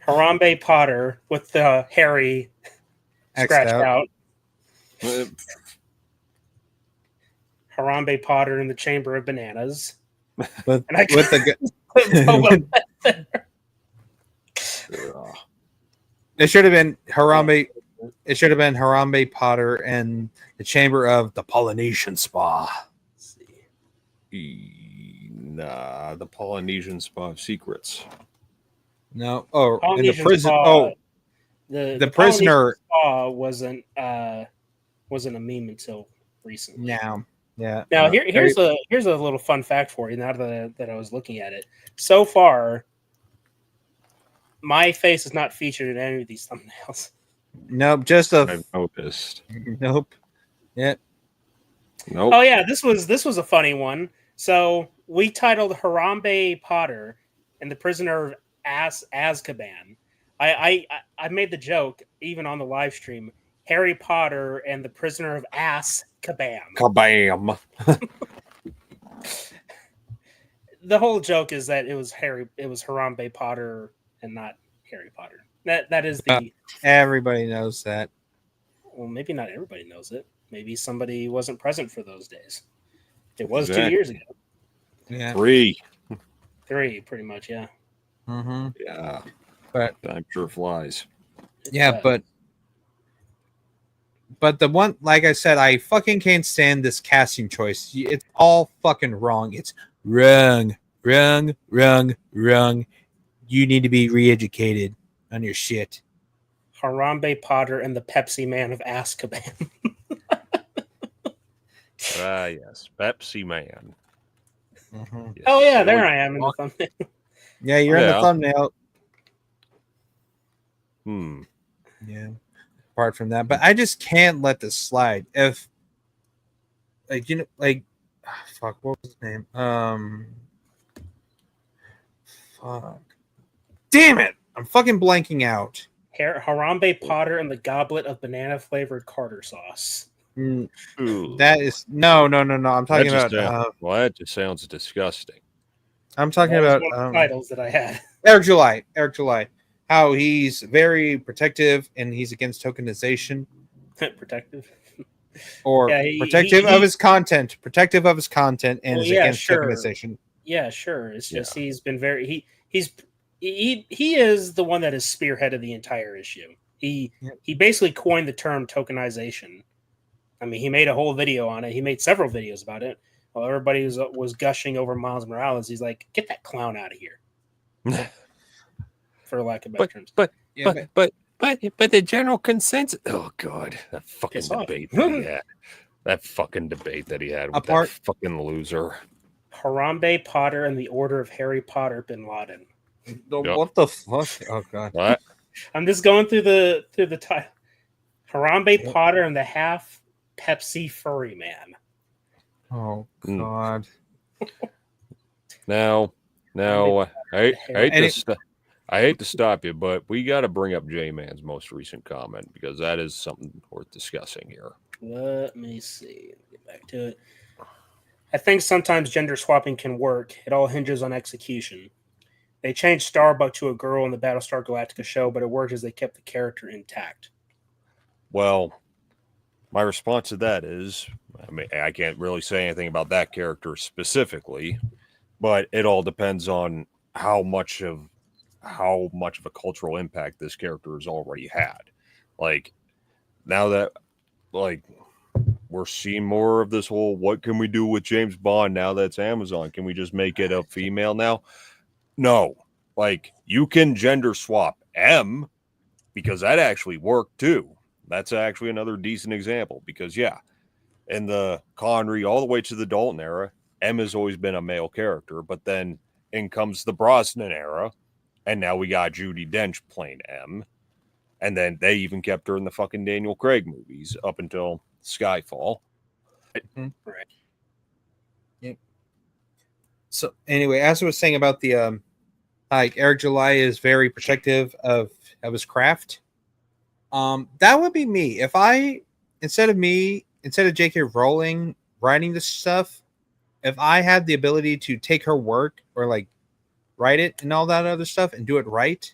Harambe Potter with the Harry scratched out. Harambe Potter in the Chamber of Bananas. Ugh. It should have been Harambe. It should have been Harambe Potter and the Chamber of the Polynesian Spa. Let's see. Nah, the Polynesian Spa of Secrets. No. Oh, in the Polynesian prison. Spa, Oh, the prisoner. Polynesian Spa wasn't a meme until recently. Now, yeah. Now here's a little fun fact for you. Now that I was looking at it, so far, my face is not featured in any of these thumbnails. Nope. Just a. I've noticed. Nope. Yeah. Nope. Oh yeah, this was a funny one. So we titled Harambe Potter and the Prisoner of Azkaban. I made the joke even on the live stream. Harry Potter and the Prisoner of Azkaban. Kabam. The whole joke is that it was Harambe Potter and not Harry Potter. That is the Everybody knows that. well, maybe not everybody knows it. Maybe somebody wasn't present for those days. It was Exactly. 2 years ago. Yeah. 3. 3, pretty much, yeah. Mm-hmm. Yeah. But Time sure flies. yeah, but the one, like I said, I fucking can't stand this casting choice. It's all fucking wrong. It's wrong. You need to be re-educated on your shit. Harambe Potter and the Pepsi Man of Azkaban. Ah, yes. Pepsi Man. Mm-hmm. Yes. Oh yeah, there I am in the thumbnail. Yeah, you're in the Yeah. thumbnail. Yeah. Apart from that, but I just can't let this slide. If fuck, what was his name? Fuck. Damn it! I'm fucking blanking out. Harambe Potter and the Goblet of Banana Flavored Carter Sauce. Ooh. That is no. I'm talking That just about. well, that just sounds disgusting. I'm talking That was about one of the titles that I had. Eric July. How he's very protective and he's against tokenization Protective. or Yeah, protective of his content, and Well, is yeah, against sure. tokenization. Yeah, sure. It's just he's been very he is the one that has spearheaded the entire issue. He basically coined the term tokenization. I mean, he made a whole video on it. He made several videos about it. While everybody was gushing over Miles Morales, he's like, "Get that clown out of here," for lack of better terms. But the general consensus. Oh God, that fucking Piss off. debate that he had. That fucking debate that he had with that fucking loser. Harambe Potter and the Order of Harry Potter Bin Laden. What the fuck? Oh God! What? I'm just going through the title. Harambe Potter and the Half Pepsi Furry Man. Oh God! Now, I hate to stop you, but we got to bring up J-Man's most recent comment because that is something worth discussing here. Let me see. Let me get back to it. I think sometimes gender swapping can work. It all hinges on execution. They changed Starbuck to a girl in the Battlestar Galactica show, but it worked as they kept the character intact. Well, my response to that is, I mean, I can't really say anything about that character specifically, but it all depends on how much of a cultural impact this character has already had. Like, now that, like, we're seeing more of this whole, what can we do with James Bond now that's Amazon? Can we just make it a female now? No. Like, you can gender swap M, because that actually worked too. That's actually another decent example because, yeah, in the Connery all the way to the Dalton era, M has always been a male character, but then in comes the Brosnan era, and now we got Judi Dench playing M, and then they even kept her in the fucking Daniel Craig movies up until Skyfall. Right. Yep. So anyway, as I was saying about the like Eric July is very protective of his craft. That would be me. If I instead of J.K. Rowling writing this stuff, if I had the ability to take her work or like write it and all that other stuff and do it right,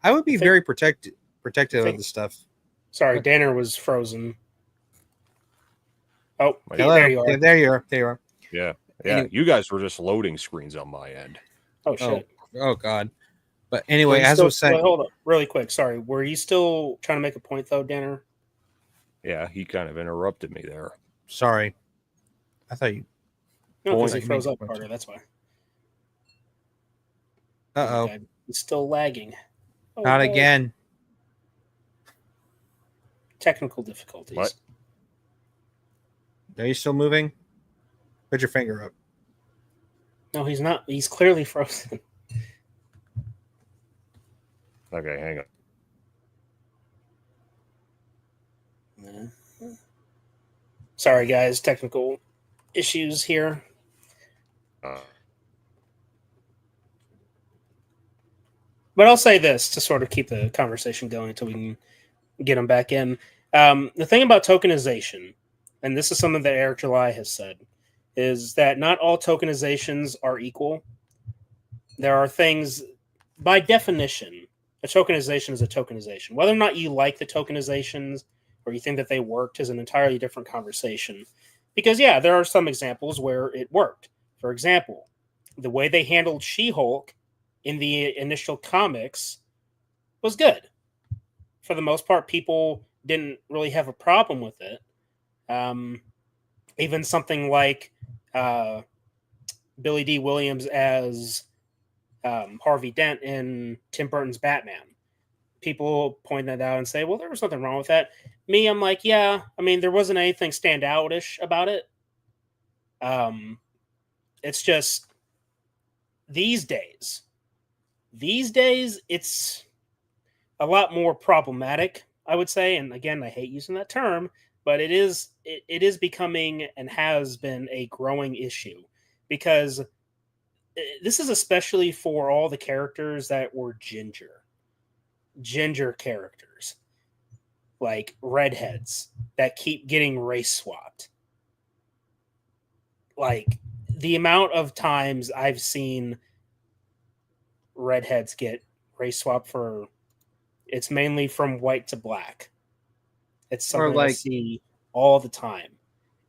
I would be very protective of the stuff. Sorry, Danner was frozen. Oh, hello. There you are. Yeah, there you are. Yeah. Anyway. You guys were just loading screens on my end. Oh shit. Oh God. But anyway, Were you as I still, was saying, hold up, really quick. Sorry, were you still trying to make a point though, Danner? Yeah, he kind of interrupted me there. sorry, I thought you. No, because he Point. froze You up, made- Carter. That's why. Uh oh, God, he's still lagging. Oh, not no. again. Technical difficulties. What? Are you still moving? Put your finger up. No, he's not. He's clearly frozen. Okay, hang on. Sorry, guys. Technical issues here. But I'll say this to sort of keep the conversation going until we can get them back in. The thing about tokenization, and this is something that Eric July has said, is that not all tokenizations are equal. There are things, by definition, a tokenization is a tokenization. Whether or not you like the tokenizations or you think that they worked is an entirely different conversation. Because, yeah, there are some examples where it worked. For example, the way they handled She-Hulk in the initial comics was good. For the most part, people didn't really have a problem with it. Even something like Billy D. Williams as Harvey Dent in Tim Burton's Batman. People point that out and say, well, there was nothing wrong with that. Me, I'm like, yeah, I mean, there wasn't anything standout-ish about it. It's just these days, it's a lot more problematic, I would say. And again, I hate using that term, but it is becoming and has been a growing issue because this is especially for all the characters that were ginger characters, like redheads that keep getting race swapped. Like the amount of times I've seen redheads get race swapped for, it's mainly from white to black. It's something I see all the time.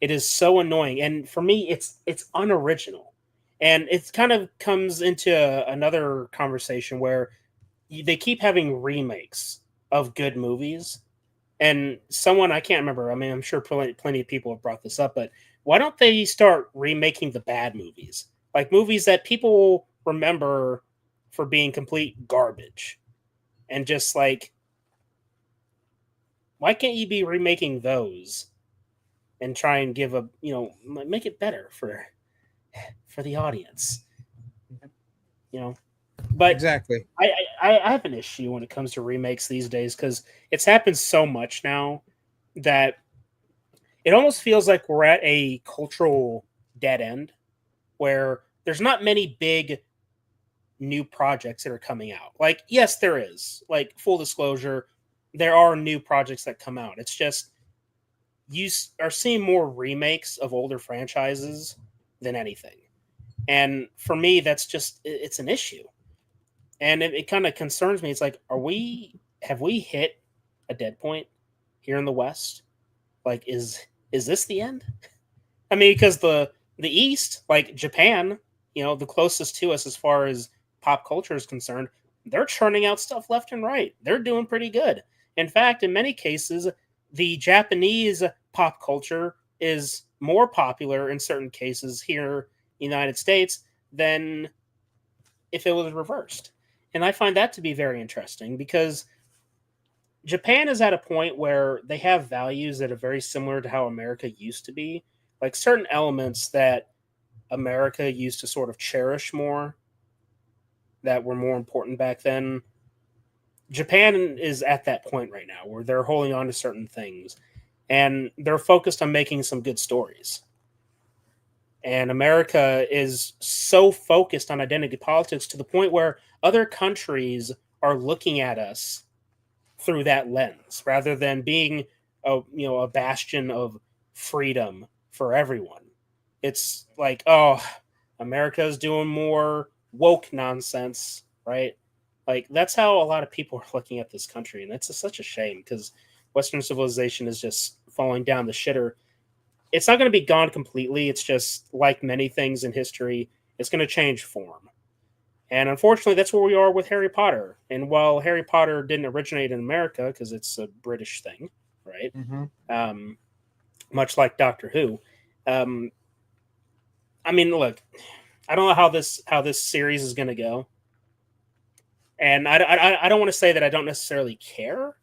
It is so annoying, and for me, it's unoriginal, and it kind of comes into another conversation where they keep having remakes of good movies, and someone, I can't remember. I mean, I'm sure plenty of people have brought this up, but why don't they start remaking the bad movies, like movies that people remember for being complete garbage, and just like, why can't you be remaking those and try and give a, make it better for the audience, But Exactly. I have an issue when it comes to remakes these days because it's happened so much now that it almost feels like we're at a cultural dead end where there's not many big new projects that are coming out. Like, yes, there is. Like, full disclosure, there are new projects that come out. It's just you are seeing more remakes of older franchises than anything. And for me, that's just, it's an issue. And it kind of concerns me. It's like, have we hit a dead point here in the West? Like, is this the end? I mean, because the East, like Japan, the closest to us as far as pop culture is concerned, they're churning out stuff left and right. They're doing pretty good. In fact, in many cases, the Japanese pop culture is more popular in certain cases here in the United States than if it was reversed. And I find that to be very interesting because Japan is at a point where they have values that are very similar to how America used to be. Like certain elements that America used to sort of cherish more, that were more important back then. Japan is at that point right now where they're holding on to certain things and they're focused on making some good stories. And America is so focused on identity politics to the point where other countries are looking at us through that lens rather than being a bastion of freedom for everyone. It's like, oh, America's doing more woke nonsense, right? Like that's how a lot of people are looking at this country, and it's such a shame because Western civilization is just falling down the shitter. It's not going to be gone completely. It's just like many things in history, it's going to change form. And unfortunately, that's where we are with Harry Potter. And while Harry Potter didn't originate in America because it's a British thing, right? Mm-hmm. Much like Doctor Who. I mean, look, I don't know how this series is going to go, and I don't want to say that I don't necessarily care,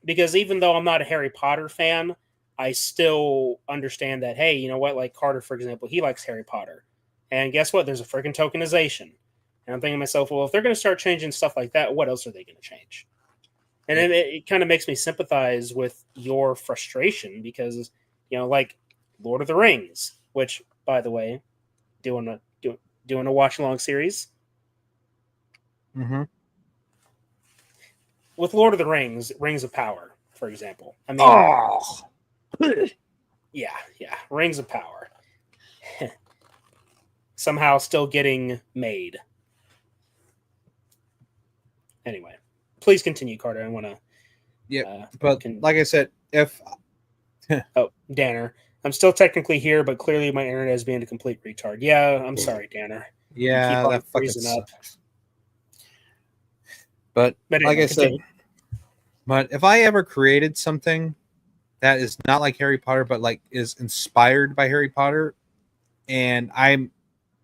because even though I'm not a Harry Potter fan, I still understand that, hey, you know what? Like Carter, for example, he likes Harry Potter, and guess what? There's a freaking tokenization. And I'm thinking to myself, well, if they're going to start changing stuff like that, what else are they going to change? And it kind of makes me sympathize with your frustration because, like Lord of the Rings, which, by the way, doing a watch along series Mm-hmm. with Lord of the Rings, Rings of Power, for example. I mean, yeah, Rings of Power somehow still getting made. Anyway, please continue, Carter. I want to. Yeah, but like I said, if Danner, I'm still technically here, but clearly my internet is being a complete retard. Yeah, I'm sorry, Danner. yeah, that fucking sucks. But anyway, like I continue. said, but if I ever created something that is not like Harry Potter, but like is inspired by Harry Potter, and I'm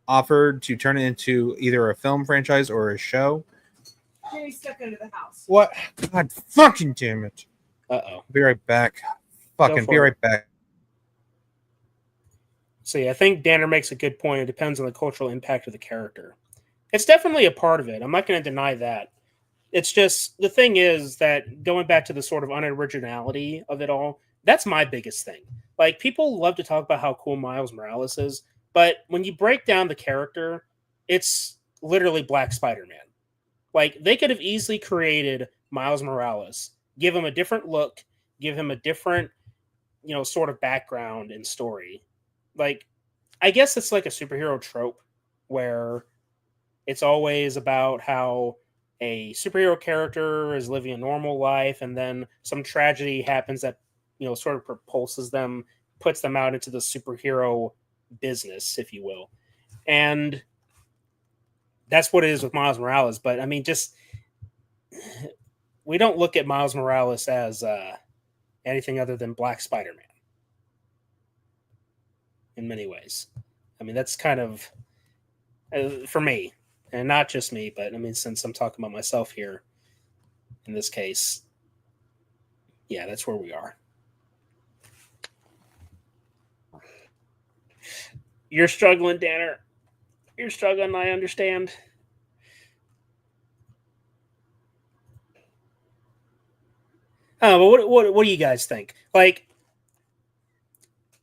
offered to turn it into either a film franchise or a show. Jerry stuck under the house. What? God fucking damn it. Uh-oh. Be right back. Fucking be right back. So yeah, I think Danner makes a good point. It depends on the cultural impact of the character. It's definitely a part of it. I'm not going to deny that. It's just, the thing is that going back to the sort of unoriginality of it all, that's my biggest thing. Like, people love to talk about how cool Miles Morales is, but when you break down the character, it's literally Black Spider-Man. Like, they could have easily created Miles Morales, give him a different look, give him a different, sort of background and story. Like, I guess it's like a superhero trope where it's always about how a superhero character is living a normal life, and then some tragedy happens that, sort of propulses them, puts them out into the superhero business, if you will. And that's what it is with Miles Morales. But I mean, just, we don't look at Miles Morales as anything other than Black Spider-Man in many ways. I mean, that's kind of, for me, and not just me, but I mean, since I'm talking about myself here in this case, yeah, that's where we are. You're struggling, Danner. You're struggling, I understand. But what do you guys think? Like,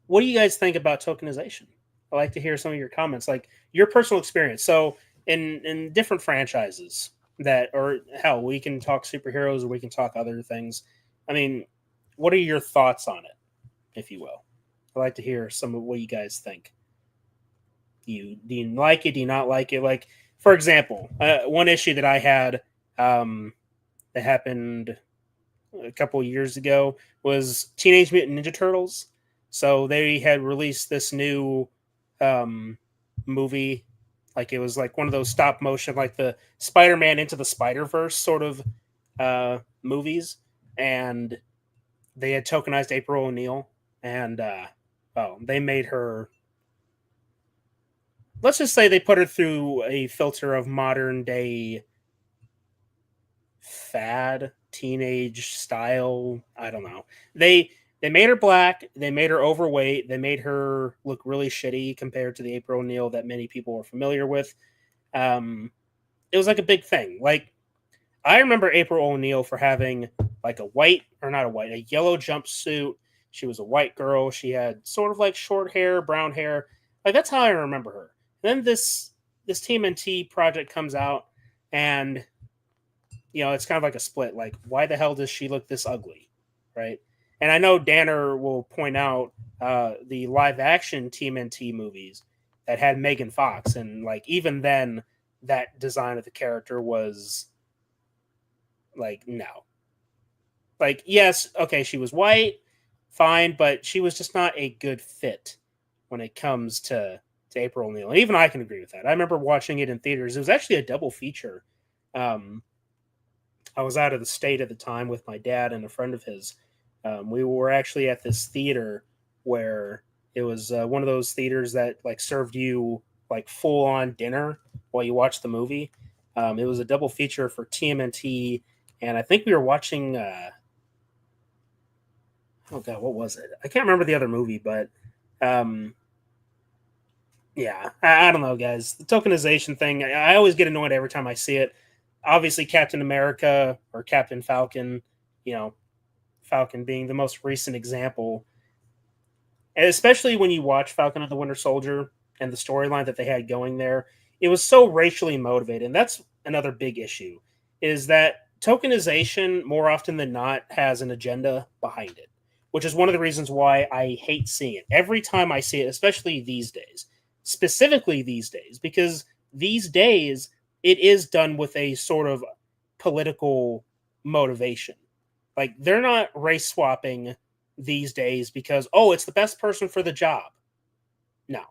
what do you guys think about tokenization? I'd like to hear some of your comments, like your personal experience. So in different franchises that, or hell, we can talk superheroes or we can talk other things. I mean, what are your thoughts on it, if you will? I'd like to hear some of what you guys think. Do you like it? Do you not like it? Like, for example, one issue that I had that happened a couple of years ago was Teenage Mutant Ninja Turtles. So they had released this new movie, like it was like one of those stop motion, like the Spider-Man Into the Spider-Verse sort of movies, and they had tokenized April O'Neil, and they made her. Let's just say they put her through a filter of modern day fad, teenage style. I don't know. They made her black. They made her overweight. They made her look really shitty compared to the April O'Neil that many people are familiar with. It was like a big thing. Like, I remember April O'Neil for having like a yellow jumpsuit. She was a white girl. She had sort of like short hair, brown hair. Like, that's how I remember her. Then this TMNT project comes out, and it's kind of like a split. Like, why the hell does she look this ugly, right? And I know Danner will point out the live action TMNT movies that had Megan Fox, and like even then, that design of the character was like, no. Like, yes, okay, she was white, fine, but she was just not a good fit when it comes to to April O'Neil. And even I can agree with that. I remember watching it in theaters. It was actually a double feature. I was out of the state at the time with my dad and a friend of his. We were actually at this theater where it was one of those theaters that like served you like full on dinner while you watched the movie. It was a double feature for TMNT, and I think we were watching. Oh god, what was it? I can't remember the other movie, but yeah, I don't know, guys. The tokenization thing, I always get annoyed every time I see it. Obviously, Captain America or Captain Falcon, Falcon being the most recent example. And especially when you watch Falcon and the Winter Soldier and the storyline that they had going there, it was so racially motivated. And that's another big issue, is that tokenization, more often than not, has an agenda behind it, which is one of the reasons why I hate seeing it. Every time I see it, especially these days, specifically these days, because these days it is done with a sort of political motivation. Like, they're not race swapping these days because, oh, it's the best person for the job. No.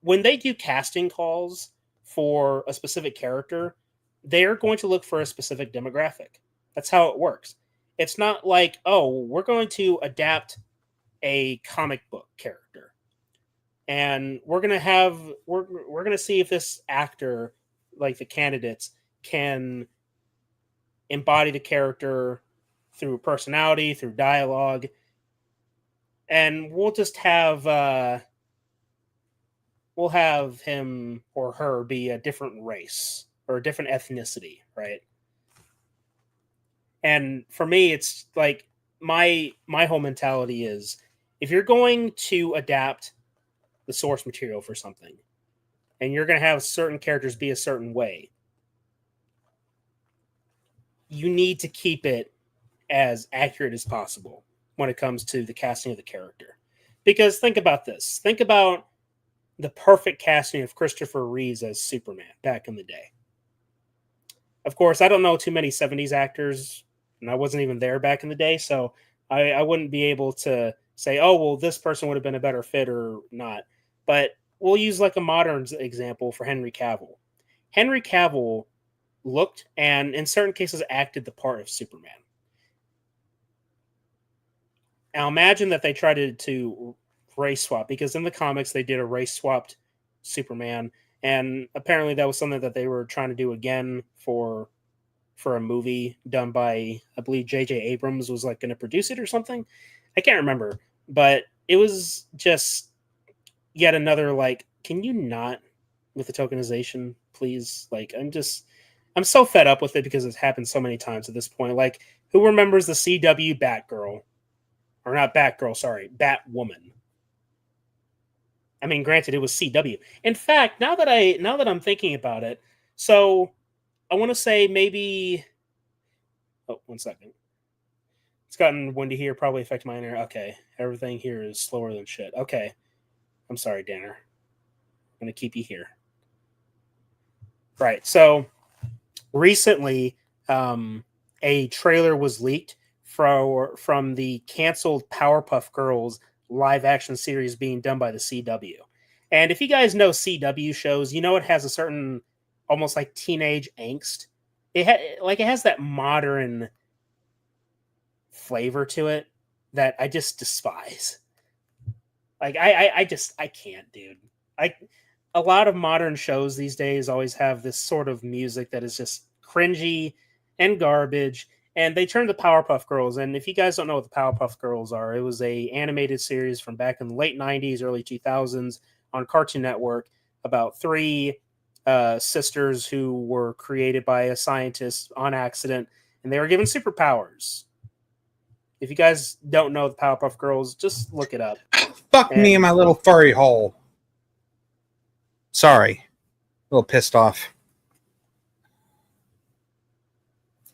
When they do casting calls for a specific character, they're going to look for a specific demographic. That's how it works. It's not like, oh, we're going to adapt a comic book character, and we're gonna see if this actor, like the candidates, can embody the character through personality, through dialogue, and we'll just have him or her be a different race or a different ethnicity, right? And for me, it's like my whole mentality is, if you're going to adapt the source material for something and you're going to have certain characters be a certain way, you need to keep it as accurate as possible when it comes to the casting of the character. Because think about this. Think about the perfect casting of Christopher Reeves as Superman back in the day. Of course, I don't know too many 70s actors, and I wasn't even there back in the day, so I wouldn't be able to say, oh, well, this person would have been a better fit or not. But we'll use like a modern example for Henry Cavill. Henry Cavill looked and in certain cases acted the part of Superman. Now imagine that they tried to race swap, because in the comics they did a race swapped Superman, and apparently that was something that they were trying to do again for a movie done by, I believe J.J. Abrams was like going to produce it or something. I can't remember, but it was just yet another like, can you not with the tokenization, please? Like, I'm so fed up with it because it's happened so many times at this point. Like, who remembers the CW Batgirl? Or not Batgirl, sorry, Batwoman. I mean, granted, it was CW. In fact, now that I'm thinking about it, so I want to say maybe. Oh, 1 second. It's gotten windy here, probably affecting my internet. Okay, everything here is slower than shit. Okay, I'm sorry, Danner. I'm gonna keep you here. Right. So recently, a trailer was leaked from the canceled Powerpuff Girls live action series being done by the CW. And if you guys know CW shows, you know it has a certain almost like teenage angst. It has that modern flavor to it that I just despise. Like I can't, dude. A lot of modern shows these days always have this sort of music that is just cringy and garbage. And they turned the Powerpuff Girls. And if you guys don't know what the Powerpuff Girls are, it was a animated series from back in the late 90s, early 2000s on Cartoon Network about three sisters who were created by a scientist on accident, and they were given superpowers. If you guys don't know the Powerpuff Girls, just look it up. Fuck me in my little furry hole. Sorry. A little pissed off.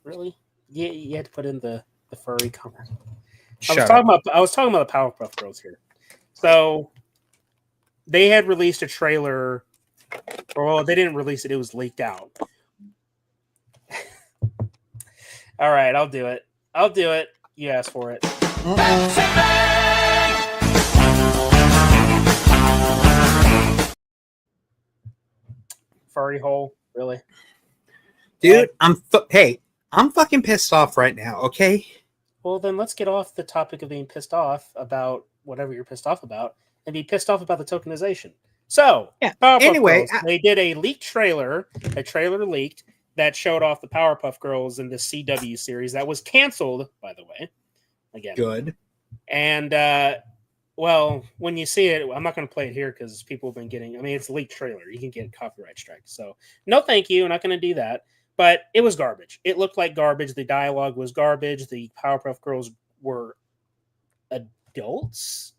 Really? Yeah, you had to put in the furry comment. I was talking about the Powerpuff Girls here. So they had released a trailer, or well, they didn't release it; it was leaked out. All right, I'll do it. You asked for it. furry hole, really. Dude, I'm fucking pissed off right now, okay? Well, then let's get off the topic of being pissed off about whatever you're pissed off about and be pissed off about the tokenization. So, Yeah. Powerpuff Anyway, Girls, they did a trailer leaked that showed off the Powerpuff Girls in the CW series that was canceled, by the way. Again. Good. And, well, when you see it, I'm not going to play it here because people have been getting, I mean, it's a leaked trailer. You can get copyright strike. So, no thank you. I'm not going to do that. But it was garbage. It looked like garbage. The dialogue was garbage. The Powerpuff Girls were adults.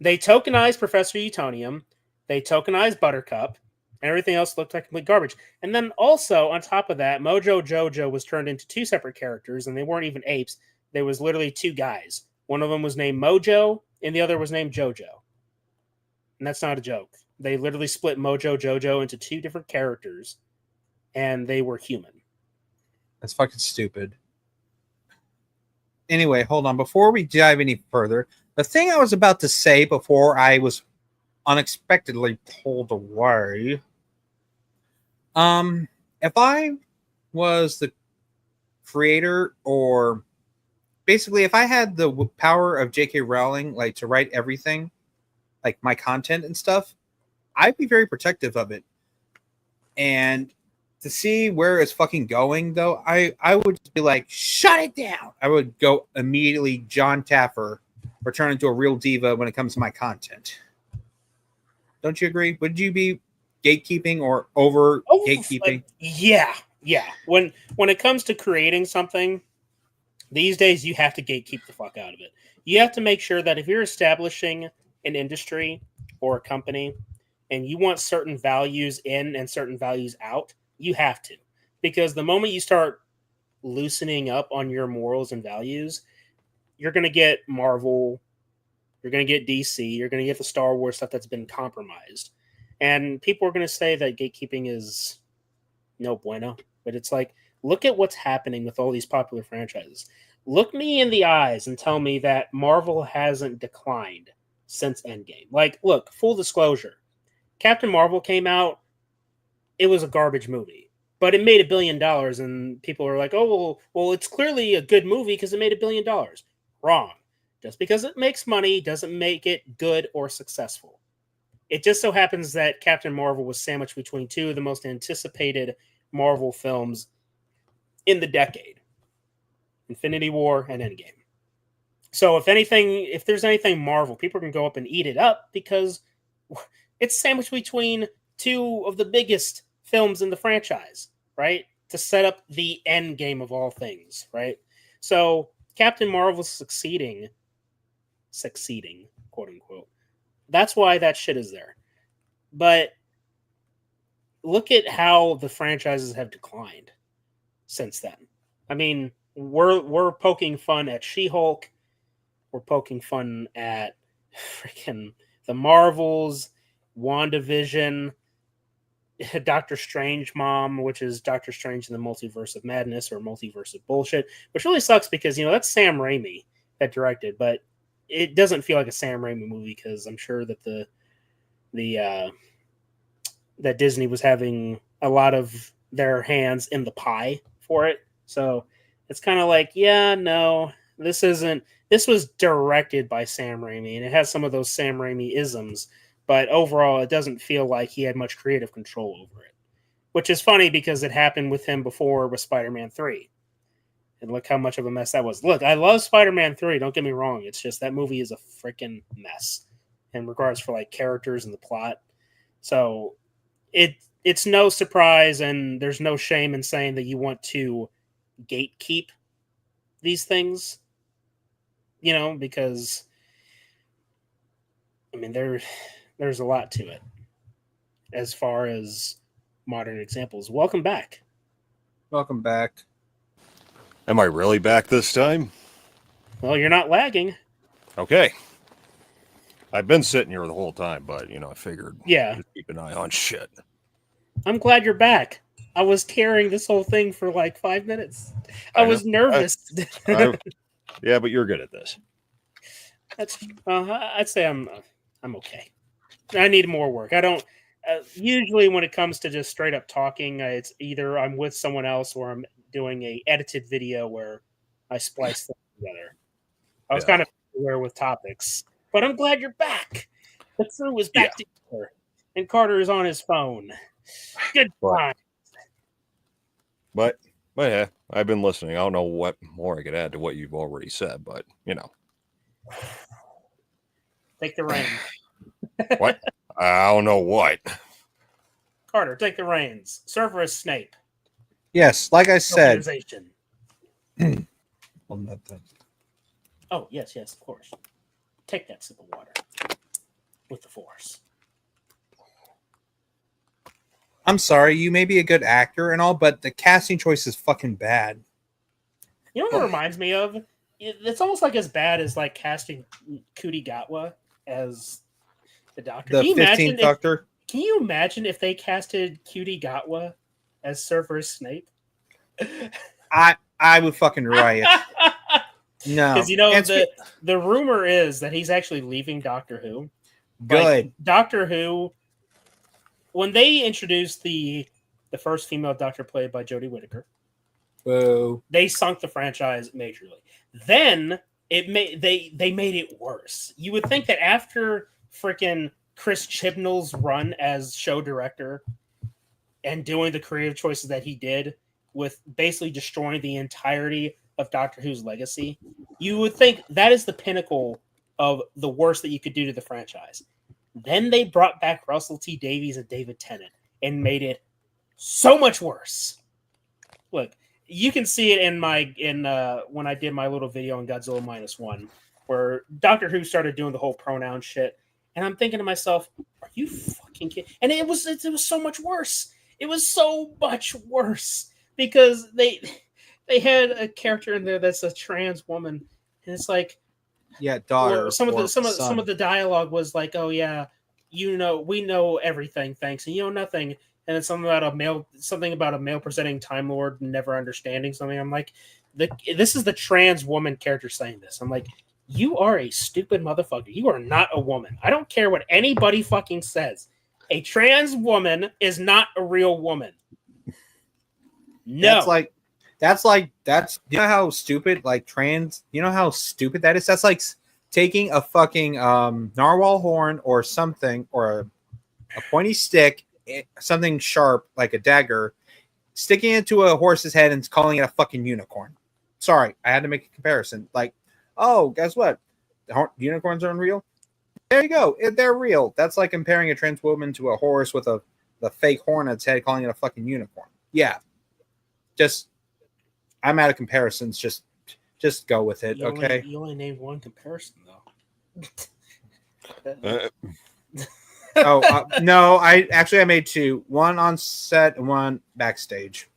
They tokenized Professor Utonium. They tokenized Buttercup. And everything else looked like complete garbage. And then also, on top of that, Mojo Jojo was turned into two separate characters, and they weren't even apes. There was literally two guys. One of them was named Mojo, and the other was named Jojo. And that's not a joke. They literally split Mojo Jojo into two different characters, and they were human. That's fucking stupid. Anyway, hold on. Before we dive any further, the thing I was about to say before I was unexpectedly pulled away. If I was the creator, or basically if I had the power of J.K. Rowling, like to write everything, like my content and stuff, I'd be very protective of it. And to see where it's fucking going, though, I would just be like, shut it down. I would go immediately John Taffer, or turn into a real diva when it comes to my content. Don't you agree? Would you be gatekeeping or over gatekeeping? Yeah. When it comes to creating something, these days you have to gatekeep the fuck out of it. You have to make sure that if you're establishing an industry or a company and you want certain values in and certain values out, you have to. Because the moment you start loosening up on your morals and values, you're going to get Marvel, you're going to get DC, you're going to get the Star Wars stuff that's been compromised. And people are going to say that gatekeeping is no bueno. But it's like, look at what's happening with all these popular franchises. Look me in the eyes and tell me that Marvel hasn't declined since Endgame. Like, look, full disclosure. Captain Marvel came out, it was a garbage movie. But it made $1 billion, and people are like, oh, well, it's clearly a good movie because it made $1 billion. Wrong. Just because it makes money doesn't make it good or successful. It just so happens that Captain Marvel was sandwiched between two of the most anticipated Marvel films in the decade. Infinity War and Endgame. So if there's anything Marvel, people can go up and eat it up because it's sandwiched between two of the biggest films in the franchise, right? To set up the end game of all things, right? So Captain Marvel's succeeding, quote unquote. That's why that shit is there. But look at how the franchises have declined since then. I mean, we're poking fun at She-Hulk. We're poking fun at freaking the Marvels, WandaVision, Doctor Strange Mom, which is Doctor Strange in the Multiverse of Madness or Multiverse of Bullshit, which really sucks because, that's Sam Raimi that directed, but it doesn't feel like a Sam Raimi movie because I'm sure that that Disney was having a lot of their hands in the pie for it. So it's kind of like, this was directed by Sam Raimi, and it has some of those Sam Raimi isms, but overall it doesn't feel like he had much creative control over it, which is funny because it happened with him before with Spider-Man 3. And look how much of a mess that was. Look, I love Spider-Man 3, don't get me wrong. It's just that movie is a freaking mess in regards for like characters and the plot. So it's no surprise, and there's no shame in saying that you want to gatekeep these things, because I mean there's a lot to it as far as modern examples. Welcome back. Welcome back. Am I really back this time? Well, you're not lagging. Okay. I've been sitting here the whole time, but, I figured just keep an eye on shit. I'm glad you're back. I was carrying this whole thing for like 5 minutes. I was nervous. Yeah, but you're good at this. I'd say I'm okay. I need more work. I Usually when it comes to just straight up talking, it's either I'm with someone else or I'm doing a edited video where I splice things together. I was Yeah. kind of aware with topics, but I'm glad you're back. The crew is back together, and Carter is on his phone. Good But- time. But yeah, I've been listening. I don't know what more I could add to what you've already said, but Take the reins. what? I don't know what. Carter, take the reins. Cerberus Snape. Yes, like I said. Organization. Oh, yes, of course. Take that sip of water. With the Force. I'm sorry, you may be a good actor and all, but the casting choice is fucking bad. You know what it reminds me of? It's almost like as bad as like casting Kuti Gatwa as the Doctor. The Can you imagine 15th Doctor? Can you imagine if they casted Kuti Gatwa as Cerberus Snape? I would fucking riot. No. Because, you know, the rumor is that he's actually leaving Doctor Who. Good. Like, Doctor Who, when they introduced the first female Doctor played by Jodie Whittaker, Whoa. they sunk the franchise majorly. Then they made it worse. You would think that after freaking Chris Chibnall's run as show director and doing the creative choices that he did with basically destroying the entirety of Doctor Who's legacy, you would think that is the pinnacle of the worst that you could do to the franchise. Then they brought back Russell T Davies and David Tennant and made it so much worse. Look, you can see it in when I did my little video on Godzilla -1, where Doctor Who started doing the whole pronoun shit, and I'm thinking to myself, "Are you fucking kidding?" And it was so much worse. It was so much worse because they had a character in there that's a trans woman, and it's like, yeah, daughter. some of the dialogue was like, "Oh yeah, we know everything, thanks," and you know nothing. And then something about a male presenting Time Lord never understanding something. I'm like, this is the trans woman character saying this. I'm like, you are a stupid motherfucker. You are not a woman. I don't care what anybody fucking says. A trans woman is not a real woman. No. That's you know how stupid like trans, you know how stupid that is? That's like taking a fucking narwhal horn or something, or a pointy stick, something sharp like a dagger, sticking it to a horse's head and calling it a fucking unicorn. Sorry, I had to make a comparison. Like, oh, guess what? Unicorns aren't real. There you go. They're real. That's like comparing a trans woman to a horse with the fake horn on its head, calling it a fucking unicorn. Yeah. I'm out of comparisons. Just go with it, okay? You only named one comparison, though. No, I made two. One on set and one backstage.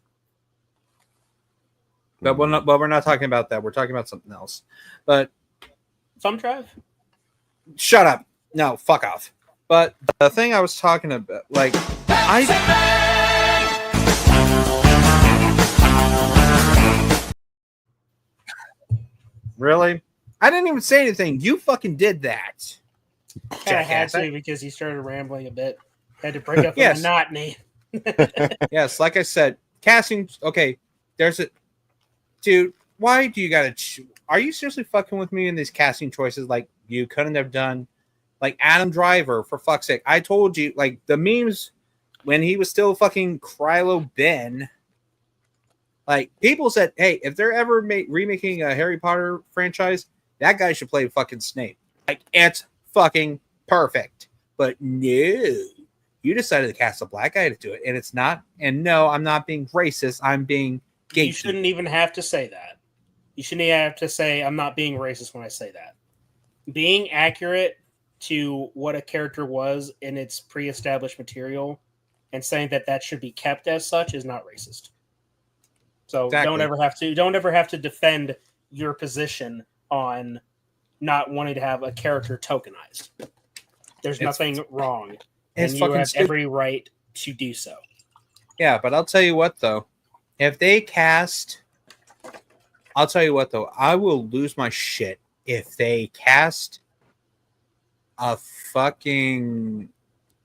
But we're not talking about that. We're talking about something else. But Thumb drive? Shut up. No, fuck off. But the thing I was talking about, like, really? I didn't even say anything. You fucking did that. Kind of had to because he started rambling a bit. Had to break up the monotony. Yes, like I said, casting. Okay, there's a dude. Why do you gotta? Are you seriously fucking with me in these casting choices? Like, you couldn't have done like Adam Driver, for fuck's sake. I told you, like, the memes when he was still fucking Krylo Ben. Like, people said, hey, if they're ever remaking a Harry Potter franchise, that guy should play fucking Snape. Like, it's fucking perfect. But no, you decided to cast a black guy to do it, and it's not. And no, I'm not being racist. I'm being gay. You shouldn't even have to say that. You shouldn't even have to say I'm not being racist when I say that. Being accurate to what a character was in its pre-established material and saying that should be kept as such is not racist. So exactly. don't ever have to defend your position on not wanting to have a character tokenized. There's nothing wrong, and you have every right to do so. Yeah, but I'll tell you what, though. If they cast, I'll tell you what, though. I will lose my shit if they cast a fucking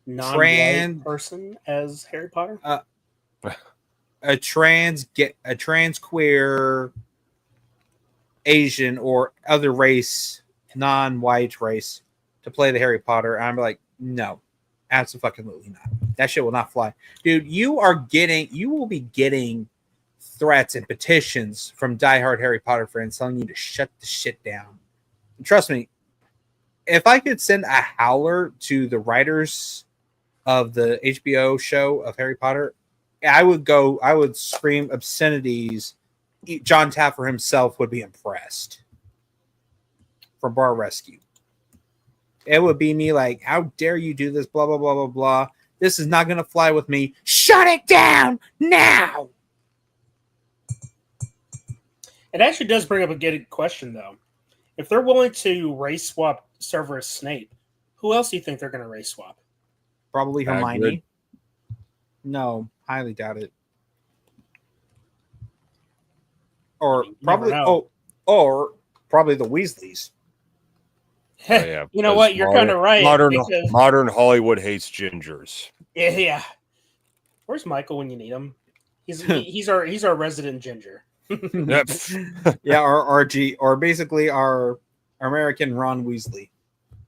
non-white person as Harry Potter? A trans queer Asian or other race, non-white race, to play the Harry Potter. I'm like, no, absolutely not. That shit will not fly, dude. You will be getting threats and petitions from diehard Harry Potter fans telling you to shut the shit down. And trust me, if I could send a howler to the writers of the HBO show of Harry Potter, I would scream obscenities. John Taffer himself would be impressed. From Bar Rescue. It would be me like, how dare you do this, blah, blah, blah, blah, blah. This is not going to fly with me. Shut it down now! It actually does bring up a good question, though. If they're willing to race swap Severus Snape, who else do you think they're going to race swap? Probably Hermione. Hagrid. No, highly doubt it. Or You probably never know. or probably the Weasleys. Oh, yeah, You know because what? You're kind of right. because- Modern Hollywood hates gingers. Yeah. Where's Michael when you need him? He's our resident ginger. Yeah, or basically our American Ron Weasley.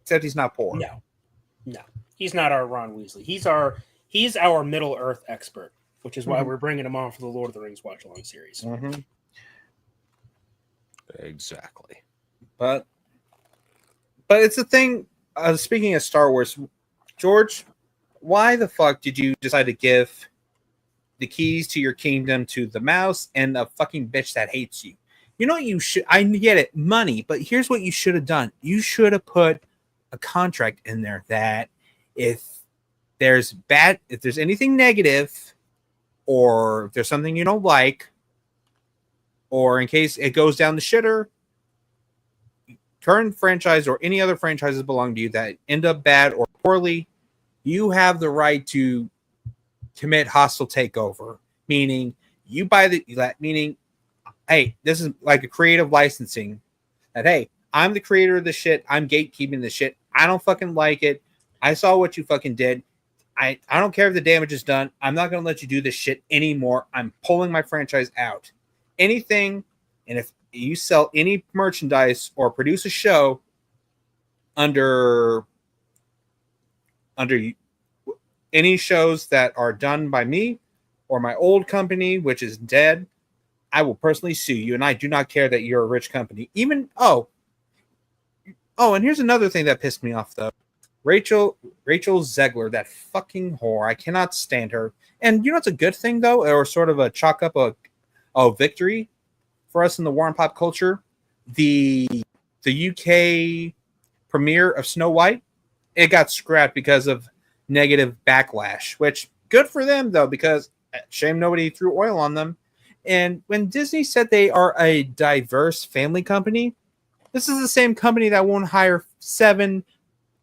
Except he's not poor. No, he's not our Ron Weasley. He's our Middle Earth expert, which is why we're bringing him on for the Lord of the Rings watch along series. Mm-hmm. Exactly. But it's the thing. Speaking of Star Wars, George, why the fuck did you decide to give the keys to your kingdom to the mouse and a fucking bitch that hates you? You know what you should. I get it, money, but here's what you should have done. You should have put a contract in there that if there's anything negative, or if there's something you don't like, or in case it goes down the shitter, current franchise or any other franchises belong to you that end up bad or poorly, you have the right to commit hostile takeover. Meaning you buy meaning, hey, this is like a creative licensing. That, hey, I'm the creator of the shit. I'm gatekeeping the shit. I don't fucking like it. I saw what you fucking did. I don't care if the damage is done. I'm not going to let you do this shit anymore. I'm pulling my franchise out. Anything, and if you sell any merchandise or produce a show under any shows that are done by me or my old company, which is dead, I will personally sue you, and I do not care that you're a rich company. Even and here's another thing that pissed me off though. Rachel Zegler, that fucking whore. I cannot stand her. And you know what's a good thing though, or sort of a chalk up a victory for us in the war and pop culture? The UK premiere of Snow White, it got scrapped because of negative backlash, which good for them though, because shame nobody threw oil on them. And when Disney said they are a diverse family company, this is the same company that won't hire 7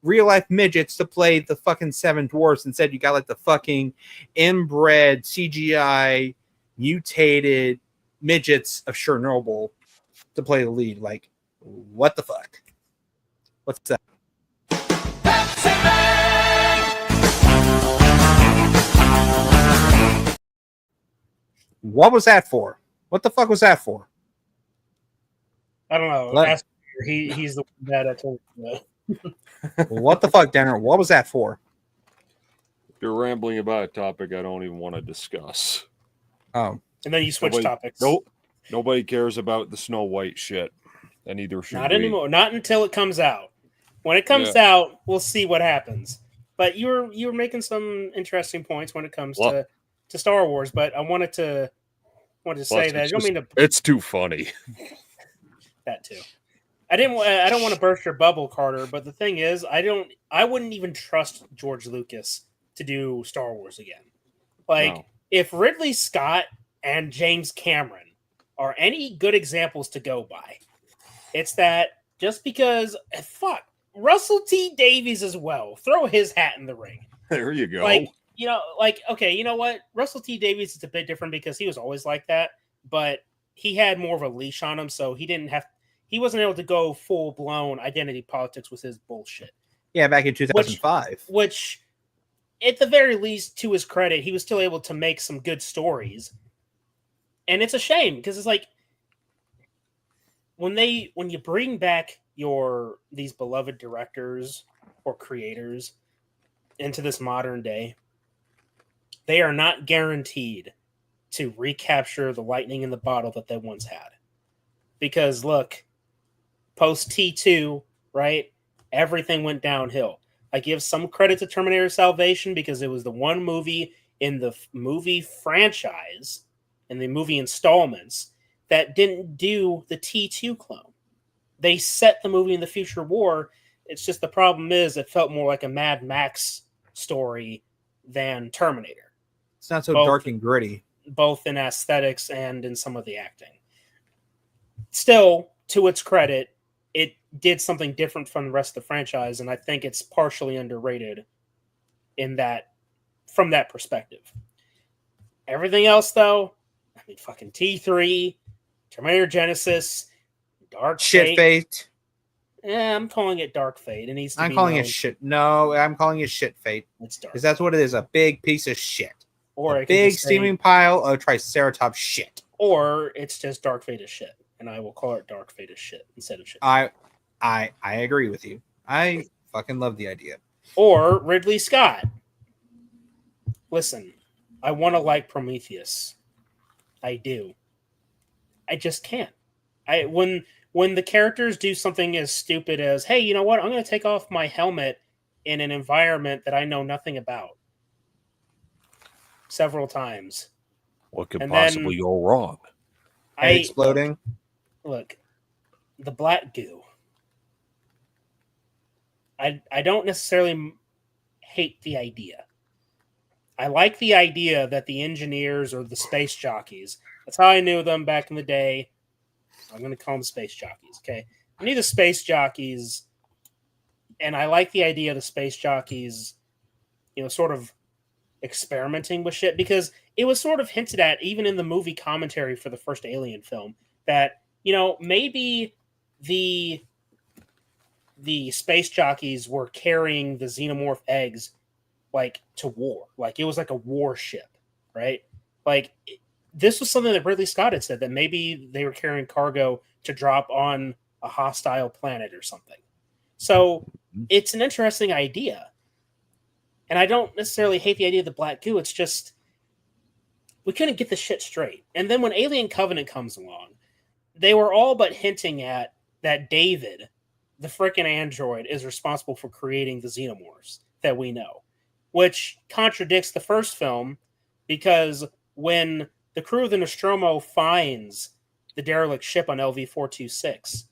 real life midgets to play the fucking 7 dwarfs. Instead, you got like the fucking inbred CGI mutated midgets of Chernobyl to play the lead. Like, what the fuck? What's that? What was that for? What the fuck was that for? I don't know. Let- He's the one that told me that. What the fuck, Danner? What was that for? You're rambling about a topic I don't even want to discuss. Oh, And then you switch topics. Nope. Nobody cares about the Snow White shit. And neither should Not we. anymore. Not until it comes out. When it comes out, we'll see what happens. But you were making some interesting points when it comes to Star Wars. But I wanted to say that I don't mean to. It's too funny. That too. I don't want to burst your bubble, Carter. But the thing is, I wouldn't even trust George Lucas to do Star Wars again. Like, No. if Ridley Scott and James Cameron are any good examples to go by, it's that just because Russell T. Davies as well, throw his hat in the ring. There you go. Okay, you know what? Russell T. Davies is a bit different because he was always like that, but he had more of a leash on him, so he wasn't able to go full blown identity politics with his bullshit. yeah, back in 2005. Which at the very least, to his credit, he was still able to make some good stories. And it's a shame because it's like when you bring back these beloved directors or creators into this modern day, they are not guaranteed to recapture the lightning in the bottle that they once had. Because look, post T2, right? Everything went downhill. I give some credit to Terminator Salvation because it was the one movie in the movie franchise, in the movie installments, that didn't do the T2 clone. They set the movie in the future war. It's just the problem is it felt more like a Mad Max story than Terminator. It's not so dark and gritty. Both in aesthetics and in some of the acting. Still, to its credit, it did something different from the rest of the franchise, and I think it's partially underrated from that perspective. Everything else, though, I mean, fucking T3, Terminator Genesis, Dark Shit Fate. Yeah, I'm calling it Dark Fate. It needs to I'm calling it shit. No, I'm calling it Shit Fate. It's dark. Because that's what it is, a big piece of shit. Or a big steaming pile of Triceratops shit. Or it's just Dark Fate of shit. And I will call it Dark Fate of shit instead of shit. I agree with you. I fucking love the idea. Or Ridley Scott. Listen, I want to like Prometheus. I do. I just can't. When the characters do something as stupid as, hey, you know what? I'm going to take off my helmet in an environment that I know nothing about. Several times. What could possibly go wrong? Exploding. Look, the black goo. I don't necessarily hate the idea. I like the idea that the engineers or the space jockeys, that's how I knew them back in the day. I'm going to call them space jockeys, okay? I knew the space jockeys, and I like the idea of the space jockeys, sort of experimenting with shit, because it was sort of hinted at, even in the movie commentary for the first Alien film, that, maybe the space jockeys were carrying the xenomorph eggs, like, to war. Like, it was like a warship, right? Like, this was something that Ridley Scott had said, that maybe they were carrying cargo to drop on a hostile planet or something. So it's an interesting idea. And I don't necessarily hate the idea of the black goo. It's just, we couldn't get the shit straight. And then when Alien Covenant comes along, they were all but hinting at that David, the frickin' android, is responsible for creating the xenomorphs that we know, which contradicts the first film, because when the crew of the Nostromo finds the derelict ship on LV-426,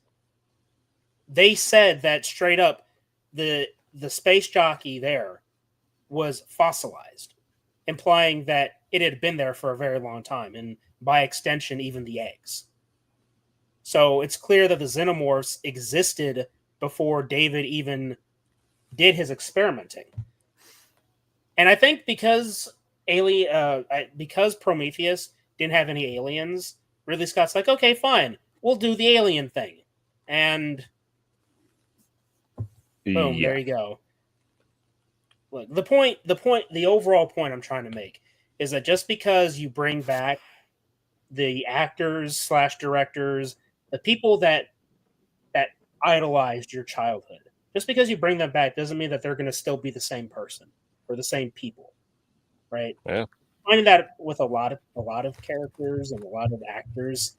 they said that straight up the space jockey there was fossilized, implying that it had been there for a very long time, and by extension, even the eggs. So it's clear that the xenomorphs existed before David even did his experimenting. And I think because Prometheus didn't have any aliens, Ridley Scott's like, okay, fine, we'll do the alien thing. And boom, there you go. Look, the overall point I'm trying to make is that just because you bring back the actors / directors, the people that idolized your childhood, just because you bring them back doesn't mean that they're going to still be the same person or the same people, right? Yeah. Finding that with a lot of characters and a lot of actors.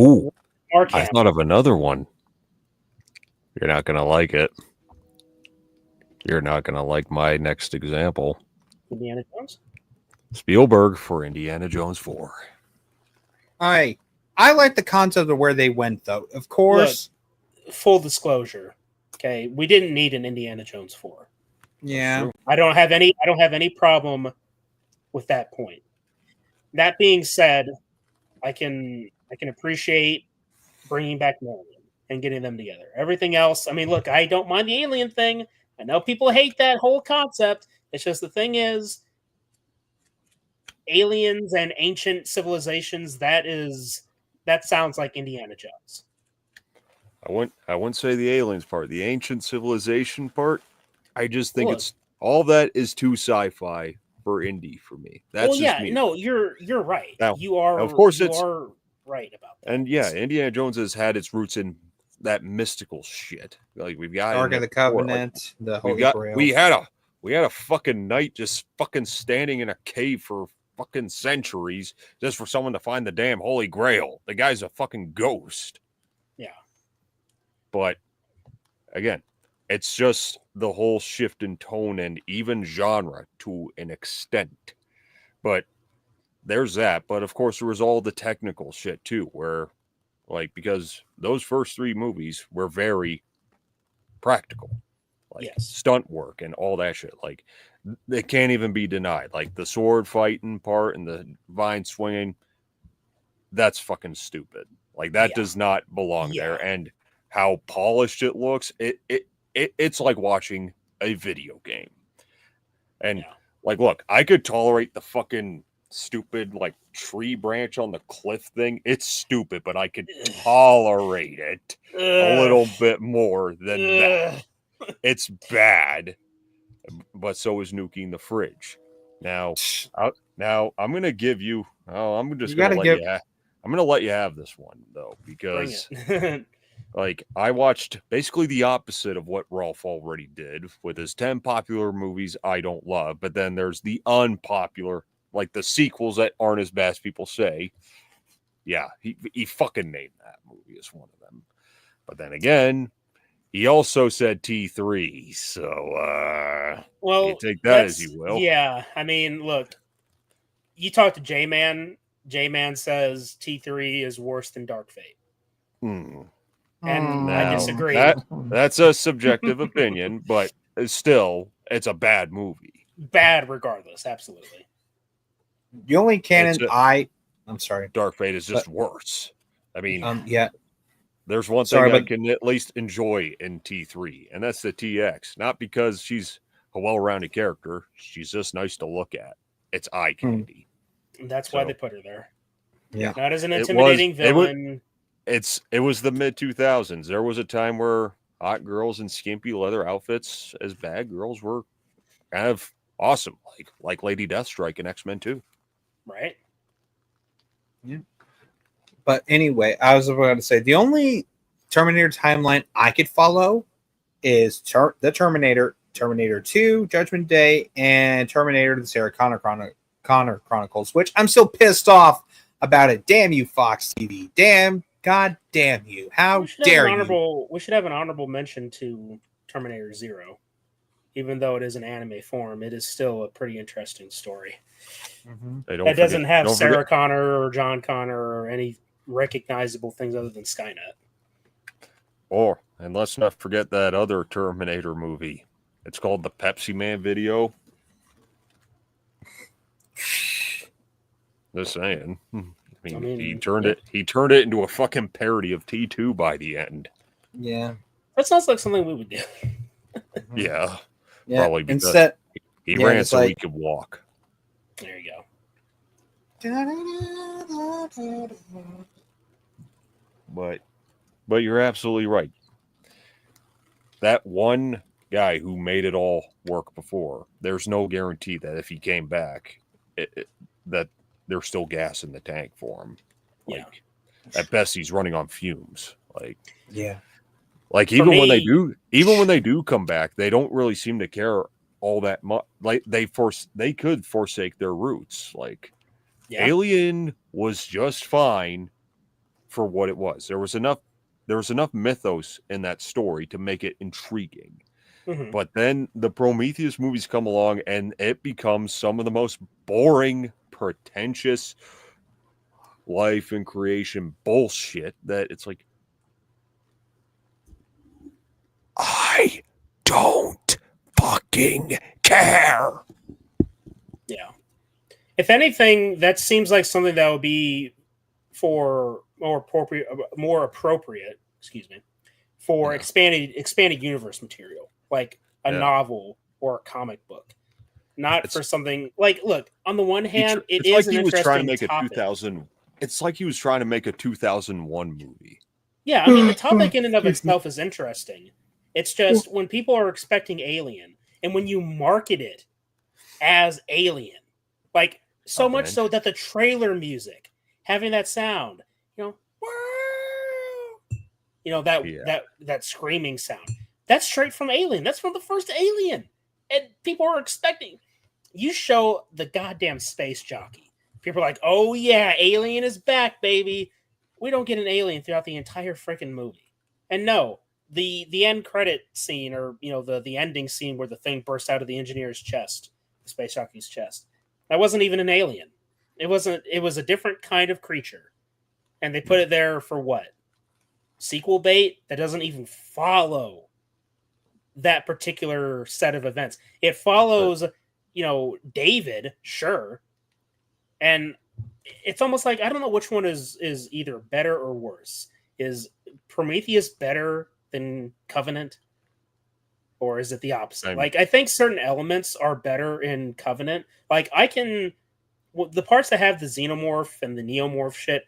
Ooh, I thought of another one. You're not going to like it. You're not going to like my next example. Indiana Jones? Spielberg for Indiana Jones 4. I like the concept of where they went, though. Of course. Look, full disclosure, okay, we didn't need an Indiana Jones 4. Yeah. I don't have any problem with that point. That being said, I can appreciate bringing back Marion and getting them together. Everything else, I mean, look, I don't mind the alien thing. I know people hate that whole concept. It's just the thing is, aliens and ancient civilizations, that sounds like Indiana Jones. I wouldn't say the aliens part. The ancient civilization part, I just think it's all that is too sci-fi for indie for me. That's well, just yeah, me. no, you're right. Now, You are, of course, you it's are right about that. and yeah, Indiana Jones has had its roots in that mystical shit. Like we've got Ark in of the it before, like, Covenant, the Holy Grail. we had a fucking knight just fucking standing in a cave for fucking centuries just for someone to find the damn Holy Grail. The guy's a fucking ghost. Yeah. But again, it's just the whole shift in tone and even genre to an extent. But there's that. But of course, there was all the technical shit too, where like because those first three movies were very practical, like Yes. stunt work and all that shit. Like they can't even be denied. Like the sword fighting part and the vine swinging, that's fucking stupid. Like that Yeah. does not belong Yeah. there. And how polished it looks, it's like watching a video game. And Yeah. like, look, I could tolerate the fucking stupid like tree branch on the cliff thing. It's stupid, but I could tolerate it a little bit more than that. It's bad, but so is nuking the fridge. Now, I'm gonna give you. Oh, I'm just gonna let you. I'm gonna let you have this one though, because like I watched basically the opposite of what Rolf already did with his 10 popular movies I don't love, but then there's the unpopular, like the sequels that aren't as bad as people say. Yeah, he fucking named that movie as one of them. But then again, he also said T3, so well, you take that as you will. Yeah, I mean, look, you talk to J-Man. J-Man says T3 is worse than Dark Fate. And I disagree. That's a subjective opinion, but still, it's a bad movie. Bad regardless, absolutely. The only canon I'm sorry. Dark Fate is just worse. I mean, yeah. There's one thing I can at least enjoy in T3, and that's the TX. Not because she's a well-rounded character. She's just nice to look at. It's eye candy. And that's why they put her there. Yeah. Not as an intimidating villain. It was the mid-2000s. There was a time where hot girls in skimpy leather outfits as bad girls were kind of awesome, like Lady Deathstrike in X-Men 2. Right. Yeah. But anyway, I was about to say the only Terminator timeline I could follow is the Terminator, Terminator 2, Judgment Day, and Terminator: The Sarah Connor Chronicles, which I'm still pissed off about it. Damn you, Fox TV. God damn you. How dare you? We should have an honorable mention to Terminator 0. Even though it is an anime form, it is still a pretty interesting story. Mm-hmm. That doesn't have Sarah Connor or John Connor or any recognizable things other than Skynet. And let's not forget that other Terminator movie. It's called the Pepsi Man video. Just saying. I mean, he turned it into a fucking parody of T2 by the end. Yeah. That sounds like something we would do. Yeah. Probably because he ran so he could walk. There you go. But you're absolutely right. That one guy who made it all work before, there's no guarantee that if he came back, that there's still gas in the tank for him. Like at best, he's running on fumes. Like Like even when they do come back, they don't really seem to care all that much. Like they could forsake their roots. Like Alien was just fine for what it was. There was enough mythos in that story to make it intriguing. Mm-hmm. But then the Prometheus movies come along and it becomes some of the most boring, pretentious life and creation bullshit that it's like, I don't fucking care. Yeah. If anything, that seems like something that would be for more appropriate, for expanded universe material, like a novel or a comic book. Not for something like, look, on the one hand, it is an interesting topic. It's like he was trying to make a 2001 movie. Yeah, I mean, the topic in and of itself is interesting. It's just when people are expecting Alien, And when you market it as Alien, like so much so that the trailer music having that sound, that screaming sound, that's straight from Alien. That's from the first Alien. And people are expecting. You show the goddamn space jockey. People are like, oh yeah, Alien is back, baby. We don't get an alien throughout the entire freaking movie. And no, the end credit scene, or the ending scene where the thing bursts out of the engineer's chest, the space jockey's chest, that wasn't even an alien. It was a different kind of creature. And they put it there for what? Sequel bait that doesn't even follow that particular set of events. It follows, David, sure. And it's almost like I don't know which one is either better or worse. Is Prometheus better than Covenant? Or is it the opposite? I think certain elements are better in Covenant. The parts that have the xenomorph and the neomorph shit,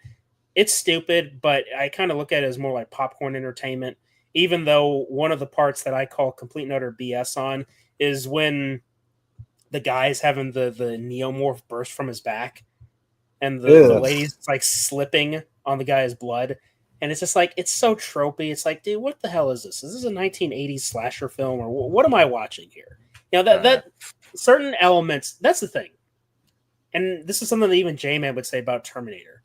it's stupid, but I kind of look at it as more like popcorn entertainment. Even though one of the parts that I call complete and utter BS on is when the guy's having the neomorph burst from his back, and the lady's like slipping on the guy's blood, and it's just like it's so tropey. It's like, dude, what the hell is this? Is this a 1980s slasher film, or what am I watching here? That certain elements. That's the thing, and this is something that even J-Man would say about Terminator.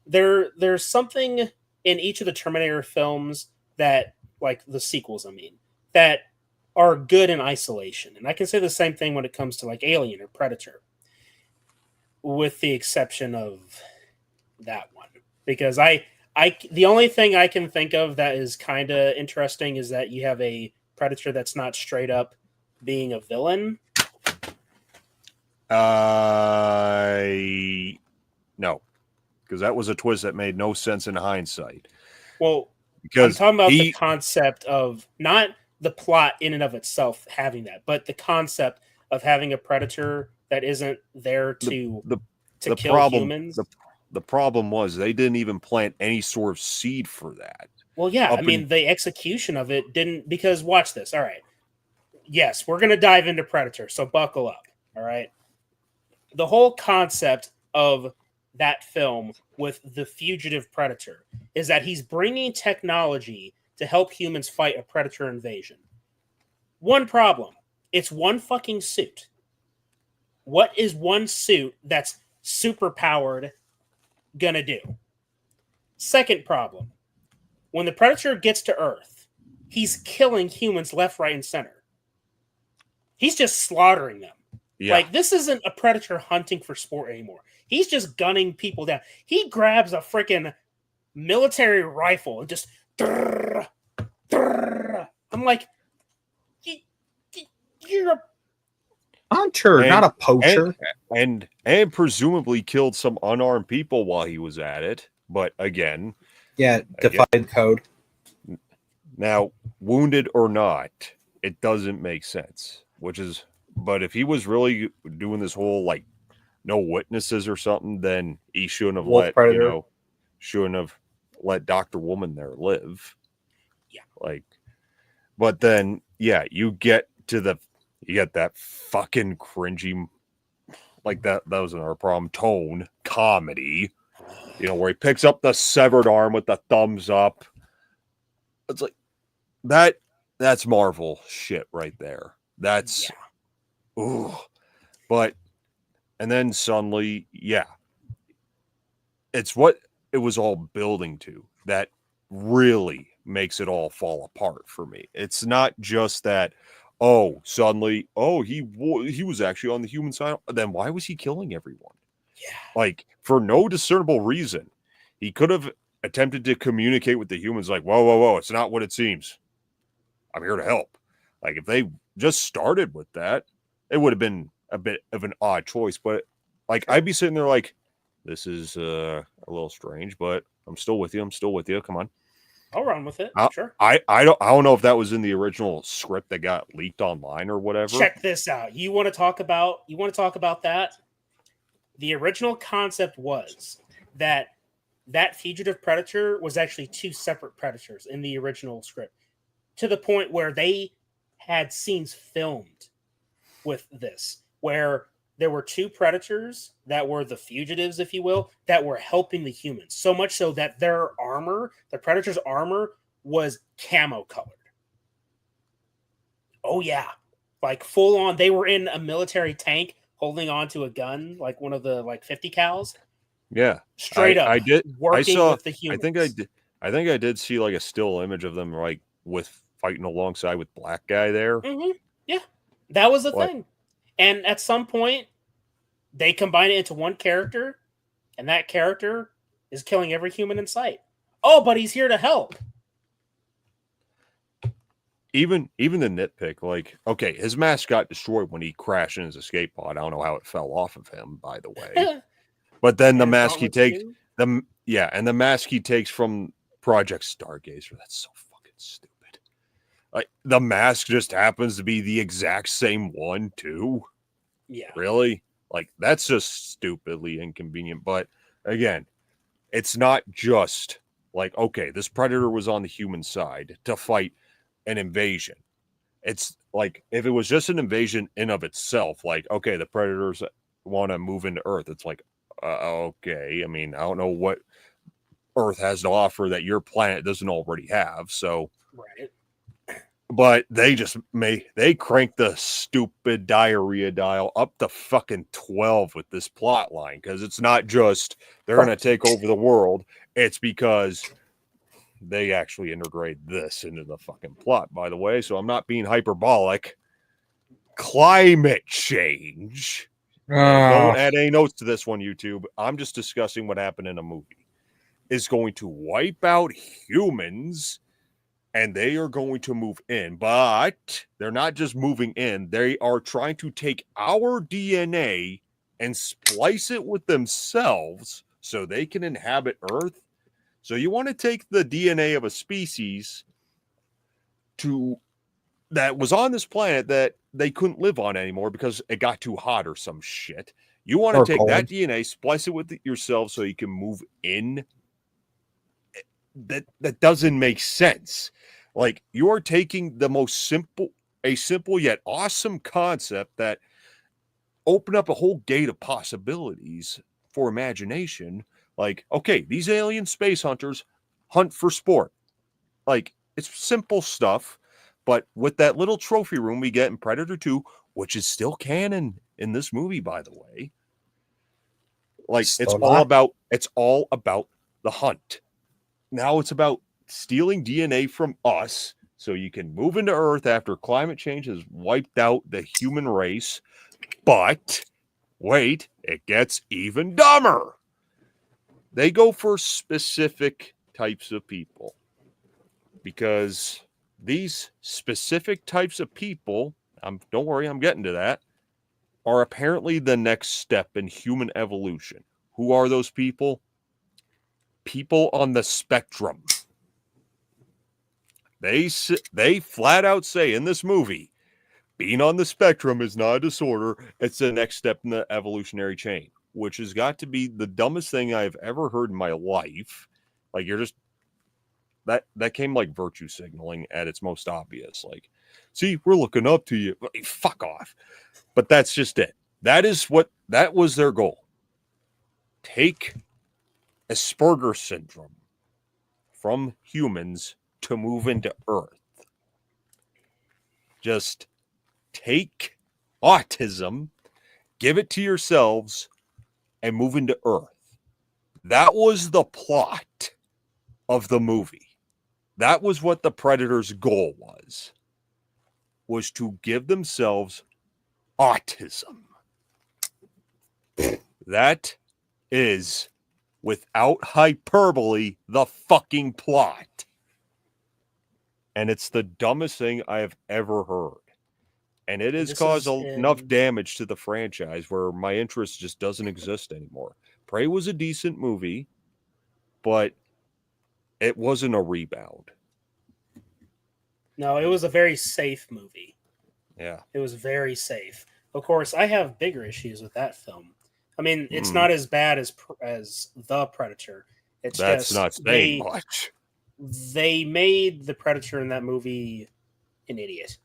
There's something in each of the Terminator films that, like the sequels, that are good in isolation. And I can say the same thing when it comes to like Alien or Predator, with the exception of that one. Because the only thing I can think of that is kind of interesting is that you have a Predator that's not straight up being a villain. No. Because that was a twist that made no sense in hindsight. Well, because I'm talking about the concept of not the plot in and of itself having that, but the concept of having a predator that isn't there to kill humans. The problem was they didn't even plant any sort of seed for that. Well, yeah, the execution of it didn't, because watch this. All right. Yes, we're going to dive into Predator, so buckle up. All right. The whole concept of that film with the fugitive predator is that he's bringing technology to help humans fight a predator invasion. One problem, it's one fucking suit. What is one suit that's super powered gonna do? Second problem, when the predator gets to Earth, he's killing humans left, right, and center. He's just slaughtering them. Yeah. Like, this isn't a predator hunting for sport anymore. He's just gunning people down. He grabs a freaking military rifle and just... I'm like, you're a hunter, not a poacher. And presumably killed some unarmed people while he was at it. But again... Yeah, defied code. Now, wounded or not, it doesn't make sense. But if he was really doing this whole, like, no witnesses or something, then he shouldn't have let Dr. Woman there live. Yeah. But then, yeah, you get that fucking cringy, like that was our problem, tone comedy, where he picks up the severed arm with the thumbs up. It's like that's Marvel shit right there. That's, ooh. But, and then suddenly, yeah, it's what it was all building to that really makes it all fall apart for me. It's not just that, suddenly, he was actually on the human side. Then why was he killing everyone? Yeah. Like, for no discernible reason. He could have attempted to communicate with the humans like, whoa, it's not what it seems. I'm here to help. Like, if they just started with that, it would have been a bit of an odd choice. But, like, I'd be sitting there like, this is a little strange, but I'm still with you. Come on. I'll run with it. Sure. I don't know if that was in the original script that got leaked online or whatever. Check this out. You want to talk about that? The original concept was that fugitive predator was actually two separate predators in the original script, to the point where they had scenes filmed with this, where there were two predators that were the fugitives, if you will, that were helping the humans. So much so that their armor, the predator's armor, was camo colored. Oh yeah, like full on. They were in a military tank holding on to a gun, like one of the like 50 cals. Yeah, Straight up, I did. working with the I humans. think I did. I think I did see like a still image of them like with fighting alongside with black guy there. Mm-hmm. Yeah, that was the What? thing. And at some point, they combine it into one character, and that character is killing every human in sight. Oh, but he's here to help. Even the nitpick, like, okay, his mask got destroyed when he crashed in his escape pod. I don't know how it fell off of him, by the way. But then the And mask he Gauntlets takes, too. and the mask he takes from Project Stargazer. That's so fucking stupid. Like the mask just happens to be the exact same one too. Yeah. Really? Like that's just stupidly inconvenient. But again, it's not just like, okay, this predator was on the human side to fight an invasion. It's like if it was just an invasion in of itself, like, okay, the predators want to move into Earth. It's like, okay, I mean, I don't know what Earth has to offer that your planet doesn't already have. So, Right. but they crank the stupid diarrhea dial up to fucking 12 with this plot line, because it's not just they're going to take over the world. It's because they actually integrate this into the fucking plot, by the way. So I'm not being hyperbolic. Climate change. Don't add any notes to this one, YouTube. I'm just discussing what happened in a movie. Is going to wipe out humans, and they are going to move in. But they're not just moving in. They are trying to take our DNA and splice it with themselves so they can inhabit Earth. So you want to take the DNA of a species that was on this planet that they couldn't live on anymore because it got too hot or some shit. You want to take that DNA, splice it with yourself so you can move in. That doesn't make sense. Like, you are taking the simple yet awesome concept that opened up a whole gate of possibilities for imagination. Like, okay, these alien space hunters hunt for sport. Like, it's simple stuff, but with that little trophy room we get in Predator 2, which is still canon in this movie, by the way. Like, it's all about the hunt. Now it's about stealing DNA from us so you can move into Earth after climate change has wiped out the human race. But wait, it gets even dumber. They go for specific types of people, because these specific types of people, don't worry, I'm getting to that, are apparently the next step in human evolution. Who are those people? People on the spectrum. They flat out say in this movie, being on the spectrum is not a disorder. It's the next step in the evolutionary chain, which has got to be the dumbest thing I've ever heard in my life. Like, you're just that came like virtue signaling at its most obvious. Like, see, we're looking up to you. Fuck off. But that's just it. That was their goal. Take Asperger's syndrome from humans to move into Earth. Just take autism, give it to yourselves, and move into Earth. That was the plot of the movie. That was what the Predator's goal was to give themselves autism. That is, without hyperbole, the fucking plot. And it's the dumbest thing I have ever heard. And it has caused enough damage to the franchise where my interest just doesn't exist anymore. Prey was a decent movie, but it wasn't a rebound. No, it was a very safe movie. Yeah. It was very safe. Of course, I have bigger issues with that film. I mean, it's not as bad as The Predator. That's not saying much. They made the Predator in that movie an idiot.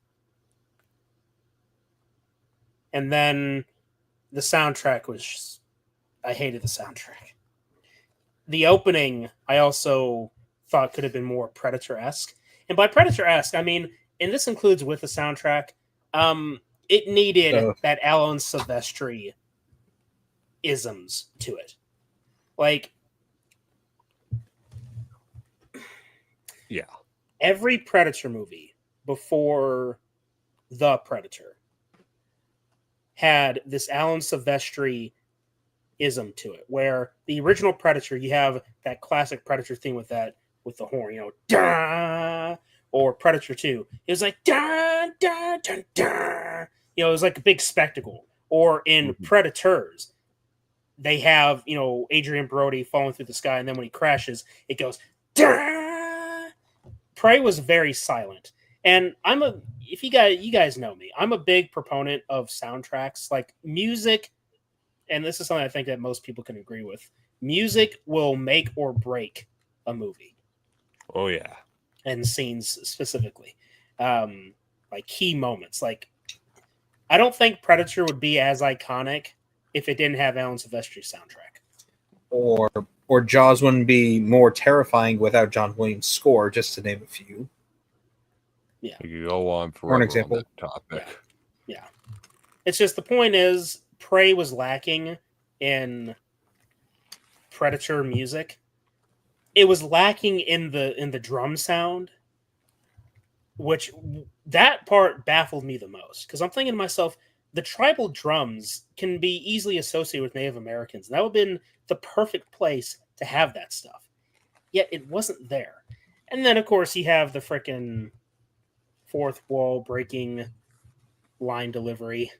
And then the soundtrack was just, I hated the soundtrack. The opening, I also thought could have been more Predator-esque. And by Predator-esque, I mean, and this includes with the soundtrack, it needed that Alan Silvestri isms to it. Like, Yeah. every Predator movie before The Predator had this Alan Silvestri ism to it, where the original Predator, you have that classic Predator theme with the horn, da, or Predator 2. It was like da da da da. It was like a big spectacle. Or in Predators, they have Adrian Brody falling through the sky, and then when he crashes, it goes da. Prey was very silent, and if you guys know me, I'm a big proponent of soundtracks, like music. And this is something I think that most people can agree with. Music will make or break a movie. Oh, yeah. And scenes specifically. Like key moments. Like, I don't think Predator would be as iconic if it didn't have Alan Silvestri's soundtrack. Or Jaws wouldn't be more terrifying without John Williams' score, just to name a few. Yeah. You go on forever an example. on that topic. Yeah. It's just, the point is, Prey was lacking in Predator music. It was lacking in the drum sound, which that part baffled me the most, because I'm thinking to myself, the tribal drums can be easily associated with Native Americans, and that would have been the perfect place to have that stuff. Yet it wasn't there. And then, of course, you have the frickin' fourth wall breaking line delivery,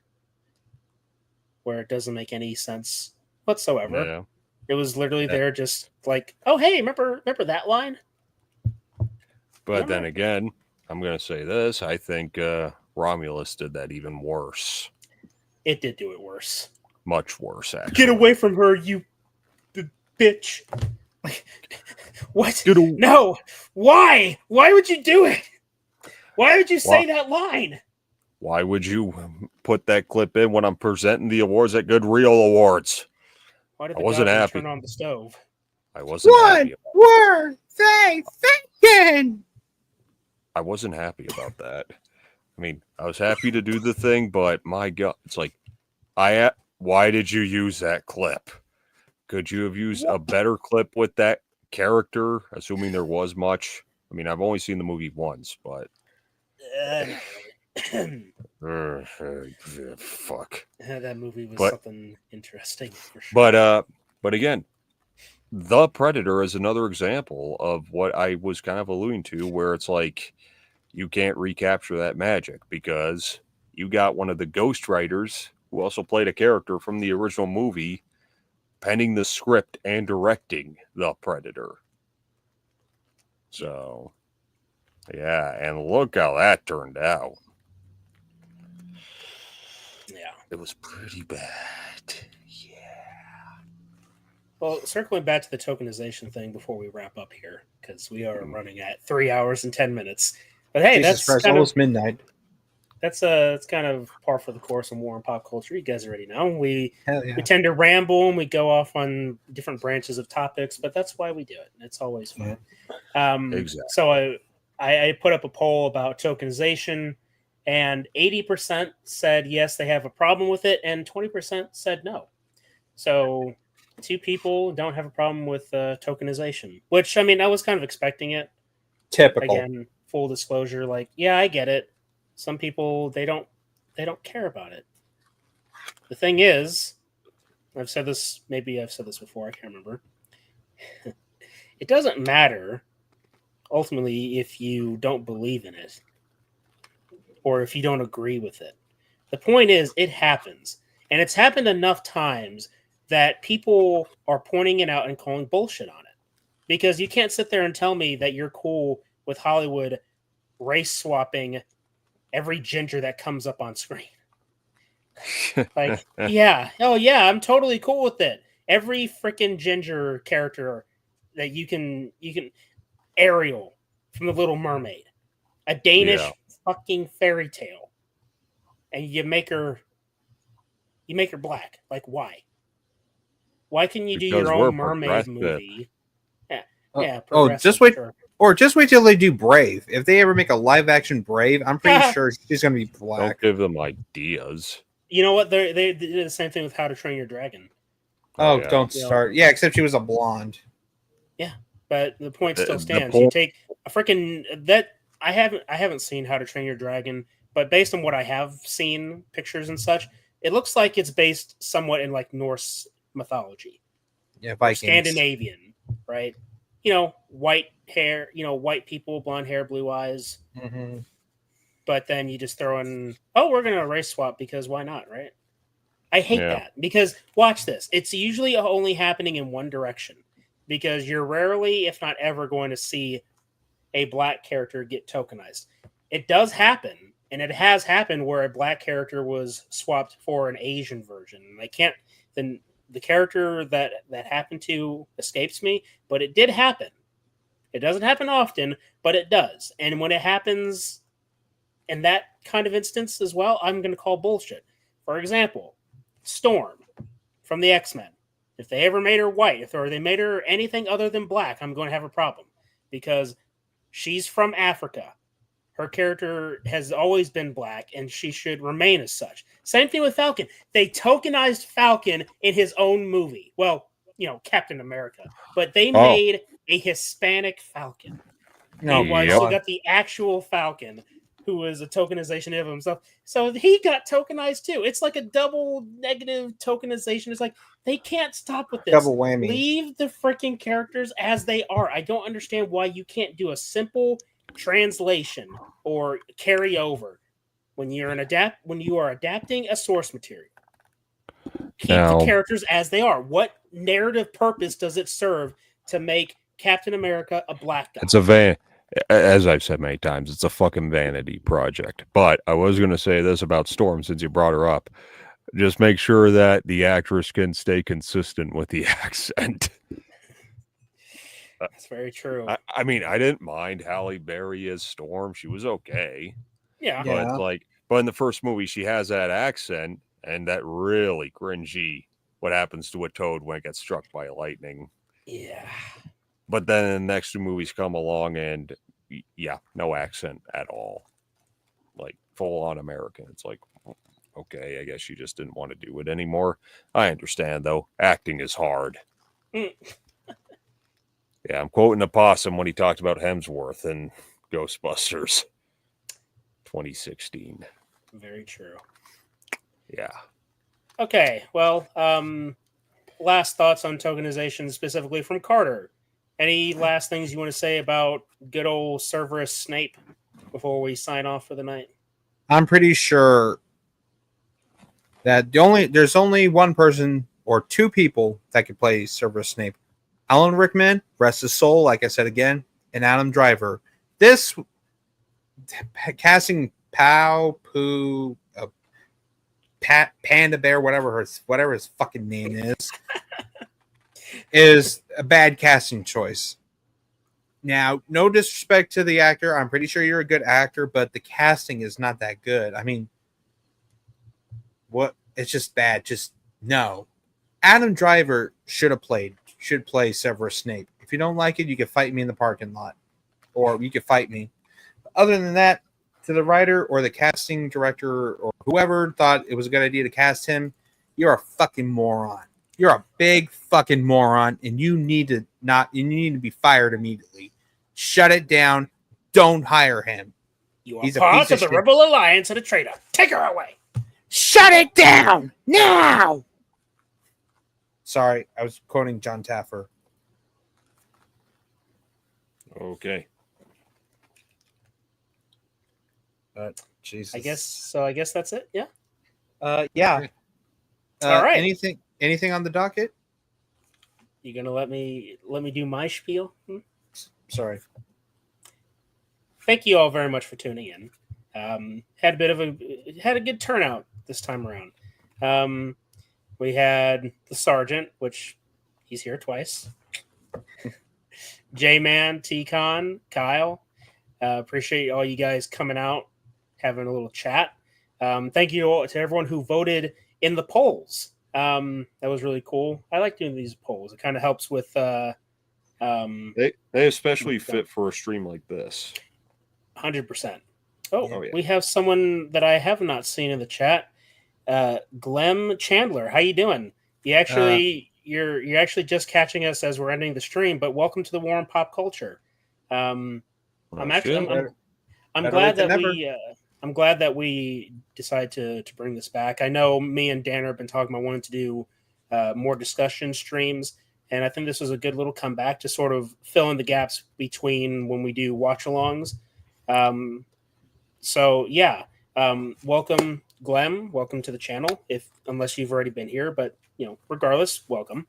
where it doesn't make any sense whatsoever. Yeah. It was literally there just like, oh, hey, remember that line? But then again, I'm going to say this. I think Romulus did that even worse. It did do it worse. Much worse, actually. Get away from her, you bitch. Like, what? Get away. No. Why? Why would you do it? Why would you say that line? Why would you put that clip in when I'm presenting the awards at Good Real Awards? Why did I wasn't goblin happy. turn on the stove? I wasn't happy. What were they thinking? I wasn't happy about that. I mean, I was happy to do the thing, but my God, it's like, why did you use that clip? Could you have used a better clip with that character, assuming there was much? I mean, I've only seen the movie once, but fuck. That movie was something interesting for sure. But again, The Predator is another example of what I was kind of alluding to, where it's like you can't recapture that magic because you got one of the ghostwriters who also played a character from the original movie penning the script and directing The Predator. So, yeah, and look how that turned out. Yeah. It was pretty bad. Yeah. Well, circling back to the tokenization thing before we wrap up here, because we are running at 3 hours and 10 minutes. But hey, Jesus Christ, almost midnight. It's kind of par for the course in war and pop culture. You guys already know. We Yeah. we tend to ramble and we go off on different branches of topics, but that's why we do it. It's always fun. Exactly. So I put up a poll about tokenization, and 80% said yes, they have a problem with it, and 20% said no. So 2 people don't have a problem with tokenization, which, I mean, I was kind of expecting it. Typical. Again, full disclosure, like, yeah, I get it. Some people, they don't care about it. The thing is, I've said this before, I can't remember. It doesn't matter ultimately if you don't believe in it or if you don't agree with it. The point is, it happens. And it's happened enough times that people are pointing it out and calling bullshit on it. Because you can't sit there and tell me that you're cool with Hollywood race swapping every ginger that comes up on screen. Like, yeah. Oh, yeah, I'm totally cool with it. Every freaking ginger character that you can Ariel from The Little Mermaid, a Danish fucking fairy tale, and you make her You make her black. Like, why? Why can you do Because your we're own mermaid progressive. movie? Yeah, Oh, progressive, just wait. sure. Or just wait till they do Brave. If they ever make a live action Brave, I'm pretty sure she's gonna be Don't black. give them ideas. You know what? They did the same thing with How to Train Your Dragon. Oh, yeah. don't Yeah. start. Yeah, except she was a blonde. But the point still The stands. point- You take a freaking that I haven't seen How to Train Your Dragon, but based on what I have seen, pictures and such, it looks like it's based somewhat in like Norse mythology, Yeah, or Vikings. Scandinavian, right? White hair, white people, blonde hair, blue eyes. Mm-hmm. But then you just throw in, oh, we're gonna race swap because why not, right? I hate Yeah. that because watch this. It's usually only happening in one direction because you're rarely, if not ever, going to see a black character get tokenized. It does happen, and it has happened where a black character was swapped for an Asian version. I can't then the character that happened to escapes me, but it did happen. It doesn't happen often, but it does. And when it happens in that kind of instance as well, I'm going to call bullshit. For example, Storm from the X-Men. If they ever made her white, or they made her anything other than black, I'm going to have a problem because she's from Africa. Her character has always been black, and she should remain as such. Same thing with Falcon. They tokenized Falcon in his own movie. Well, Captain America. But they made a Hispanic Falcon. Meanwhile, Yep. you got the actual Falcon, who was a tokenization of himself. So he got tokenized too. It's like a double negative tokenization. It's like they can't stop with this. Double whammy. Leave the freaking characters as they are. I don't understand why you can't do a simple translation or carry over when you are adapting a source material. Keep Now- the characters as they are. What narrative purpose does it serve to make Captain America a black guy? It's as I've said many times, it's a fucking vanity project. But I was going to say this about Storm since you brought her up. Just make sure that the actress can stay consistent with the accent. That's very true. I mean, I didn't mind Halle Berry as Storm. She was okay. Yeah. But in the first movie, she has that accent and that really cringy what happens to a toad when it gets struck by lightning. Yeah. But then the next two movies come along and yeah, no accent at all. Like full on American. It's like, okay, I guess you just didn't want to do it anymore. I understand though. Acting is hard. Yeah, I'm quoting the possum when he talked about Hemsworth and Ghostbusters 2016. Very true. Yeah. Okay, well, last thoughts on tokenization specifically from Carter. Any last things you want to say about good old Severus Snape before we sign off for the night? I'm pretty sure that there's only one person or two people that could play Severus Snape. Alan Rickman, rest his soul, like I said again, and Adam Driver. This casting Poo, Panda Bear, whatever his fucking name is a bad casting choice. Now, no disrespect to the actor. I'm pretty sure you're a good actor, but the casting is not that good. I mean, what? It's just bad. Just no. Adam Driver should play Severus Snape. If you don't like it, you can fight me in the parking lot, or you can fight me. Other than that, to the writer or the casting director or whoever thought it was a good idea to cast him, you're a fucking moron. You're a big fucking moron, and you need to be fired immediately. Shut it down. Don't hire him. You are He's a part piece of of the shit. Rebel Alliance and a traitor. Take her away. Shut it down now. Sorry, I was quoting John Taffer. Okay. But Jesus. I guess that's it. Yeah. Yeah. All right. Anything on the docket? You gonna let me do my spiel? Sorry. Thank you all very much for tuning in. Had a good turnout this time around. We had the Sergeant, which he's here twice. J-Man, T-Con, Kyle. Appreciate all you guys coming out, having a little chat. Thank you all to everyone who voted in the polls. That was really cool. I like doing these polls. It kind of helps with. They especially fit for a stream like this. 100%. Oh, yeah. We have someone that I have not seen in the chat. Glem Chandler, how you doing? You're actually just catching us as we're ending the stream, but welcome to the War on Pop Culture. I'm glad that we decided to bring this back. I know me and Dan have been talking about wanting to do more discussion streams, and I think this was a good little comeback to sort of fill in the gaps between when we do watch-alongs. Welcome, Glem. Welcome to the channel. Unless you've already been here, but regardless, welcome.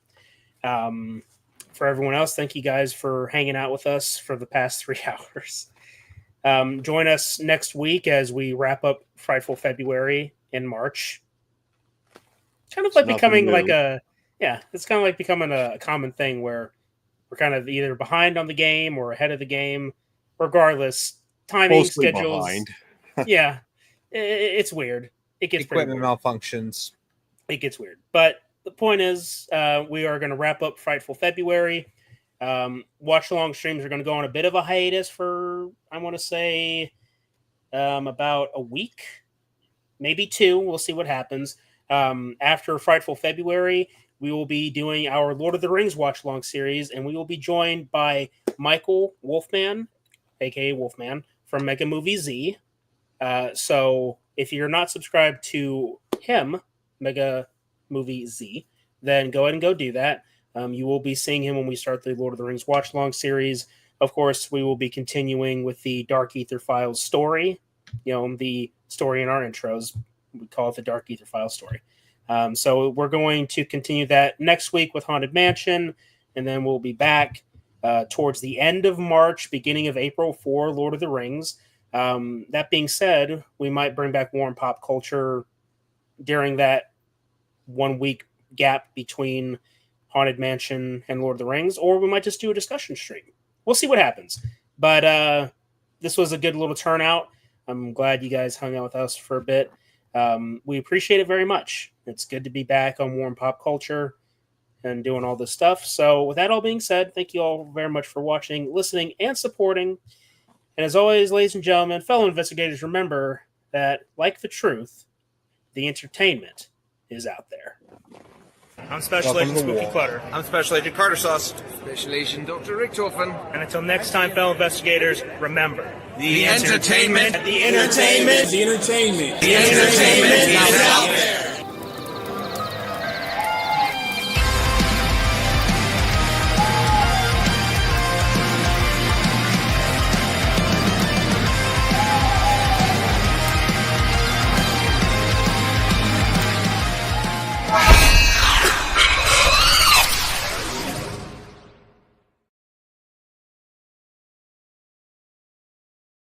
For everyone else, thank you guys for hanging out with us for the past 3 hours. Join us next week as we wrap up Frightful February in March. It's kind of like becoming it's kind of like becoming a common thing where we're kind of either behind on the game or ahead of the game. Regardless, timing, Mostly schedules. behind. Yeah, it's weird. It gets Equipment pretty weird. malfunctions. It gets weird. But the point is, we are going to wrap up Frightful February. Watch-along streams are going to go on a bit of a hiatus for, I want to say, about a week, maybe 2. We'll see what happens. After Frightful February, we will be doing our Lord of the Rings watch-along series, and we will be joined by Michael Wolfman, a.k.a. Wolfman, from Mega Movie Z. So if you're not subscribed to him, Mega Movie Z, then go ahead and go do that. You will be seeing him when we start the Lord of the Rings watch-along series. Of course, we will be continuing with the Dark Ether Files story. The story in our intros. We call it the Dark Ether Files story. So we're going to continue that next week with Haunted Mansion, and then we'll be back towards the end of March, beginning of April for Lord of the Rings. That being said, we might bring back War and Pop Culture during that 1 week gap between Haunted Mansion and Lord of the Rings, or we might just do a discussion stream. We'll see what happens. But this was a good little turnout. I'm glad you guys hung out with us for a bit. We appreciate it very much. It's good to be back on War and Pop Culture and doing all this stuff. So with that all being said, thank you all very much for watching, listening, and supporting. And as always, ladies and gentlemen, fellow investigators, remember that, like the truth, the entertainment is out there. I'm Special Agent Spooky Clutter. I'm Special Agent Carter Sauce. Special Agent Dr. Richtofen. And until next time, fellow investigators, remember. The entertainment is out there.